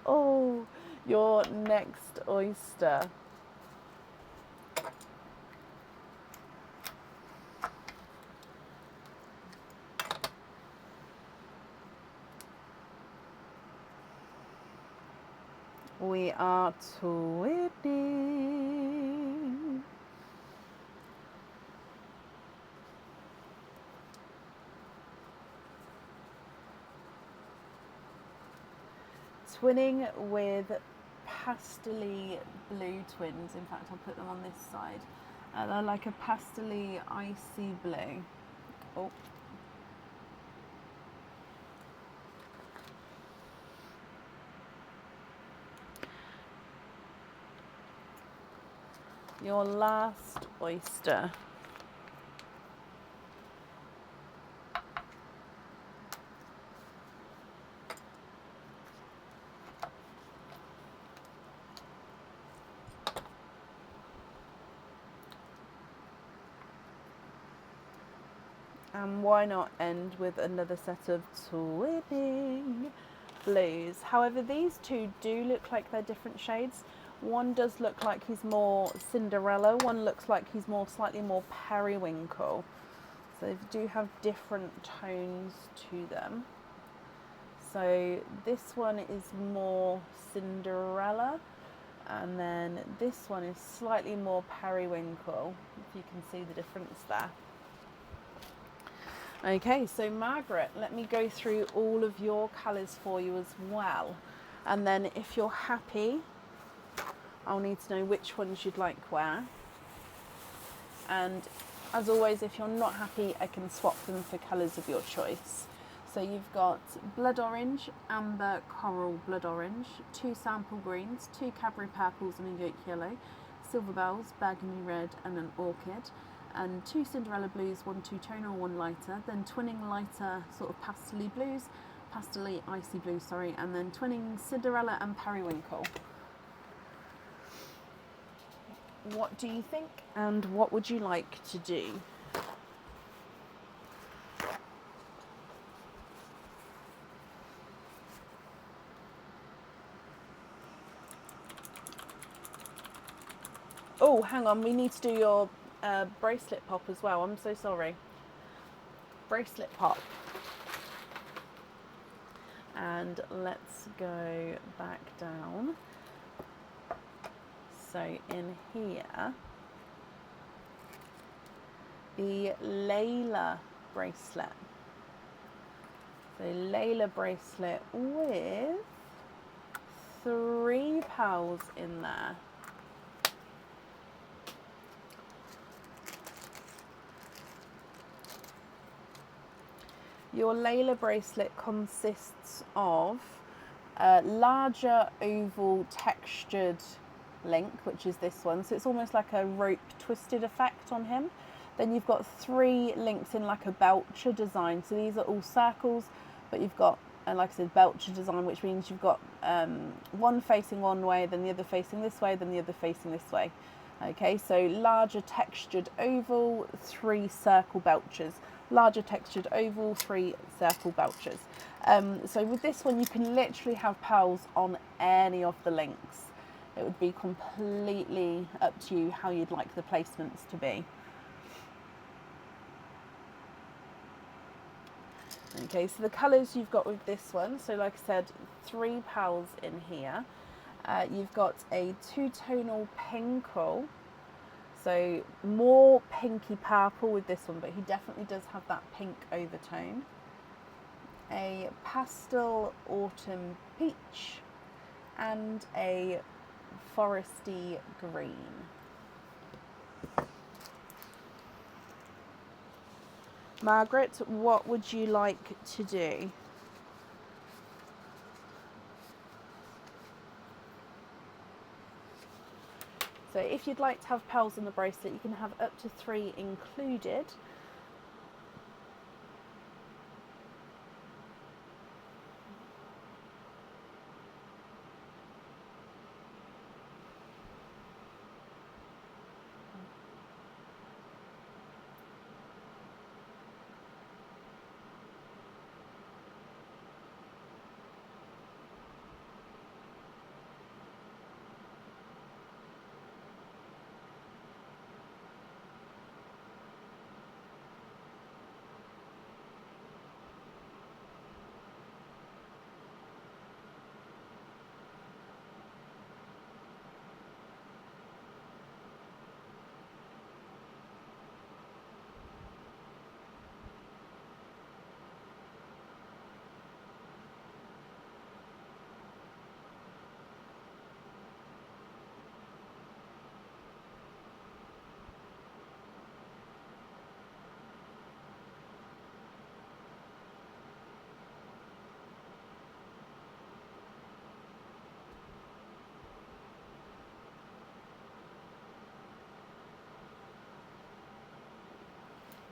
Oh, your next oyster. We are twinning. Twinning with pastely blue twins. In fact, I'll put them on this side. They're like a pastely icy blue. Oh. Your last oyster. And why not end with another set of twinning blues? However, these two do look like they're different shades. One does look like he's more Cinderella, one looks like he's slightly more periwinkle. So they do have different tones to them. So this one is more Cinderella, and then this one is slightly more periwinkle, if you can see the difference there. Okay, so Margaret, let me go through all of your colours for you as well. And then if you're happy, I'll need to know which ones you'd like where. And as always, if you're not happy, I can swap them for colours of your choice. So you've got blood orange, amber, coral, blood orange, 2 sample greens, 2 Cadbury purples and a yolk yellow, silver bells, burgundy red and an orchid, and 2 Cinderella blues, 1 two-tonal, 1 lighter, then twinning lighter sort of pastely blues, pastely icy blue, sorry, and then twinning Cinderella and periwinkle. What do you think, and what would you like to do? Oh, hang on, we need to do your bracelet pop as well. I'm so sorry. Bracelet pop. And let's go back down. So in here, the Layla bracelet. So Layla bracelet with 3 pearls in there. Your Layla bracelet consists of a larger oval textured link, which is this one. So it's almost like a rope twisted effect on him. Then you've got 3 links in like a belcher design. So these are all circles, but you've got, like I said, belcher design, which means you've got one facing one way, then the other facing this way, then the other facing this way. Okay, so larger textured oval, 3 circle belchers. Larger textured oval, 3 circle belchers. So with this one, you can literally have pearls on any of the links. It would be completely up to you how you'd like the placements to be. Okay, so the colours you've got with this one, so like I said, 3 pals in here. You've got a 2-tonal pinkle, so more pinky purple with this one, but he definitely does have that pink overtone. A pastel autumn peach and a foresty green. Margaret, what would you like to do? So if you'd like to have pearls on the bracelet, you can have up to 3 included.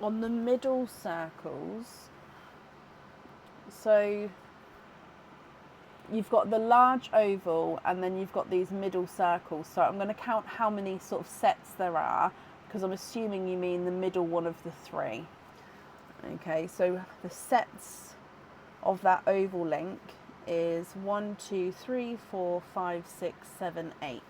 On the middle circles, so you've got the large oval and then you've got these middle circles. So I'm going to count how many sort of sets there are, because I'm assuming you mean the middle one of the 3. Okay, so the sets of that oval link is 1, 2, 3, 4, 5, 6, 7, 8.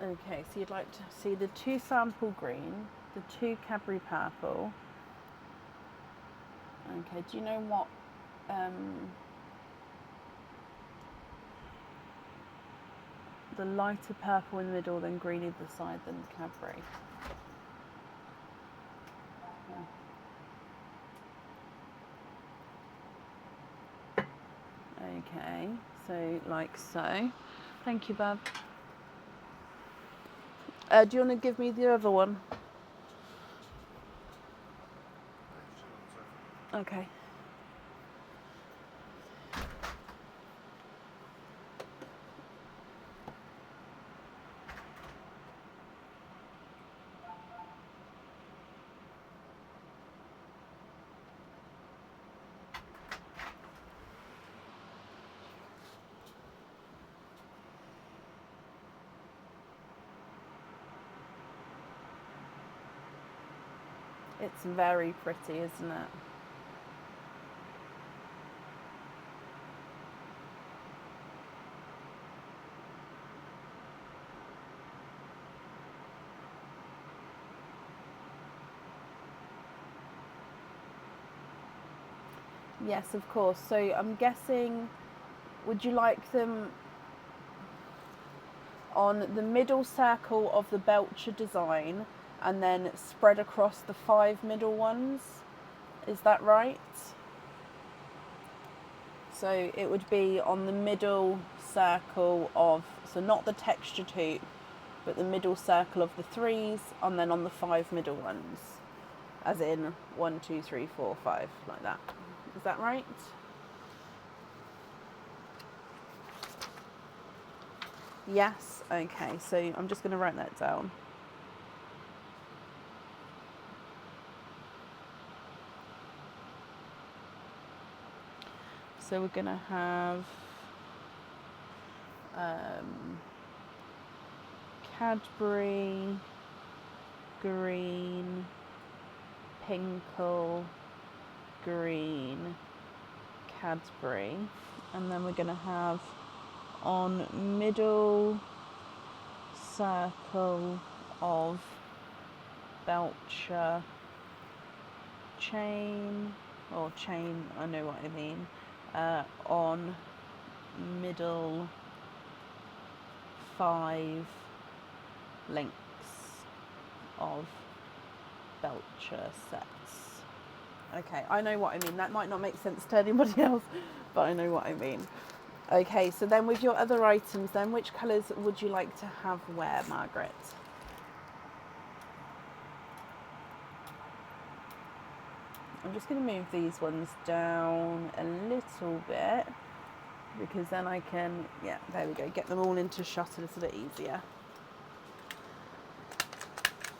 Okay, so you'd like to see the 2 sample green, the 2 Cadbury purple. Okay, do you know what the lighter purple in the middle, then green either side, then the Cadbury? Okay, so like so. Thank you, Bab. Do you want to give me the other one? Okay. It's very pretty, isn't it? Yes, of course. So I'm guessing, would you like them on the middle circle of the Belcher design and then spread across the 5 middle ones? Is that right? So it would be on the middle circle of, so not the texture tube, but the middle circle of the 3s, and then on the 5 middle ones, as in 1, 2, 3, 4, 5, like that. Is that right? Yes. Okay, so I'm just going to write that down. So we're going to have Cadbury, green, Pinkle, green, Cadbury, and then we're going to have on middle circle of Belcher chain, or chain, I know what I mean, on middle 5 links of Belcher sets. Okay, I know what I mean. That might not make sense to anybody else, but I know what I mean. Okay, so then with your other items then, which colours would you like to have where, Margaret? I'm just going to move these ones down a little bit, because then I can, yeah, there we go, get them all into shot a little bit easier.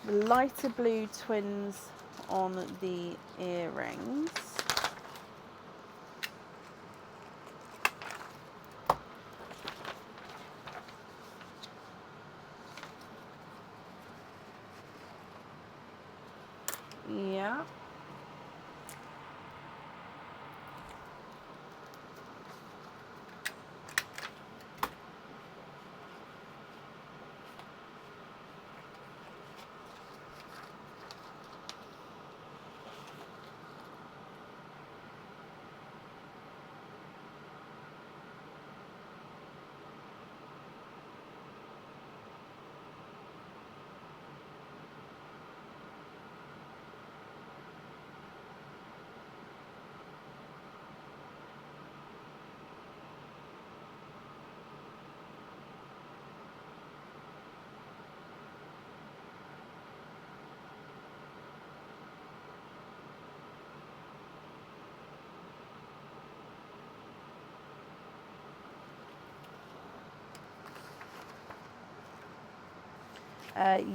The lighter blue twins on the earrings. Yeah.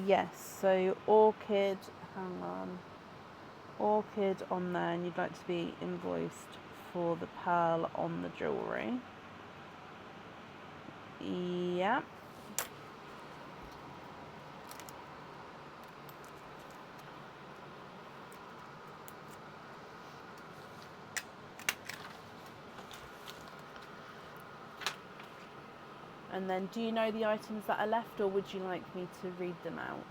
Yes, so orchid, hang on, orchid on there, and you'd like to be invoiced for the pearl on the jewellery. Yeah. And then do you know the items that are left, or would you like me to read them out?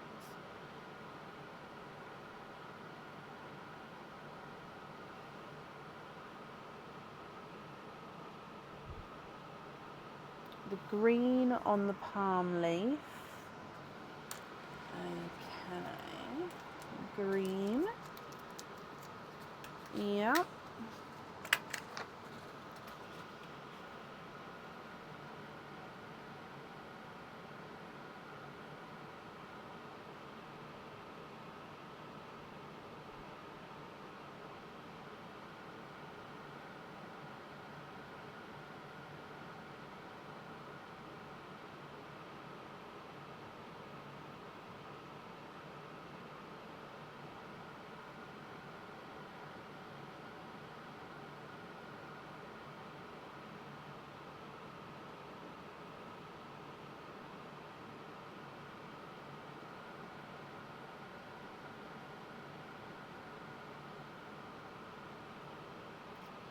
The green on the palm leaf. Okay. Green. Yeah.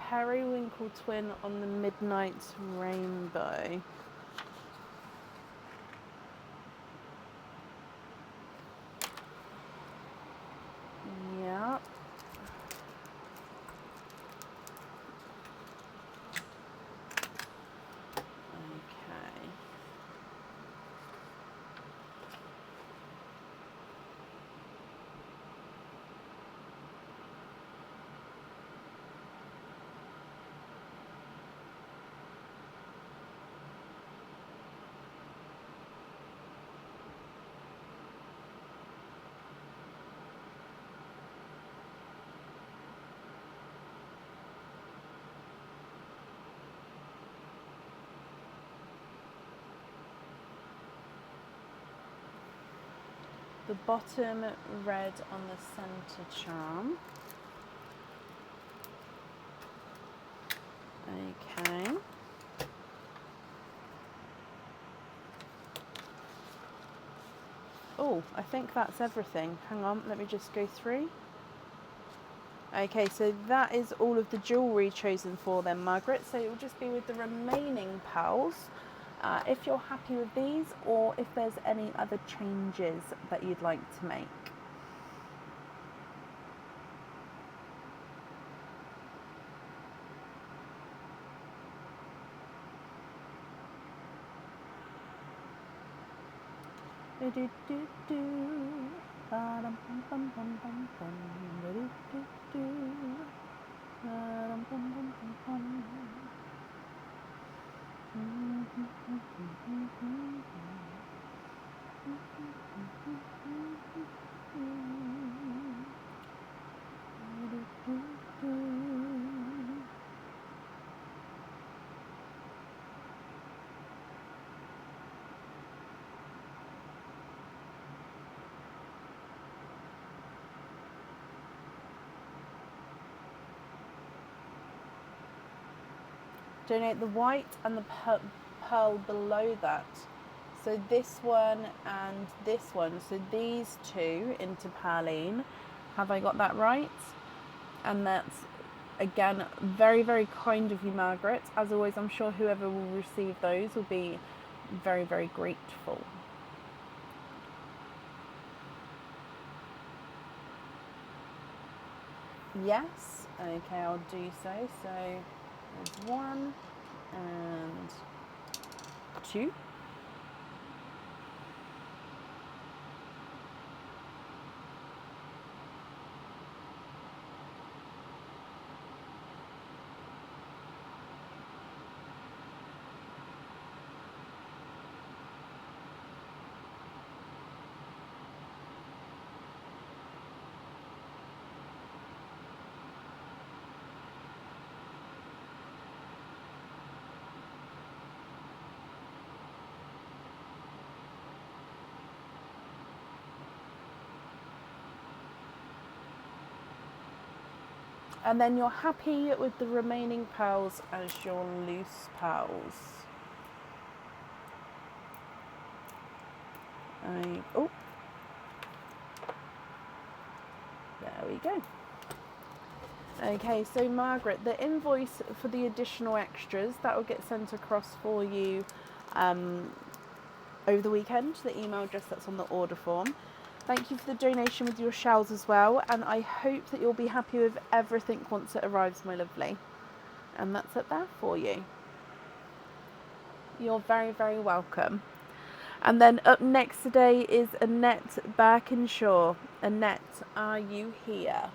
periwinkle twin on the midnight rainbow. Yeah. Okay. The bottom red on the center charm. Okay. Oh, I think that's everything. Hang on, let me just go through. Okay, so that is all of the jewellery chosen for them, Margaret. So it will just be with the remaining pearls. If you're happy with these, or if there's any other changes that you'd like to make. Donate the white and the pearl below that. So this one and this one. So these two into Perline. Have I got that right? And that's, again, very, very kind of you, Margaret. As always, I'm sure whoever will receive those will be very, very grateful. Yes. Okay, I'll do so. So there's 1 and 2. And then you're happy with the remaining pearls as your loose pearls. Oh, there we go. Okay, so Margaret, the invoice for the additional extras, that will get sent across for you over the weekend to the email address that's on the order form. Thank you for the donation with your shells as well, and I hope that you'll be happy with everything once it arrives, my lovely. And that's it there for you. You're very, very welcome. And then up next today is Annette Birkinshaw. Annette, are you here?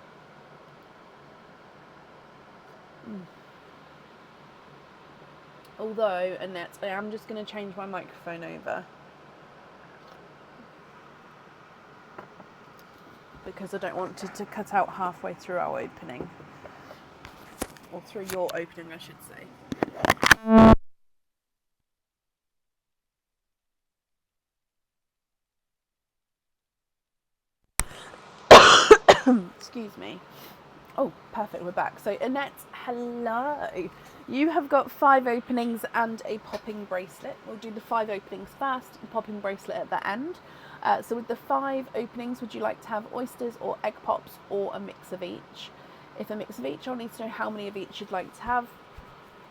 Although, Annette, I am just going to change my microphone over, because I don't want it to cut out halfway through our opening. Or through your opening, I should say. Excuse me. Oh, perfect, we're back. So Annette, hello. You have got 5 openings and a popping bracelet. We'll do the 5 openings first, and popping bracelet at the end. So with the 5 openings, would you like to have oysters or egg pops or a mix of each? If a mix of each, I'll need to know how many of each you'd like to have.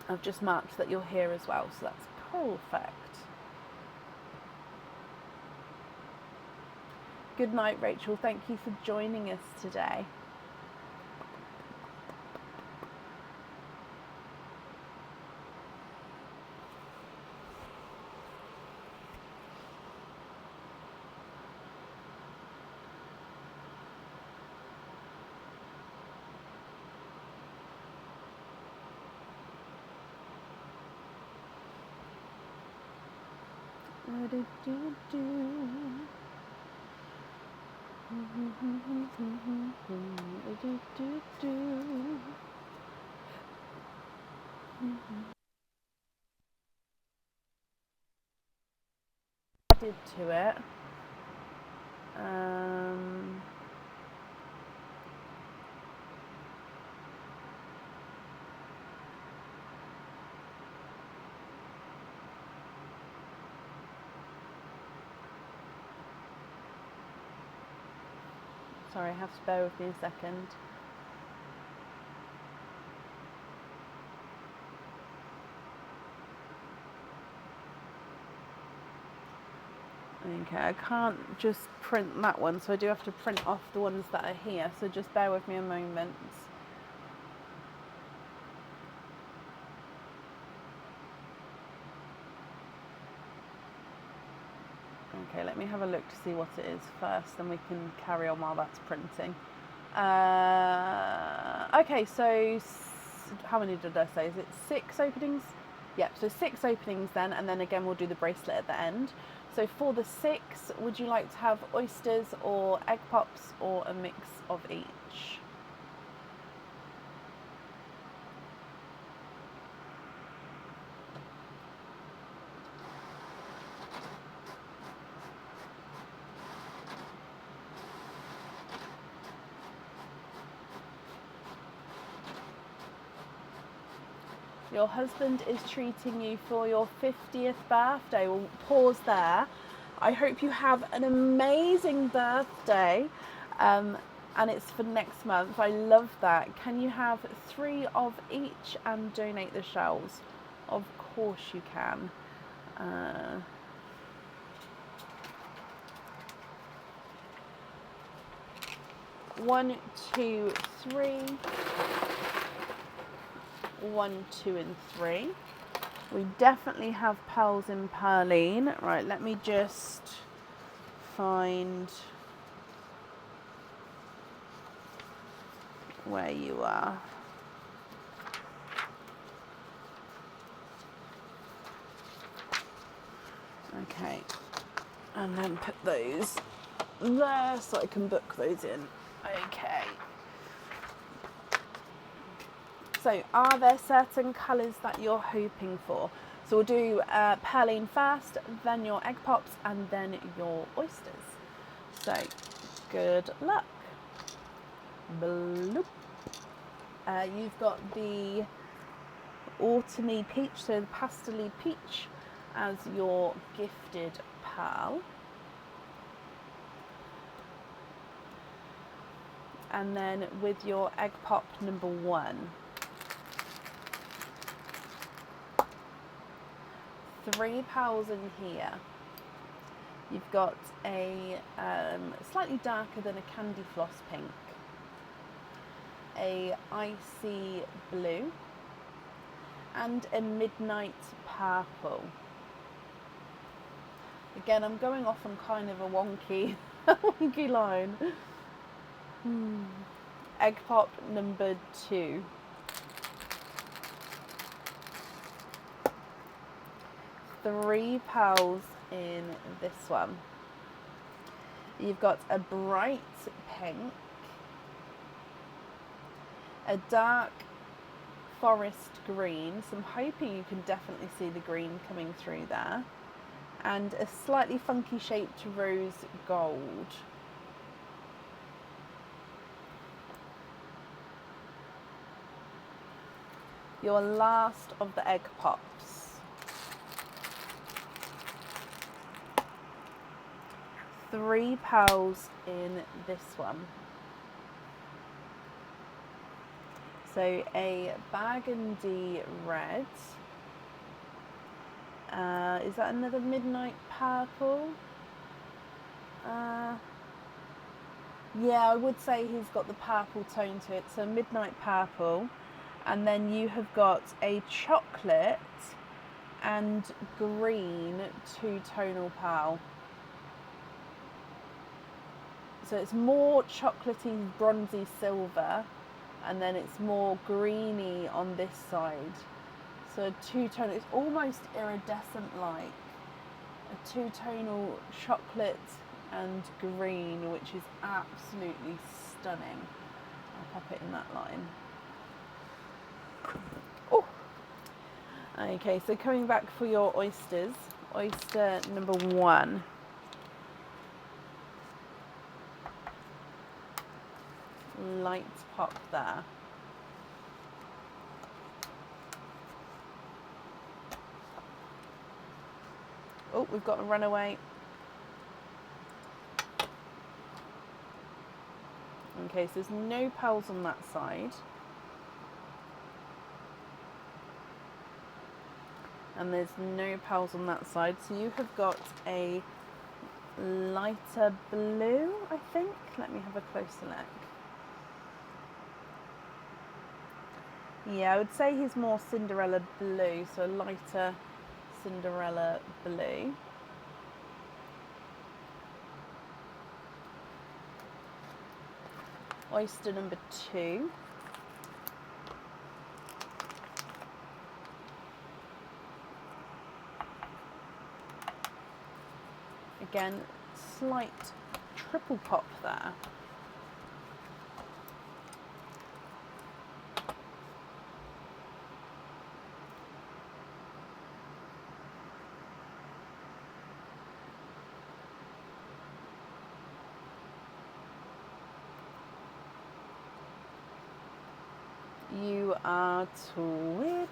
I've just marked that you're here as well, so that's perfect. Good night, Rachel. Thank you for joining us today. Added to it. Sorry, have to bear with me a second. Okay, I can't just print that one, so I do have to print off the ones that are here, so just bear with me a moment. Okay, let me have a look to see what it is first, and we can carry on while that's printing. Okay, so how many did I say? Is it 6 openings? Yep, so 6 openings then, and then again we'll do the bracelet at the end. So for the 6, would you like to have oysters or egg pops or a mix of each? Your husband is treating you for your 50th birthday. We'll pause there. I hope you have an amazing birthday, and it's for next month. I love that. Can you have 3 of each and donate the shells? Of course you can. 1, 2, 3. 1, 2, and 3. We definitely have pearls in Perline. Right, let me just find where you are. Okay, and then put those there so I can book those in. Okay. So are there certain colours that you're hoping for? So we'll do Perline first, then your egg pops, and then your oysters. So good luck. Bloop. You've got the autumny peach, so the pastel-y peach as your gifted pearl. And then with your egg pop number 1. 3 pearls in here. You've got a slightly darker than a candy floss pink, a icy blue, and a midnight purple. Again, I'm going off on kind of a wonky, wonky line. Egg pop number 2. 3 pearls in this one. You've got a bright pink, a dark forest green, so I'm hoping you can definitely see the green coming through there, and a slightly funky shaped rose gold. Your last of the egg pops. 3 pearls in this one. So a burgundy red. Is that another midnight purple? Yeah, I would say he's got the purple tone to it. So midnight purple. And then you have got a chocolate and green two-tonal pearl. So it's more chocolatey, bronzy silver, and then it's more greeny on this side. So two-tone, it's almost iridescent like. A two-tonal chocolate and green, which is absolutely stunning. I'll pop it in that line. Oh, okay, so coming back for your oysters, oyster number 1. Light pop there. Oh, we've got a runaway. Okay, so there's no pearls on that side. And there's no pearls on that side. So you have got a lighter blue, I think. Let me have a closer look. Yeah, I would say he's more Cinderella blue, so a lighter Cinderella blue. Oyster number 2. Again, slight triple pop there. You are twinning.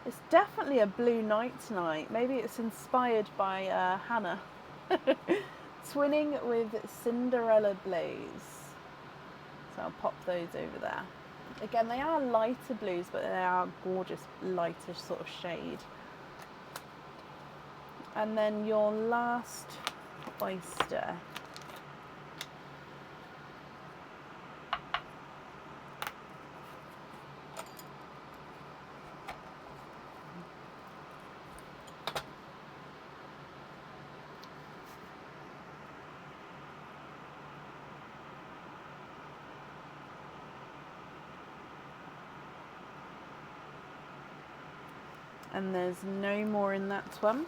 It's definitely a blue night tonight. Maybe it's inspired by Hannah. Twinning with Cinderella blues. So I'll pop those over there. Again, they are lighter blues, but they are gorgeous, lighter sort of shade. And then your last oyster. And there's no more in that one.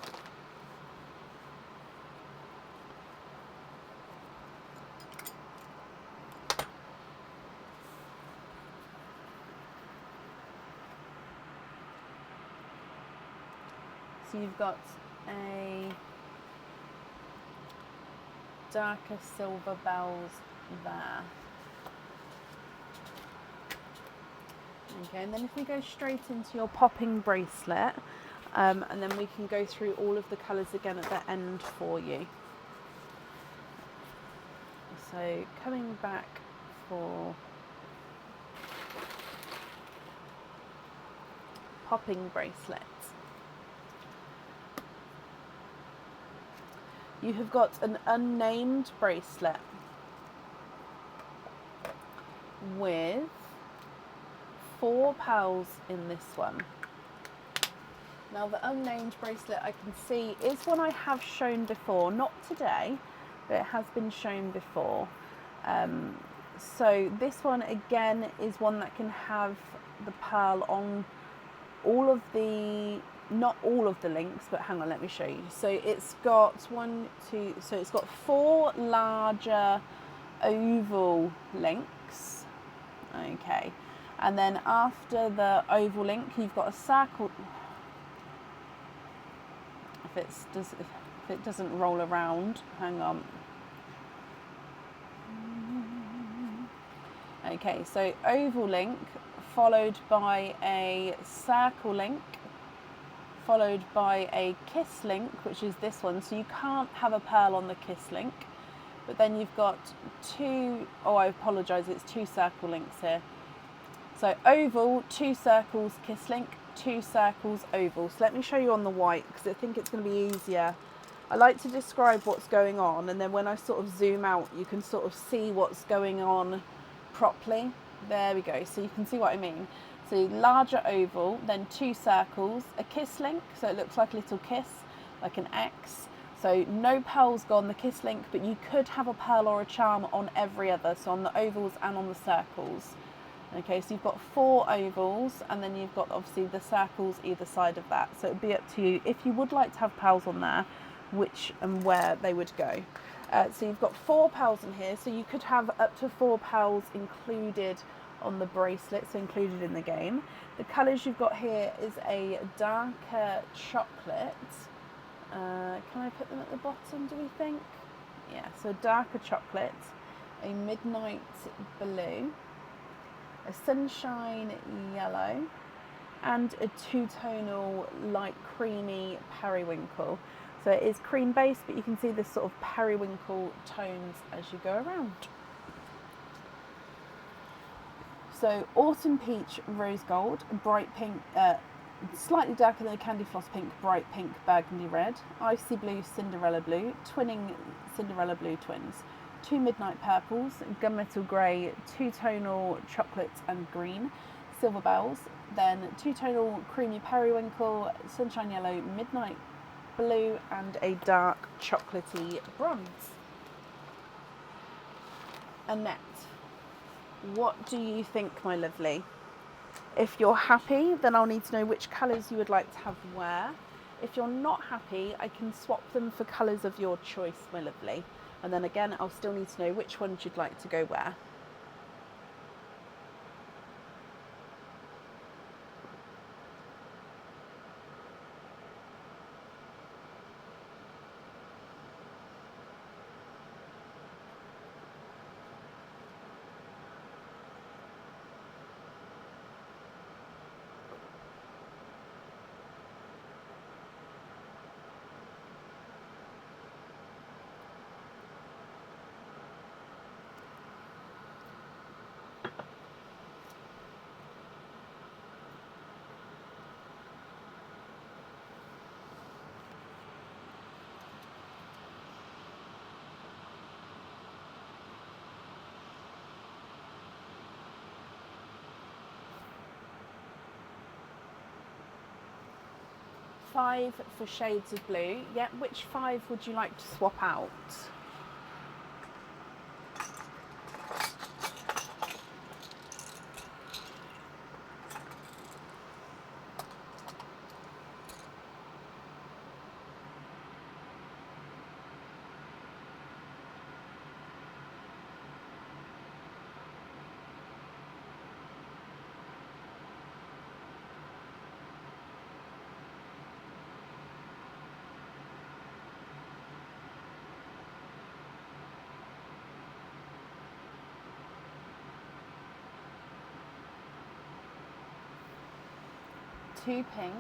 So you've got a darker silver bells there. Okay, and then if we go straight into your popping bracelet, and then we can go through all of the colours again at the end for you. So coming back for popping bracelets. You have got an unnamed bracelet with 4 pearls in this one. Now the unnamed bracelet I can see is one I have shown before, not today, but it has been shown before. So this one again is one that can have the pearl on all of the, not all of the links, but hang on, let me show you. So it's got so it's got 4 larger oval links. Okay. And then after the oval link, you've got a circle. If it doesn't roll around, hang on. Okay, so oval link followed by a circle link, followed by a kiss link, which is this one. So you can't have a pearl on the kiss link. but then you've got two, oh I apologise, it's two circle links here. So oval, two circles, kiss link, two circles, oval. So let me show you on the white because I think it's going to be easier. I like to describe what's going on, and then when I sort of zoom out you can sort of see what's going on properly. There we go, so you can see what I mean. So larger oval, then two circles, a kiss link, so it looks like a little kiss, like an X. So no pearls go on the kiss link, but you could have a pearl or a charm on every other, so on the ovals and on the circles. Okay, so you've got four ovals, and then you've got obviously the circles either side of that. So it'd be up to you if you would like to have pearls on there, which and where they would go. So you've got four pearls in here, so you could have up to four pearls included on the bracelet, so included in the game. The colours you've got here is a darker chocolate. Can I put them at the bottom, do we think? Yeah, so darker chocolate, a midnight blue, a sunshine yellow, and a two-tonal light creamy periwinkle. So it is cream based, but you can see this sort of periwinkle tones as you go around. So autumn peach, rose gold, bright pink, slightly darker than a candy floss pink, bright pink, burgundy red, icy blue, Cinderella blue, twinning Cinderella blue twins, two midnight purples, gunmetal grey, two-tonal chocolate and green, silver bells, then two-tonal creamy periwinkle, sunshine yellow, midnight blue, and a dark chocolatey bronze. Annette, what do you think, my lovely? If you're happy, then I'll need to know which colours you would like to have where. If you're not happy, I can swap them for colours of your choice, my lovely. And then again, I'll still need to know which ones you'd like to go where. Five for shades of blue. Yeah, which five would you like to swap out? Two pink,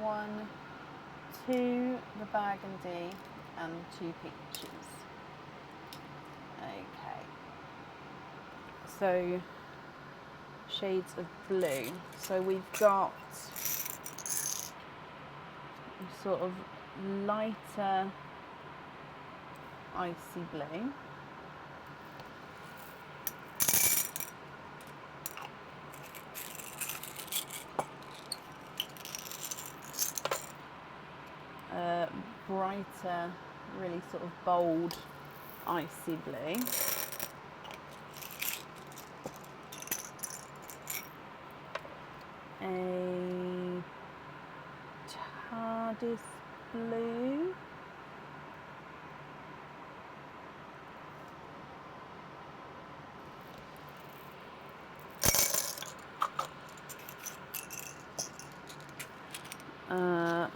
one, two the burgundy, and two peaches. Okay. So shades of blue. So we've got sort of lighter icy blue. Brighter, really sort of bold icy blue. A TARDIS blue.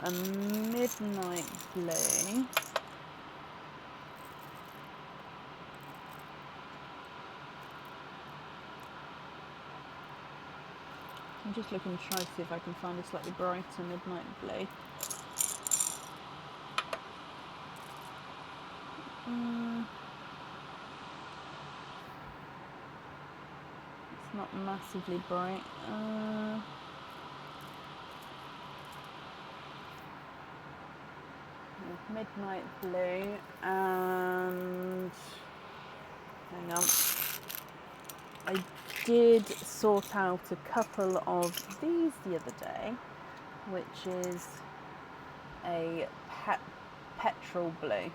A midnight blue. I'm just looking to try to see if I can find a slightly brighter midnight blue. It's not massively bright. Midnight blue and hang on. I did sort out a couple of these the other day, which is a petrol blue.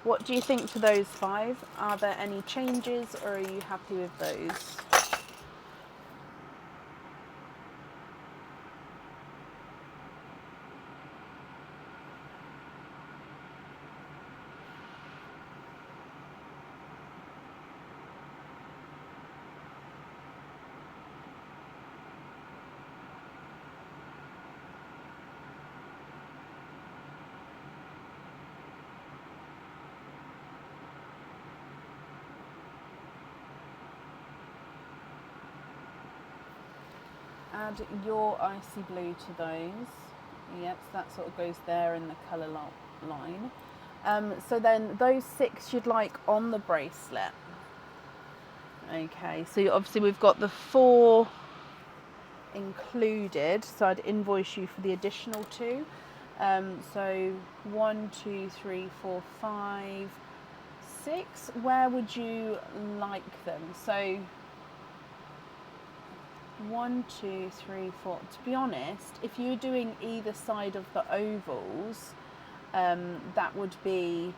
What do you think to those 5? Are there any changes or are you happy with those? Add your icy blue to those. Yep, so that sort of goes there in the colour line. So then those 6 you'd like on the bracelet. Okay, so obviously we've got the 4 included, so I'd invoice you for the additional 2. So 1, 2, 3, 4, 5, 6. Where would you like them? So 1, 2, 3, 4. To be honest, if you're doing either side of the ovals, that would be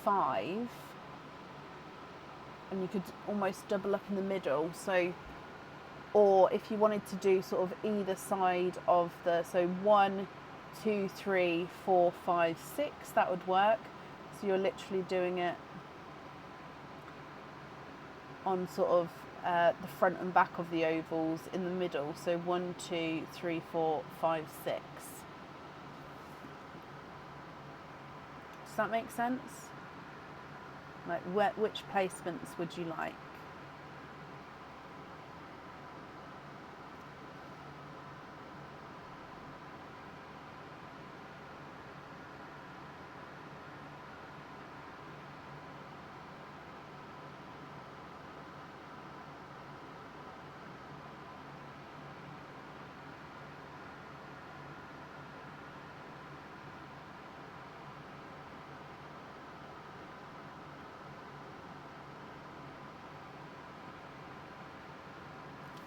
5, and you could almost double up in the middle. So, or if you wanted to do sort of either side of the, so 1, 2, 3, 4, 5, 6, that would work. So you're literally doing it on sort of the front and back of the ovals in the middle. So 1, 2, 3, 4, 5, 6. Does that make sense? Like, which placements would you like?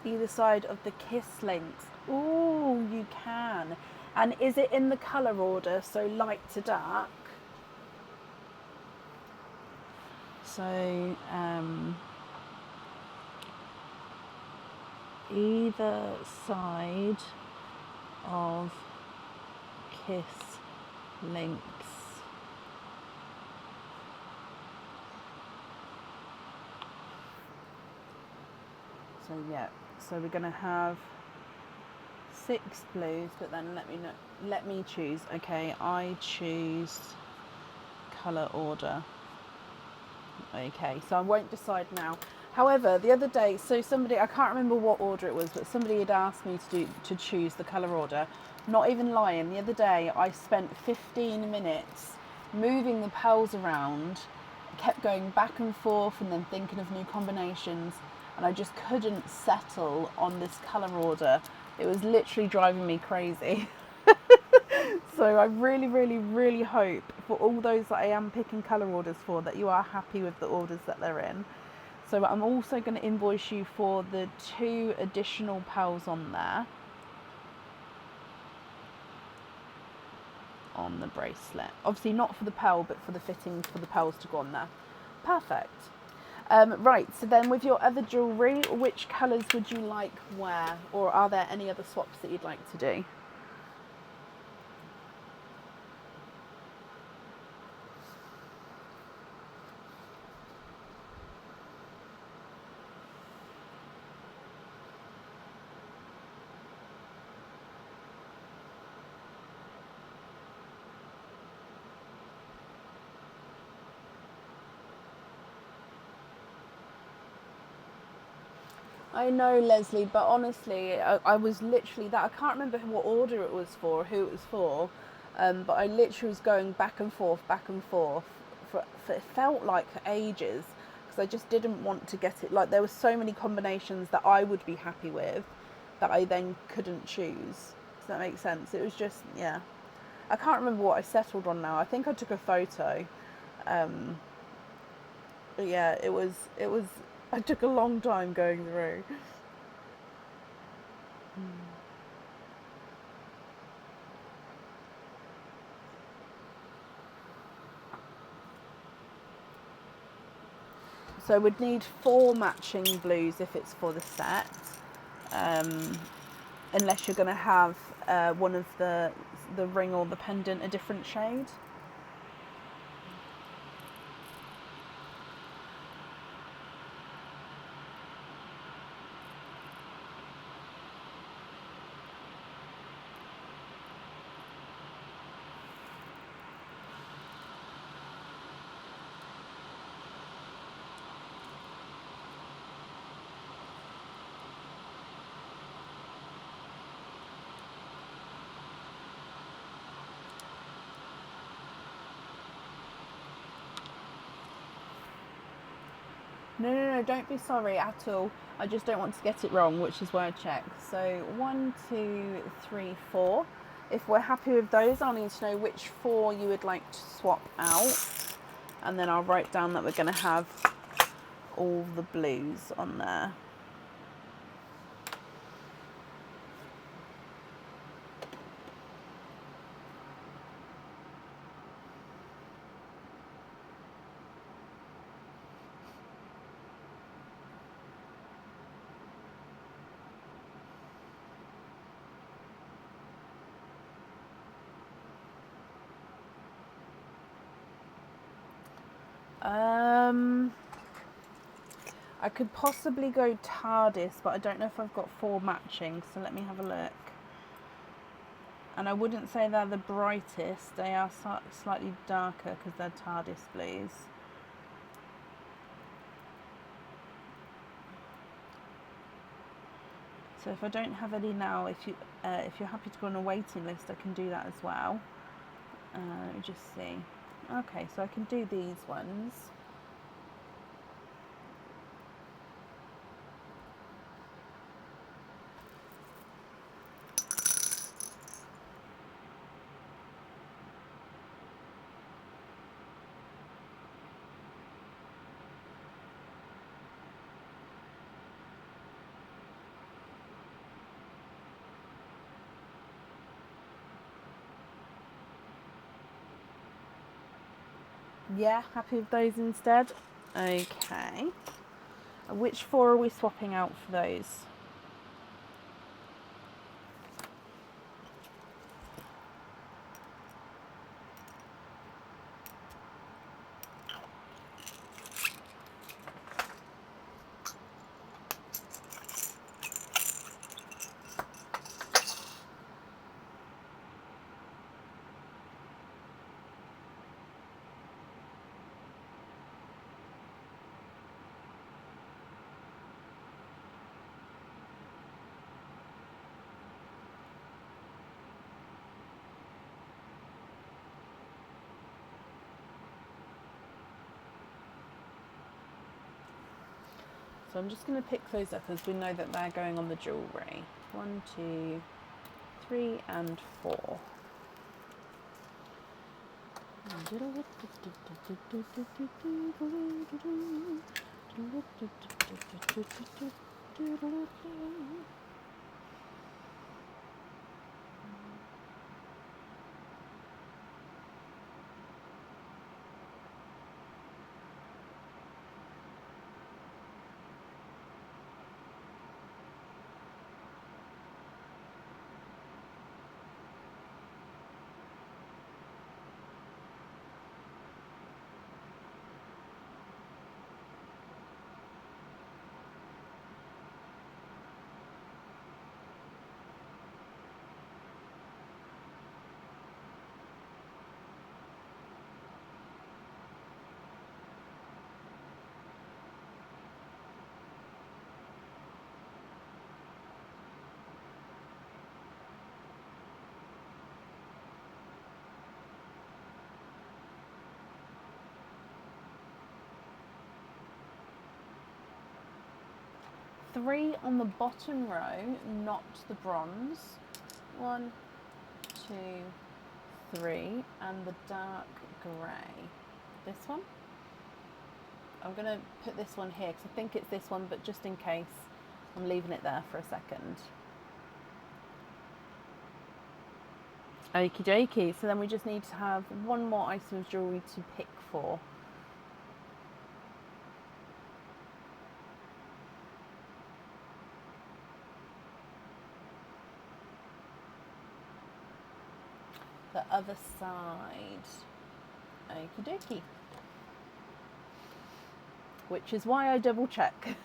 Either side of the kiss links. Ooh, you can. And is it in the colour order, so light to dark? So either side of kiss links. So yeah, so we're going to have 6 blues, but then let me choose. Okay, I choose colour order. Okay, so I won't decide now. However, the other day, so somebody, I can't remember what order it was, but somebody had asked me to choose the colour order. Not even lying, the other day I spent 15 minutes moving the pearls around, kept going back and forth and then thinking of new combinations, and I just couldn't settle on this colour order. It was literally driving me crazy. So I really, really, really hope for all those that I am picking colour orders for that you are happy with the orders that they're in. So I'm also going to invoice you for the 2 additional pearls on there, on the bracelet. Obviously not for the pearl, but for the fittings for the pearls to go on there. Perfect. Right, so then with your other jewellery, which colours would you like where? Or are there any other swaps that you'd like to do? I know, Leslie, but honestly, I was literally that. I can't remember what order it was for, who it was for, but I literally was going back and forth, back and forth. For it felt like ages because I just didn't want to get it. Like there were so many combinations that I would be happy with that I then couldn't choose. Does that make sense? It was just, yeah. I can't remember what I settled on now. I think I took a photo. But yeah, it was. I took a long time going through. So we'd need 4 matching blues if it's for the set, um, unless you're going to have one of the ring or the pendant a different shade. No, don't be sorry at all. I just don't want to get it wrong, which is why I check. So 1, 2, 3, 4. If we're happy with those, I'll need to know which 4 you would like to swap out. And then I'll write down that we're going to have all the blues on there. I could possibly go TARDIS, but I don't know if I've got 4 matching, so let me have a look. And I wouldn't say they're the brightest, they are slightly darker because they're TARDIS blues. So if I don't have any now, if you're happy to go on a waiting list, I can do that as well. Let me just see. Okay, so I can do these ones. Yeah, happy with those instead? Okay. Which 4 are we swapping out for those? So I'm just going to pick those up as we know that they're going on the jewellery. 1, 2, 3 and 4. 3 on the bottom row, not the bronze. 1, 2, 3, and the dark grey. This one. I'm going to put this one here because I think it's this one, but just in case, I'm leaving it there for a second. Okie dokie, so then we just need to have one more item of jewellery to pick for. The other side. Okie dokie. Which is why I double check.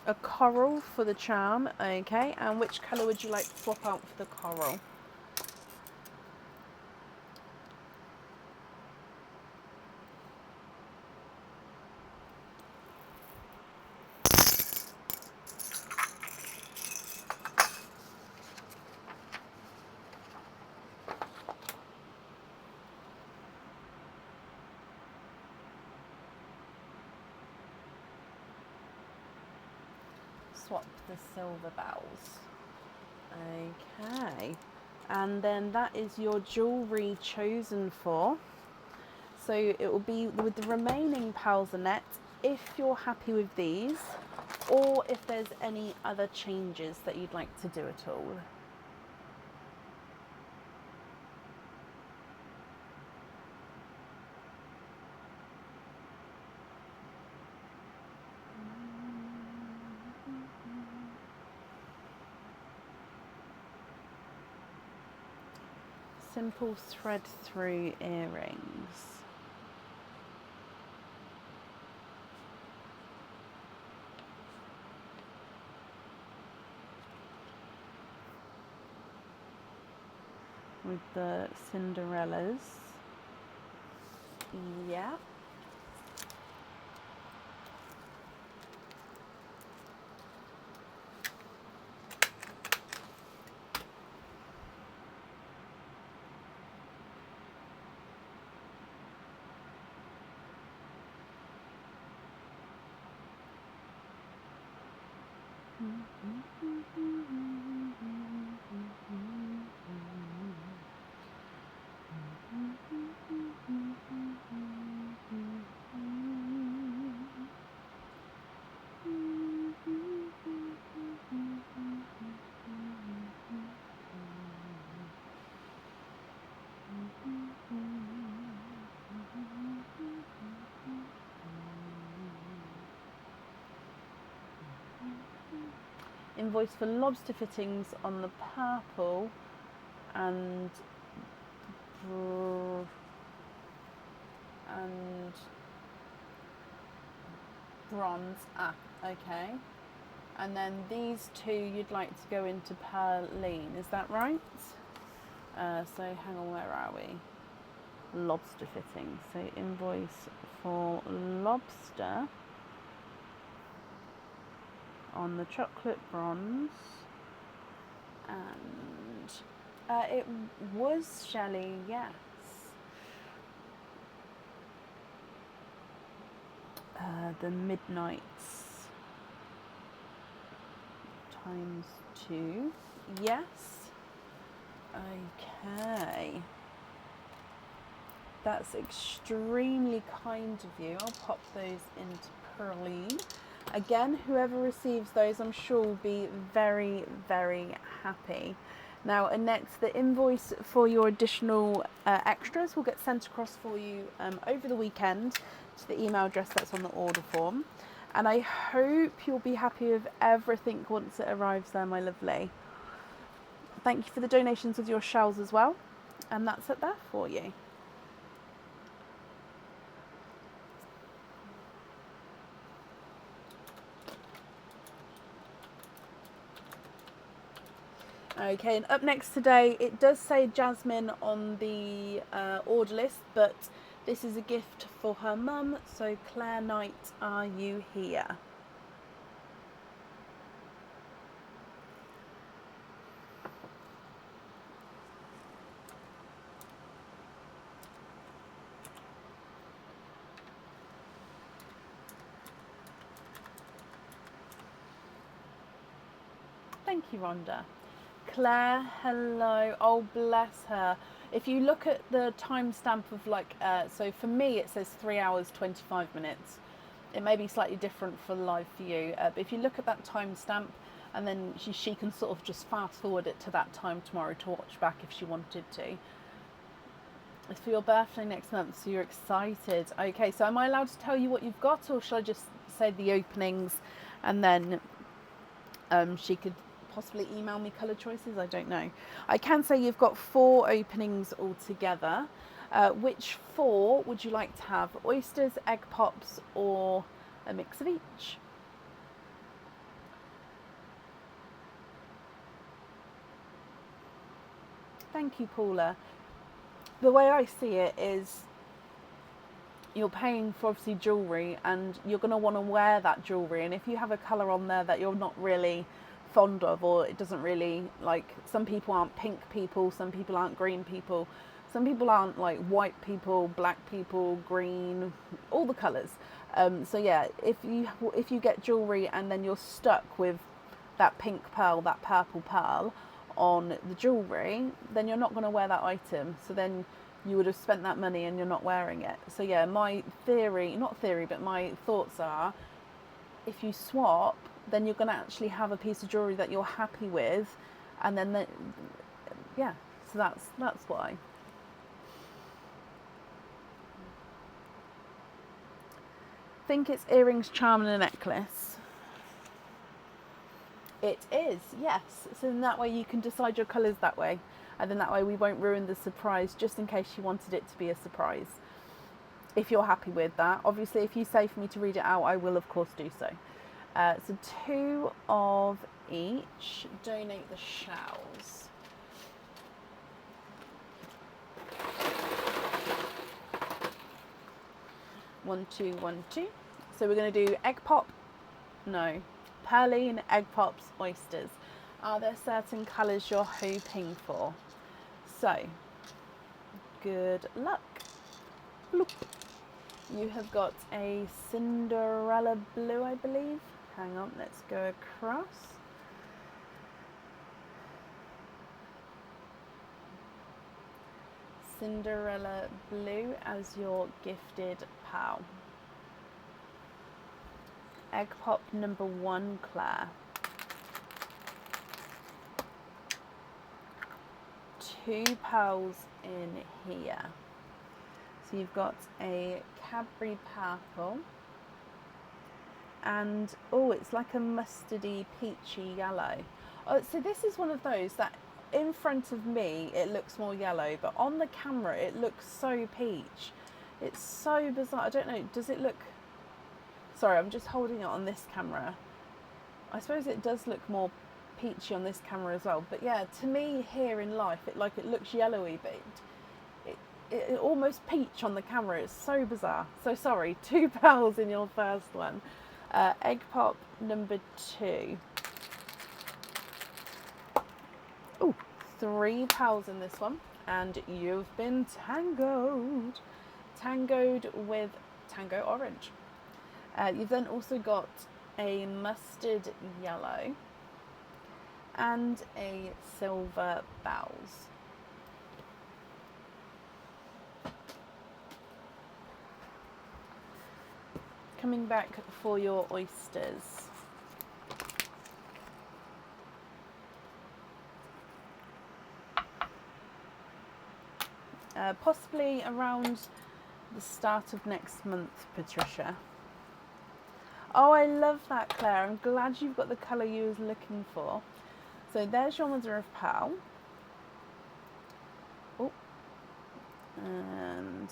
A coral for the charm, okay, and which colour would you like to swap out for the coral? Swap the silver bells. Okay, and then that is your jewellery chosen for. So it will be with the remaining pearls and net, if you're happy with these, or if there's any other changes that you'd like to do at all. Simple thread through earrings. With the Cinderellas. Yeah. Invoice for lobster fittings on the purple and bronze. Ah, okay. And then these two you'd like to go into Perline, is that right? So hang on, where are we? Lobster fittings. So invoice for lobster on the chocolate bronze, and it was Shelley, yes. The midnights ×2, yes. Okay, that's extremely kind of you. I'll pop those into Perline. Again, whoever receives those, I'm sure will be very, very happy. Now, Annette, the invoice for your additional extras will get sent across for you over the weekend to the email address that's on the order form. And I hope you'll be happy with everything once it arrives there, my lovely. Thank you for the donations with your shells as well. And that's it there for you. Okay, and up next today, it does say Jasmine on the order list, but this is a gift for her mum. So Claire Knight, are you here? Thank you, Rhonda. Claire, hello. Oh, bless her. If you look at the timestamp of like, so for me it says 3 hours 25 minutes. It may be slightly different for live for you, but if you look at that timestamp, and then she can sort of just fast forward it to that time tomorrow to watch back if she wanted to. It's for your birthday next month, so you're excited. Okay, so am I allowed to tell you what you've got, or shall I just say the openings, and then she could possibly email me colour choices? I don't know. I can say you've got 4 openings altogether. Which 4 would you like to have? Oysters, egg pops, or a mix of each? Thank you, Paula. The way I see it is you're paying for obviously jewellery, and you're going to want to wear that jewellery, and if you have a colour on there that you're not really fond of, or it doesn't really, like, some people aren't pink people, some people aren't green people, some people aren't like white people, black people, green, all the colours. So yeah, if you get jewellery and then you're stuck with that pink pearl, that purple pearl on the jewellery, then you're not going to wear that item. So then you would have spent that money and you're not wearing it. So yeah, my thoughts are, if you swap, then you're going to actually have a piece of jewellery that you're happy with, and then yeah, so that's why. Think it's earrings, charm, and a necklace. It is, yes. So in that way you can decide your colours that way, and then that way we won't ruin the surprise, just in case you wanted it to be a surprise. If you're happy with that. Obviously, if you say for me to read it out, I will of course do so. So 2 of each. Donate the shells. One, two, 1, 2. So we're going to do egg pop. No. Pearline, egg pops, oysters. Are there certain colours you're hoping for? So, good luck. Bloop. You have got a Cinderella blue, I believe. Hang on, let's go across. Cinderella blue as your gifted pal. Egg pop number 1, Claire. 2 pearls in here. So you've got a Cadbury purple, and oh, it's like a mustardy peachy yellow. Oh, so this is one of those that in front of me it looks more yellow, but on the camera it looks so peach. It's so bizarre. I don't know, does it look... Sorry, I'm just holding it on this camera. I suppose it does look more peachy on this camera as well, but yeah, to me here in life it looks yellowy, but it almost peach on the camera. It's so bizarre. So sorry, 2 pearls in your first one. Egg pop number 2. Oh, 3 pearls in this one, and you've been tangoed with tango orange. You've then also got a mustard yellow and a silver bells. Coming back for your oysters. Possibly around the start of next month, Patricia. Oh, I love that, Claire. I'm glad you've got the colour you was looking for. So there's your mother of pearl. Oh, and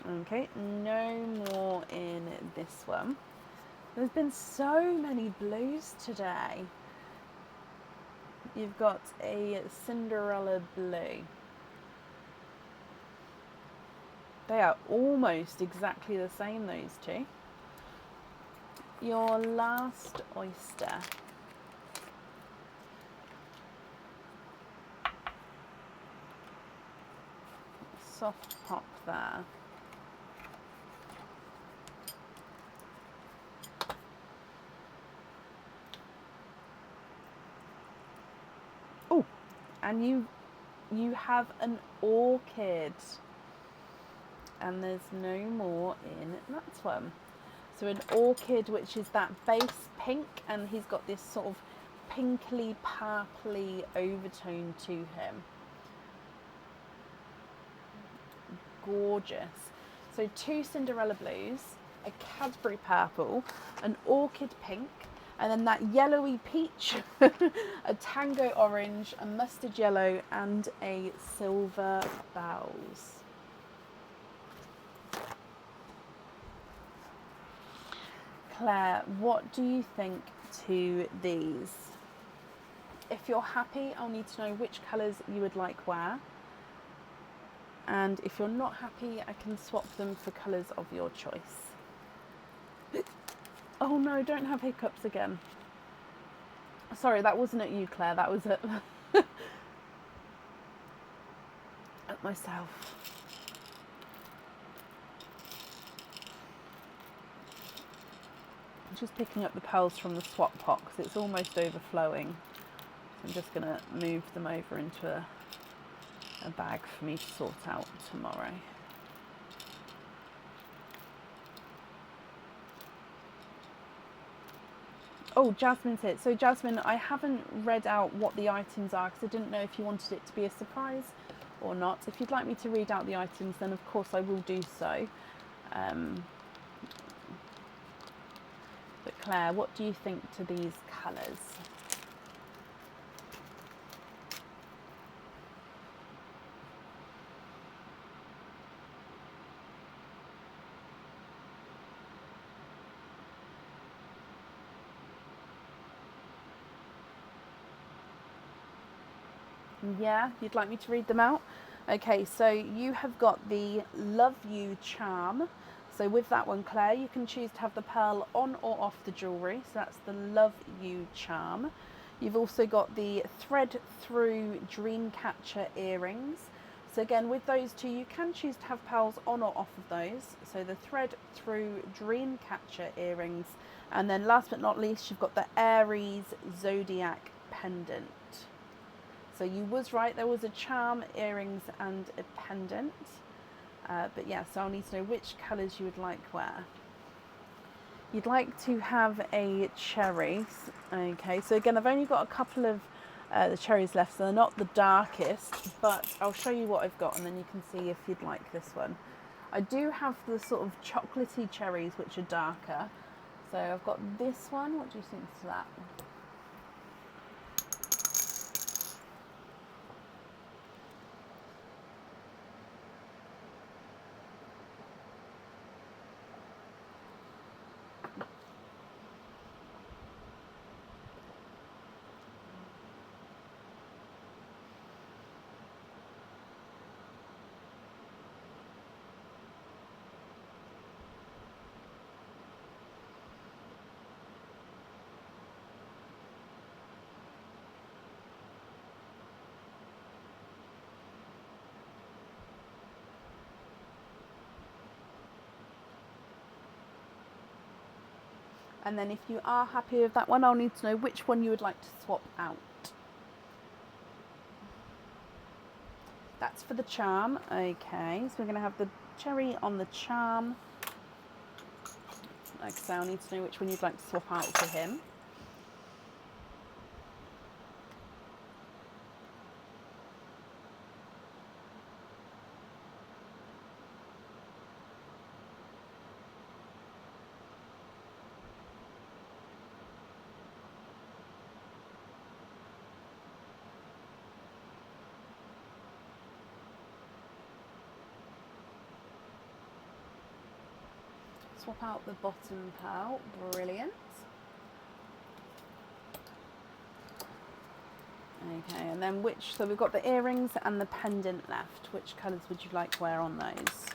okay, no more in this one. There's been so many blues today. You've got a Cinderella blue. They are almost exactly the same, those two. Your last oyster. Soft pop there. Oh, and you have an orchid. And there's no more in that one. So an orchid, which is that base pink, and he's got this sort of pinkly, purpley overtone to him. Gorgeous. So 2 Cinderella blues, a Cadbury purple, an orchid pink, and then that yellowy peach, a tango orange, a mustard yellow, and a silver bells. Claire, what do you think to these? If you're happy, I'll need to know which colours you would like wear. And if you're not happy, I can swap them for colours of your choice. Oh no, don't have hiccups again. Sorry, that wasn't at you, Claire, that was at, at myself. I'm just picking up the pearls from the swap pot because it's almost overflowing. So I'm just going to move them over into a bag for me to sort out tomorrow. Oh, Jasmine's here. So Jasmine, I haven't read out what the items are because I didn't know if you wanted it to be a surprise or not. If you'd like me to read out the items, then of course I will do so. But Claire, what do you think to these colours? Yeah, you'd like me to read them out? Okay, so you have got the Love You charm. So with that one, Claire, you can choose to have the pearl on or off the jewellery. So that's the Love You charm. You've also got the thread through dream catcher earrings. So again, with those two, you can choose to have pearls on or off of those. So the thread through dream catcher earrings. And then last but not least, you've got the Aries zodiac pendant. So you was right, there was a charm, earrings and a pendant. But yeah, so I'll need to know which colours you would like where. You'd like to have a cherry. Okay, so again, I've only got a couple of the cherries left, so they're not the darkest, but I'll show you what I've got and then you can see if you'd like this one. I do have the sort of chocolatey cherries which are darker. So I've got this one. What do you think to that? And then if you are happy with that one, I'll need to know which one you would like to swap out. That's for the charm. Okay, so we're going to have the cherry on the charm. Like I say, I'll need to know which one you'd like to swap out for him. Swap out the bottom pearl. Brilliant. Okay, and then so we've got the earrings and the pendant left. Which colours would you like to wear on those?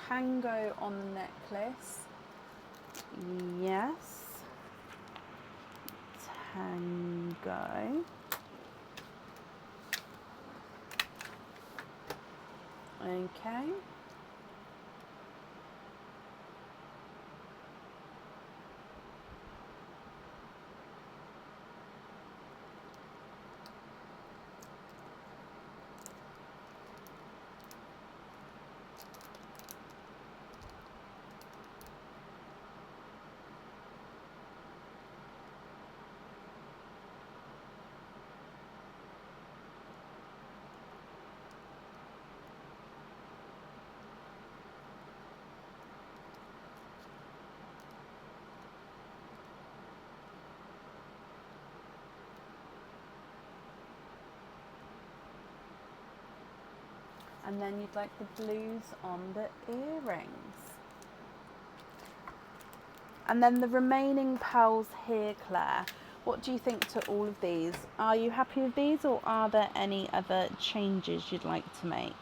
Tango on the necklace. Yes. Tango. Okay. And then you'd like the blues on the earrings. And then the remaining pearls here, Claire. What do you think to all of these? Are you happy with these, or are there any other changes you'd like to make?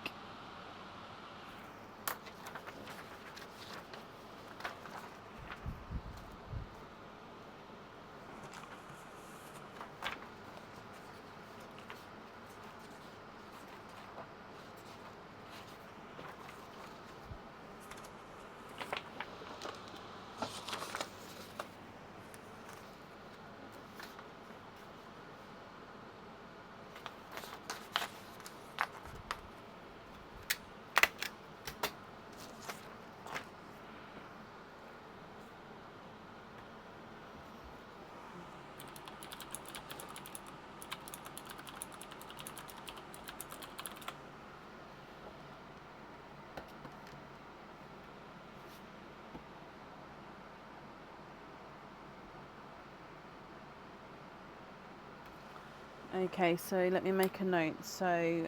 Okay, so let me make a note. So,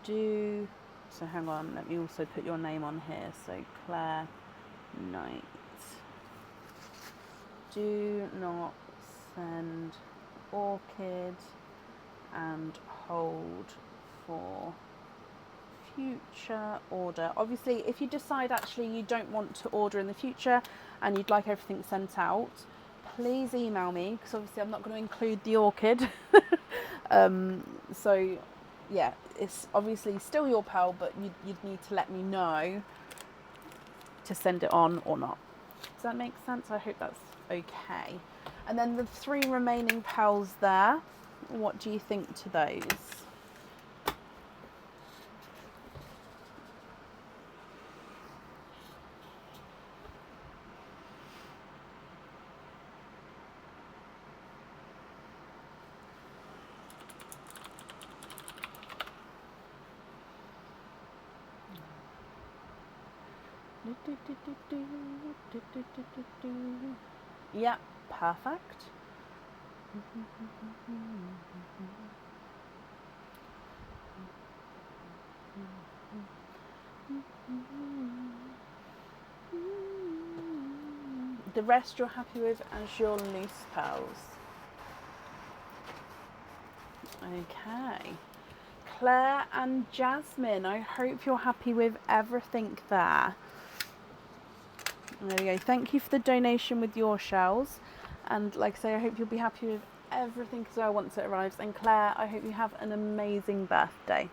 so hang on, let me also put your name on here. So, Claire Knight. Do not send orchid and hold for future order. Obviously, if you decide actually you don't want to order in the future and you'd like everything sent out, please email me, because obviously I'm not going to include the orchid. So yeah, it's obviously still your pearl, but you'd need to let me know to send it on or not. Does that make sense? I hope that's okay. And then the 3 remaining pearls there, what do you think to those? Yeah, perfect. The rest you're happy with as your loose pearls. Okay. Claire and Jasmine, I hope you're happy with everything there. There we go. Thank you for the donation with your shells. And like I say, I hope you'll be happy with everything as well once it arrives. And Claire, I hope you have an amazing birthday.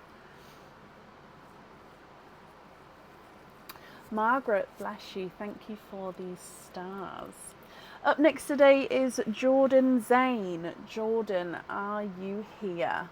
Margaret, bless you. Thank you for these stars. Up next today is Jordan Zane. Jordan, are you here?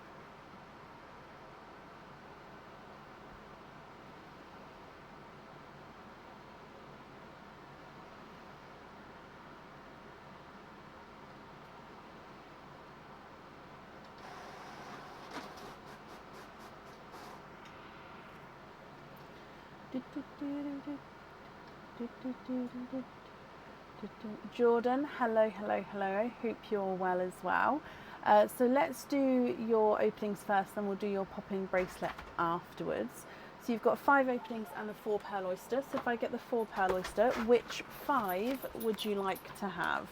Jordan, hello, hello, hello. Hope you're well as well. So let's do your openings first, then we'll do your popping bracelet afterwards. So you've got 5 openings and a 4 pearl oyster. So if I get the 4 pearl oyster, which 5 would you like to have?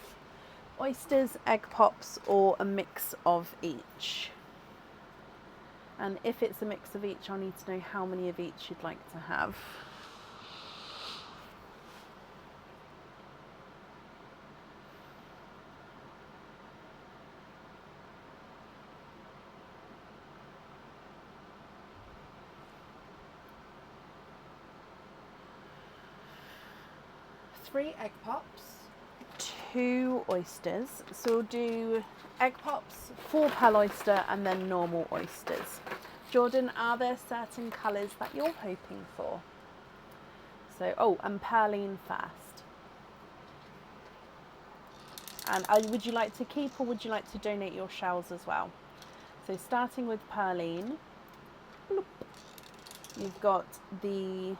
Oysters, egg pops, or a mix of each? And if it's a mix of each, I'll need to know how many of each you'd like to have. Three egg pops, 2 oysters. So we'll do egg pops, 4 pearl oyster, and then normal oysters. Jordan, are there certain colours that you're hoping for? So, oh, and Pearline first. And would you like to keep or would you like to donate your shells as well? So starting with Pearline, bloop, you've got the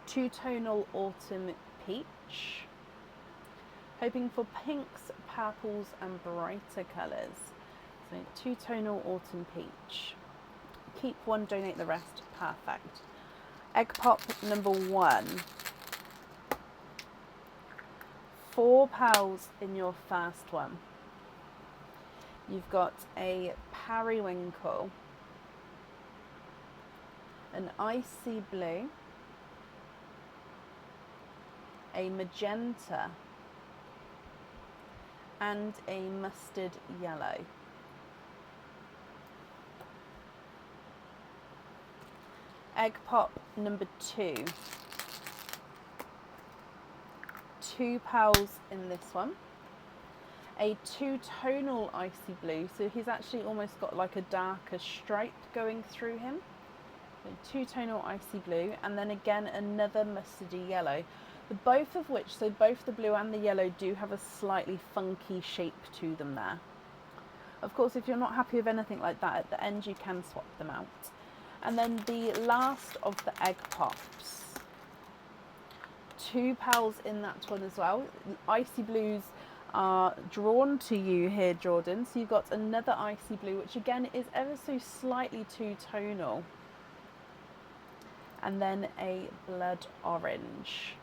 two-tonal autumn peach. Hoping for pinks, purples and brighter colours. So two-tonal autumn peach. Keep one, donate the rest. Perfect. Egg pop number 1. 4 pearls in your first one. You've got a periwinkle, an icy blue, a magenta, and a mustard yellow. Egg pop number 2. 2 pearls in this one. A two-tonal icy blue, so he's actually almost got like a darker stripe going through him. So two-tonal icy blue, and then again another mustardy yellow. Both of which, so both the blue and the yellow, do have a slightly funky shape to them there. Of course, if you're not happy with anything like that, at the end you can swap them out. And then the last of the egg pops. 2 pearls in that one as well. Icy blues are drawn to you here, Jordan. So you've got another icy blue, which again is ever so slightly two-tonal. And then a blood orange.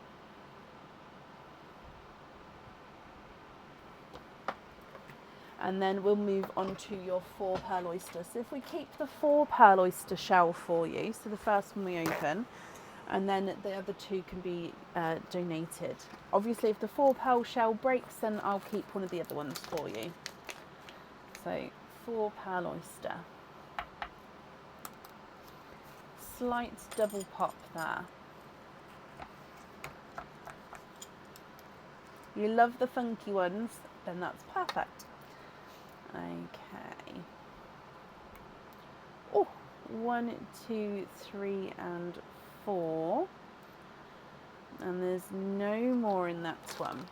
And then we'll move on to your 4 pearl oyster. So if we keep the 4 pearl oyster shell for you, so the first one we open, and then the other 2 can be donated. Obviously, if the 4 pearl shell breaks, then I'll keep one of the other ones for you. So 4 pearl oyster. Slight double pop there. You love the funky ones, then that's perfect. Okay. Oh, 1, 2, 3, and 4. And there's no more in that one.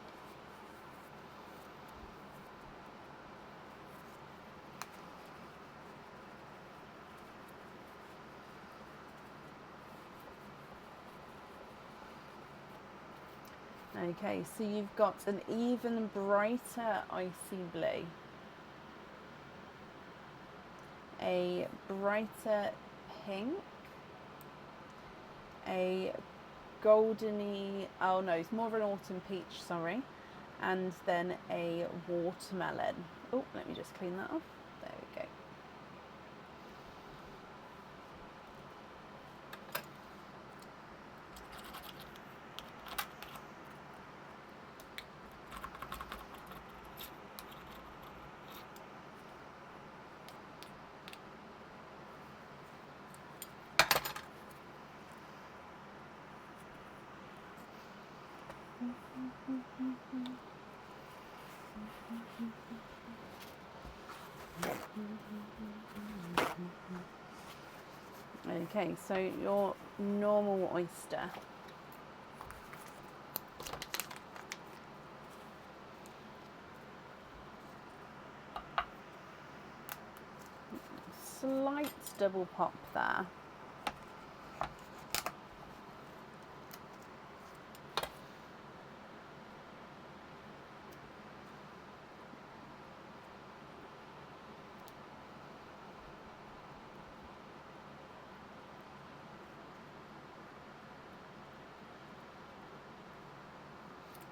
Okay, so you've got an even brighter icy blue, a brighter pink, a goldeny, oh no, it's more of an autumn peach, sorry, and then a watermelon. Oh, let me just clean that off. There we go. Okay, so your normal oyster. Slight double pop there.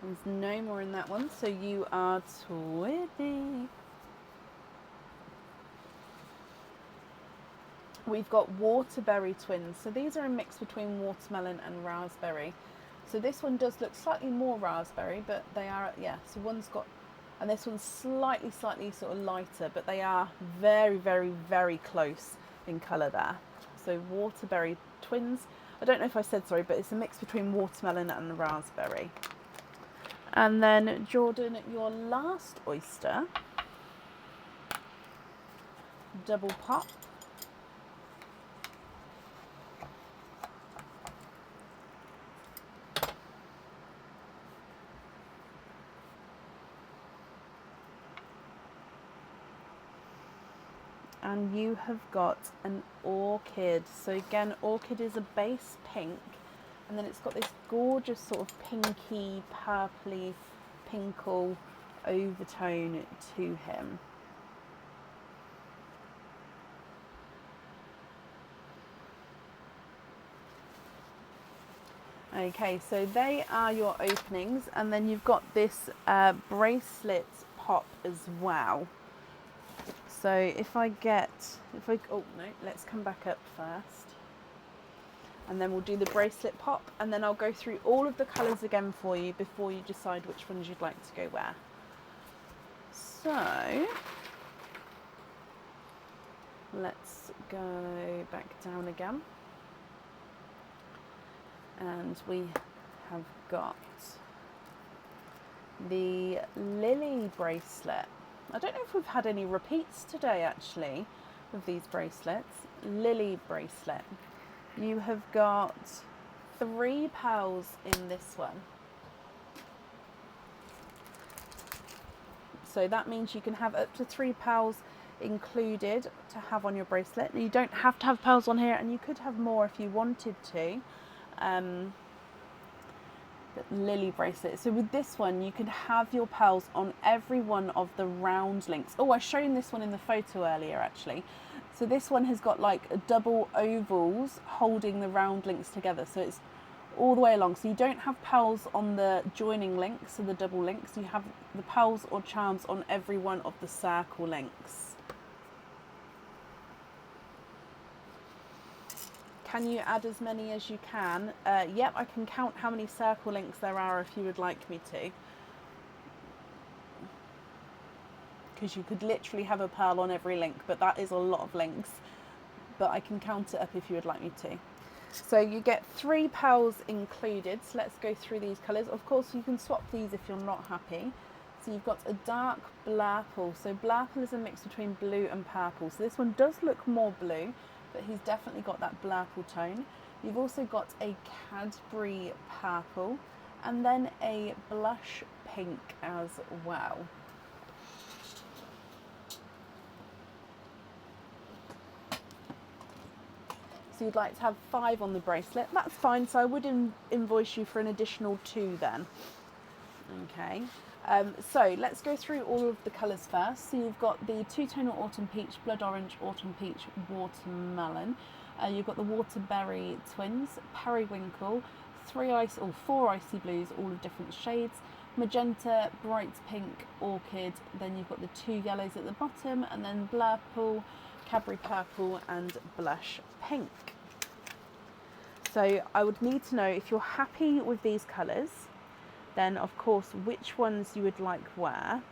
There's no more in that one, so you are Twiddy. We've got Waterberry twins. So these are a mix between watermelon and raspberry. So this one does look slightly more raspberry, but they are, yeah, so one's got, and this one's slightly sort of lighter, but they are very, very, very close in colour there. So Waterberry twins. I don't know if I said sorry, but it's a mix between watermelon and raspberry. And then Jordan, your last oyster, double pop. And you have got an orchid. So again, orchid is a base pink, and then it's got this gorgeous sort of pinky, purpley, pinkle overtone to him. Okay, so they are your openings, and then you've got this bracelet pop as well. So oh no, let's come back up first. And then we'll do the bracelet pop, and then I'll go through all of the colours again for you before you decide which ones you'd like to go where. So, let's go back down again. And we have got the lily bracelet. I don't know if we've had any repeats today actually with these bracelets. Lily bracelet. You have got 3 pearls in this one. So that means you can have up to 3 pearls included to have on your bracelet. You don't have to have pearls on here, and you could have more if you wanted to. Lily bracelet. So with this one, you can have your pearls on every one of the round links. Oh, I've shown this one in the photo earlier actually. So this one has got like double ovals holding the round links together. So it's all the way along. So you don't have pearls on the joining links, so the double links. You have the pearls or charms on every one of the circle links. Can you add as many as you can? Yep, I can count how many circle links there are if you would like me to. Because you could literally have a pearl on every link, but that is a lot of links. But I can count it up if you would like me to. So you get 3 pearls included. So let's go through these colours. Of course, you can swap these if you're not happy. So you've got a dark blurple. So blurple is a mix between blue and purple. So this one does look more blue, but he's definitely got that blurple tone. You've also got a Cadbury purple, and then a blush pink as well. So you'd like to have 5 on the bracelet. That's fine, so I would invoice you for an additional 2 then. Okay. So let's go through all of the colours first. So you've got the two-tonal autumn peach, blood orange, autumn peach, watermelon. You've got the waterberry twins, periwinkle, 4 icy blues, all of different shades, magenta, bright pink, orchid. Then you've got the 2 yellows at the bottom, and then blurple, Cadbury purple, and blush pink. So I would need to know if you're happy with these colours. Then, of course, which ones you would like where.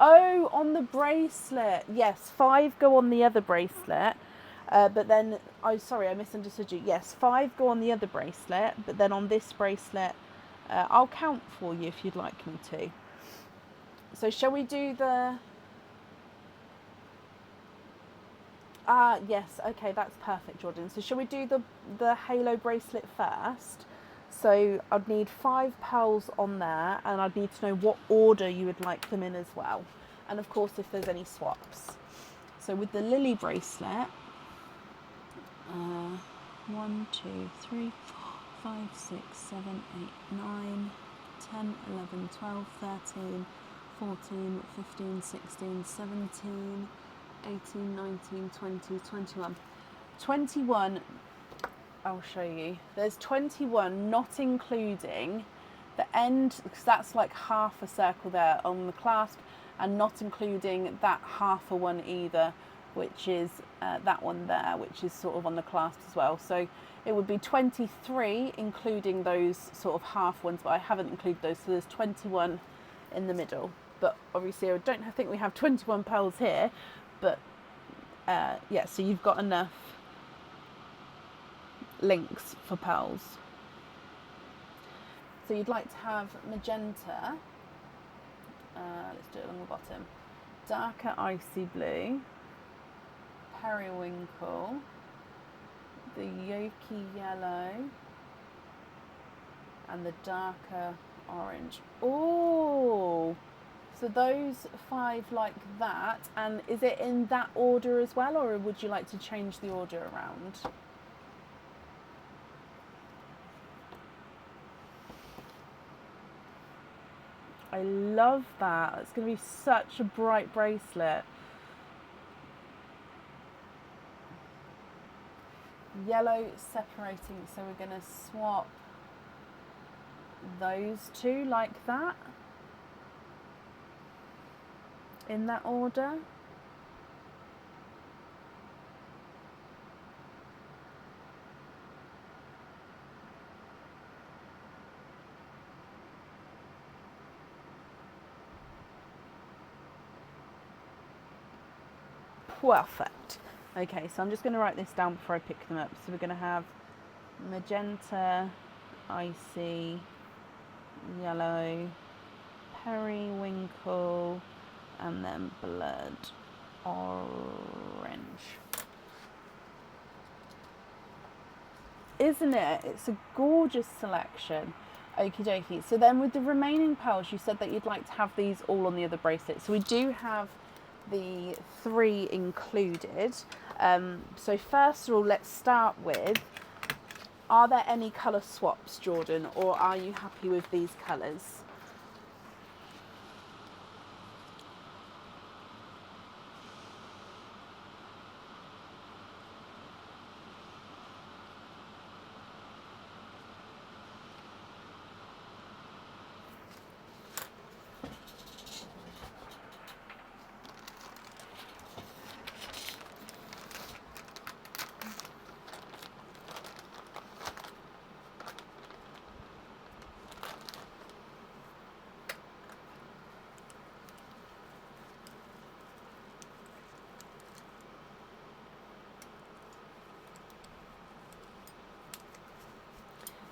Oh, on the bracelet. Yes, 5 go on the other bracelet. But then, sorry, I misunderstood you. Yes, 5 go on the other bracelet. But then on this bracelet, I'll count for you if you'd like me to. So shall we do the... yes, okay, that's perfect, Jordan. So shall we do the halo bracelet first? So I'd need 5 pearls on there, and I'd need to know what order you would like them in as well. And of course, if there's any swaps. So with the lily bracelet, 1, 2, 3, 4, 5, 6, 7, 8, 9, 10, 11, 12, 13, 14, 15, 16, 17, 18, 19, 20, 21. 21, I'll show you. There's 21, not including the end, because that's like half a circle there on the clasp, and not including that half a one either, which is that one there, which is sort of on the clasp as well. So it would be 23 including those sort of half ones, but I haven't included those, so there's 21 in the middle. But obviously I don't think we have 21 pearls here, but yeah, so you've got enough links for pearls. So you'd like to have magenta, let's do it along the bottom, darker icy blue, periwinkle, the yolky yellow, and the darker orange. Oh, so those 5 like that. And is it in that order as well, or would you like to change the order around? I love that. It's going to be such a bright bracelet. Yellow separating, so we're going to swap those 2 like that, in that order. Perfect. Okay, so I'm just going to write this down before I pick them up. So we're going to have magenta, icy, yellow, periwinkle, and then blood orange. Isn't it? It's a gorgeous selection. Okie dokie. So then with the remaining pearls, you said that you'd like to have these all on the other bracelet. So we do have the 3 included. So first of all, let's start with, are there any colour swaps, Jordan, or are you happy with these colours?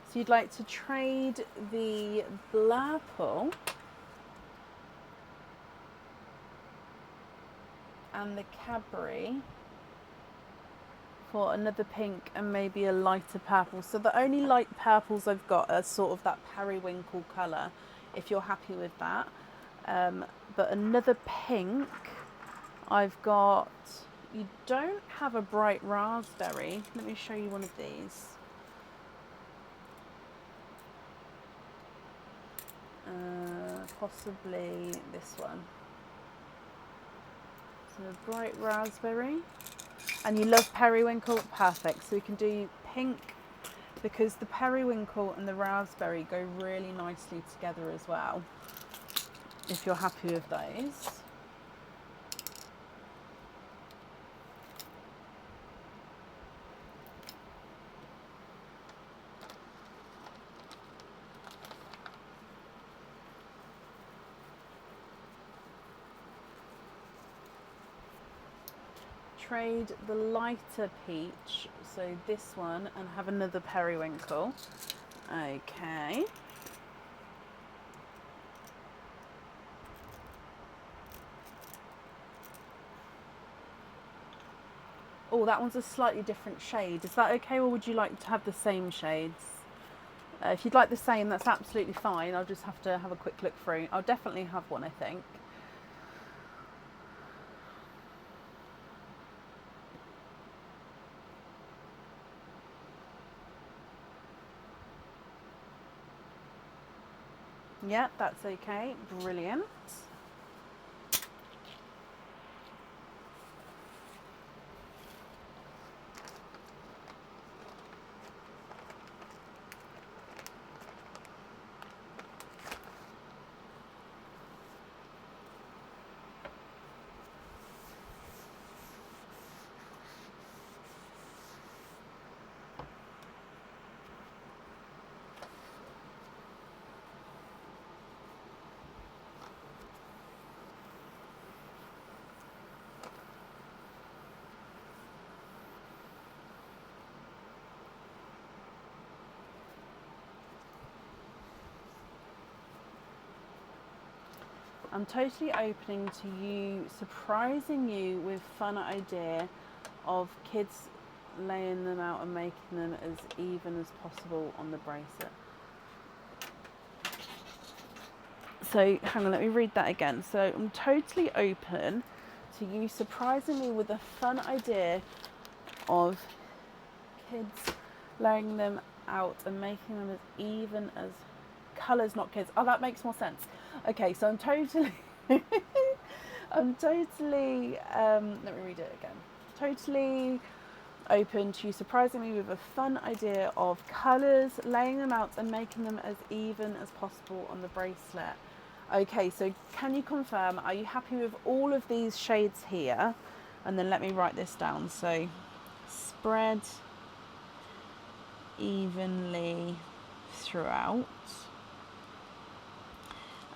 So you'd like to trade the Blurple and the Cadbury for another pink and maybe a lighter purple. So the only light purples I've got are sort of that periwinkle colour, if you're happy with that. But another pink, I've got, you don't have a bright raspberry. Let me show you one of these. Possibly this one. So a bright raspberry. And you love periwinkle? Perfect. So we can do pink, because the periwinkle and the raspberry go really nicely together as well, if you're happy with those. Trade the lighter peach, so this one, and have another periwinkle. Okay. Oh, that one's a slightly different shade. Is that okay, or would you like to have the same shades? If you'd like the same, that's absolutely fine. I'll just have to have a quick look through. I'll definitely have one, I think. Yeah, that's okay. Brilliant. I'm totally open to you surprising you with fun idea of kids laying them out and making them as even as possible on the bracelet. So hang on, let me read that again. So I'm totally open to you surprising me with a fun idea of kids laying them out and making them as even as colours, not kids. Oh, that makes more sense. Okay, so I'm totally I'm totally let me read it again. Totally open to you surprising me with a fun idea of colours, laying them out and making them as even as possible on the bracelet. Okay, so can you confirm, are you happy with all of these shades here? And then let me write this down. So spread evenly throughout.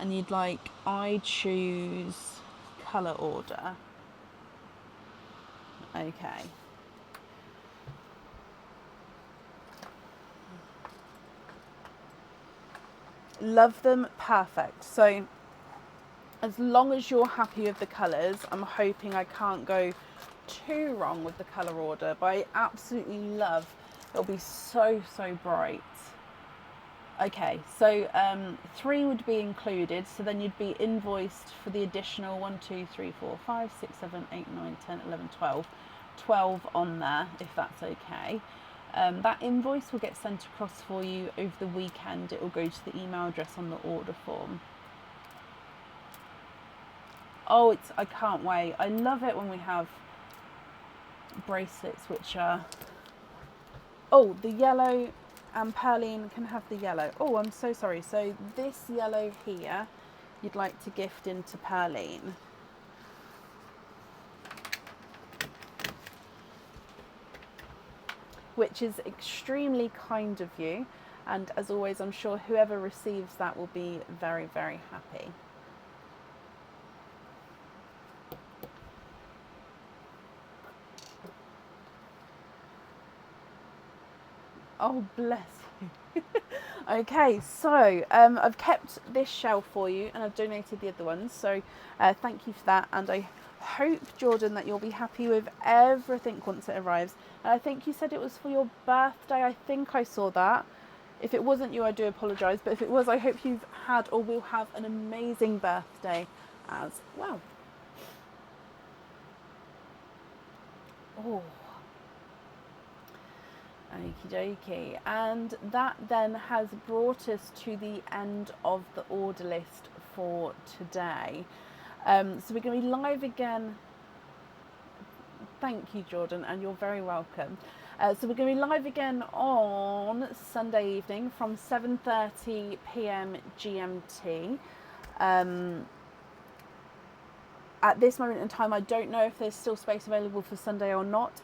And you'd like I choose colour order. Okay. Love them, perfect. So as long as you're happy with the colours, I'm hoping I can't go too wrong with the colour order, but I absolutely love, it'll be so bright. Okay, so 3 would be included, so then you'd be invoiced for the additional 1, 2, 3, 4, 5, 6, 7, 8, 9, 10, 11, 12. 12 on there, if that's okay. That invoice will get sent across for you over the weekend. It will go to the email address on the order form. Oh, I can't wait. I love it when we have bracelets which are... Oh, the yellow and Pearline can have the yellow. Oh, I'm so sorry. So this yellow here, you'd like to gift into Pearline. Which is extremely kind of you. And as always, I'm sure whoever receives that will be very happy. Oh, bless you. Okay, so I've kept this shell for you and I've donated the other ones. So thank you for that. And I hope, Jordan, that you'll be happy with everything once it arrives. And I think you said it was for your birthday. I think I saw that. If it wasn't you, I do apologise. But if it was, I hope you've had or will have an amazing birthday as well. Oh. Okie dokie. And that then has brought us to the end of the order list for today. So we're going to be live again. Thank you, Jordan, and you're very welcome. So we're going to be live again on Sunday evening from 7:30 p.m. GMT. At this moment in time, I don't know if there's still space available for Sunday or not.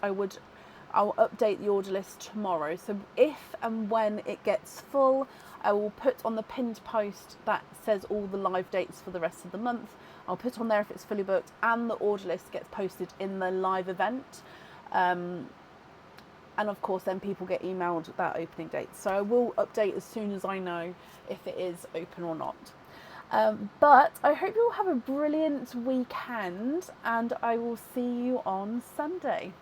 I'll update the order list tomorrow. So if and when it gets full, I will put on the pinned post that says all the live dates for the rest of the month. I'll put on there if it's fully booked, and the order list gets posted in the live event. And of course, then people get emailed that opening date. So I will update as soon as I know if it is open or not. But I hope you'll have a brilliant weekend, and I will see you on Sunday.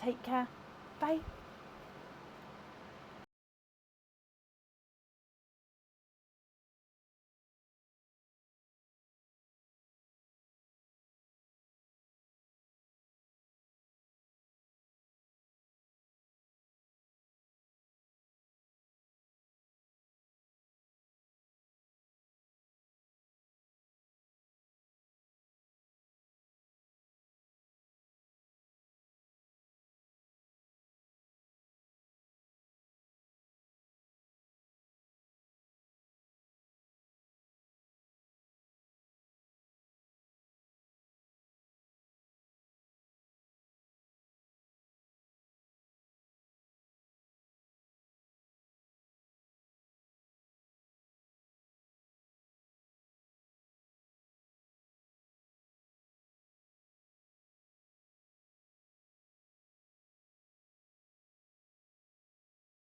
Take care. Bye.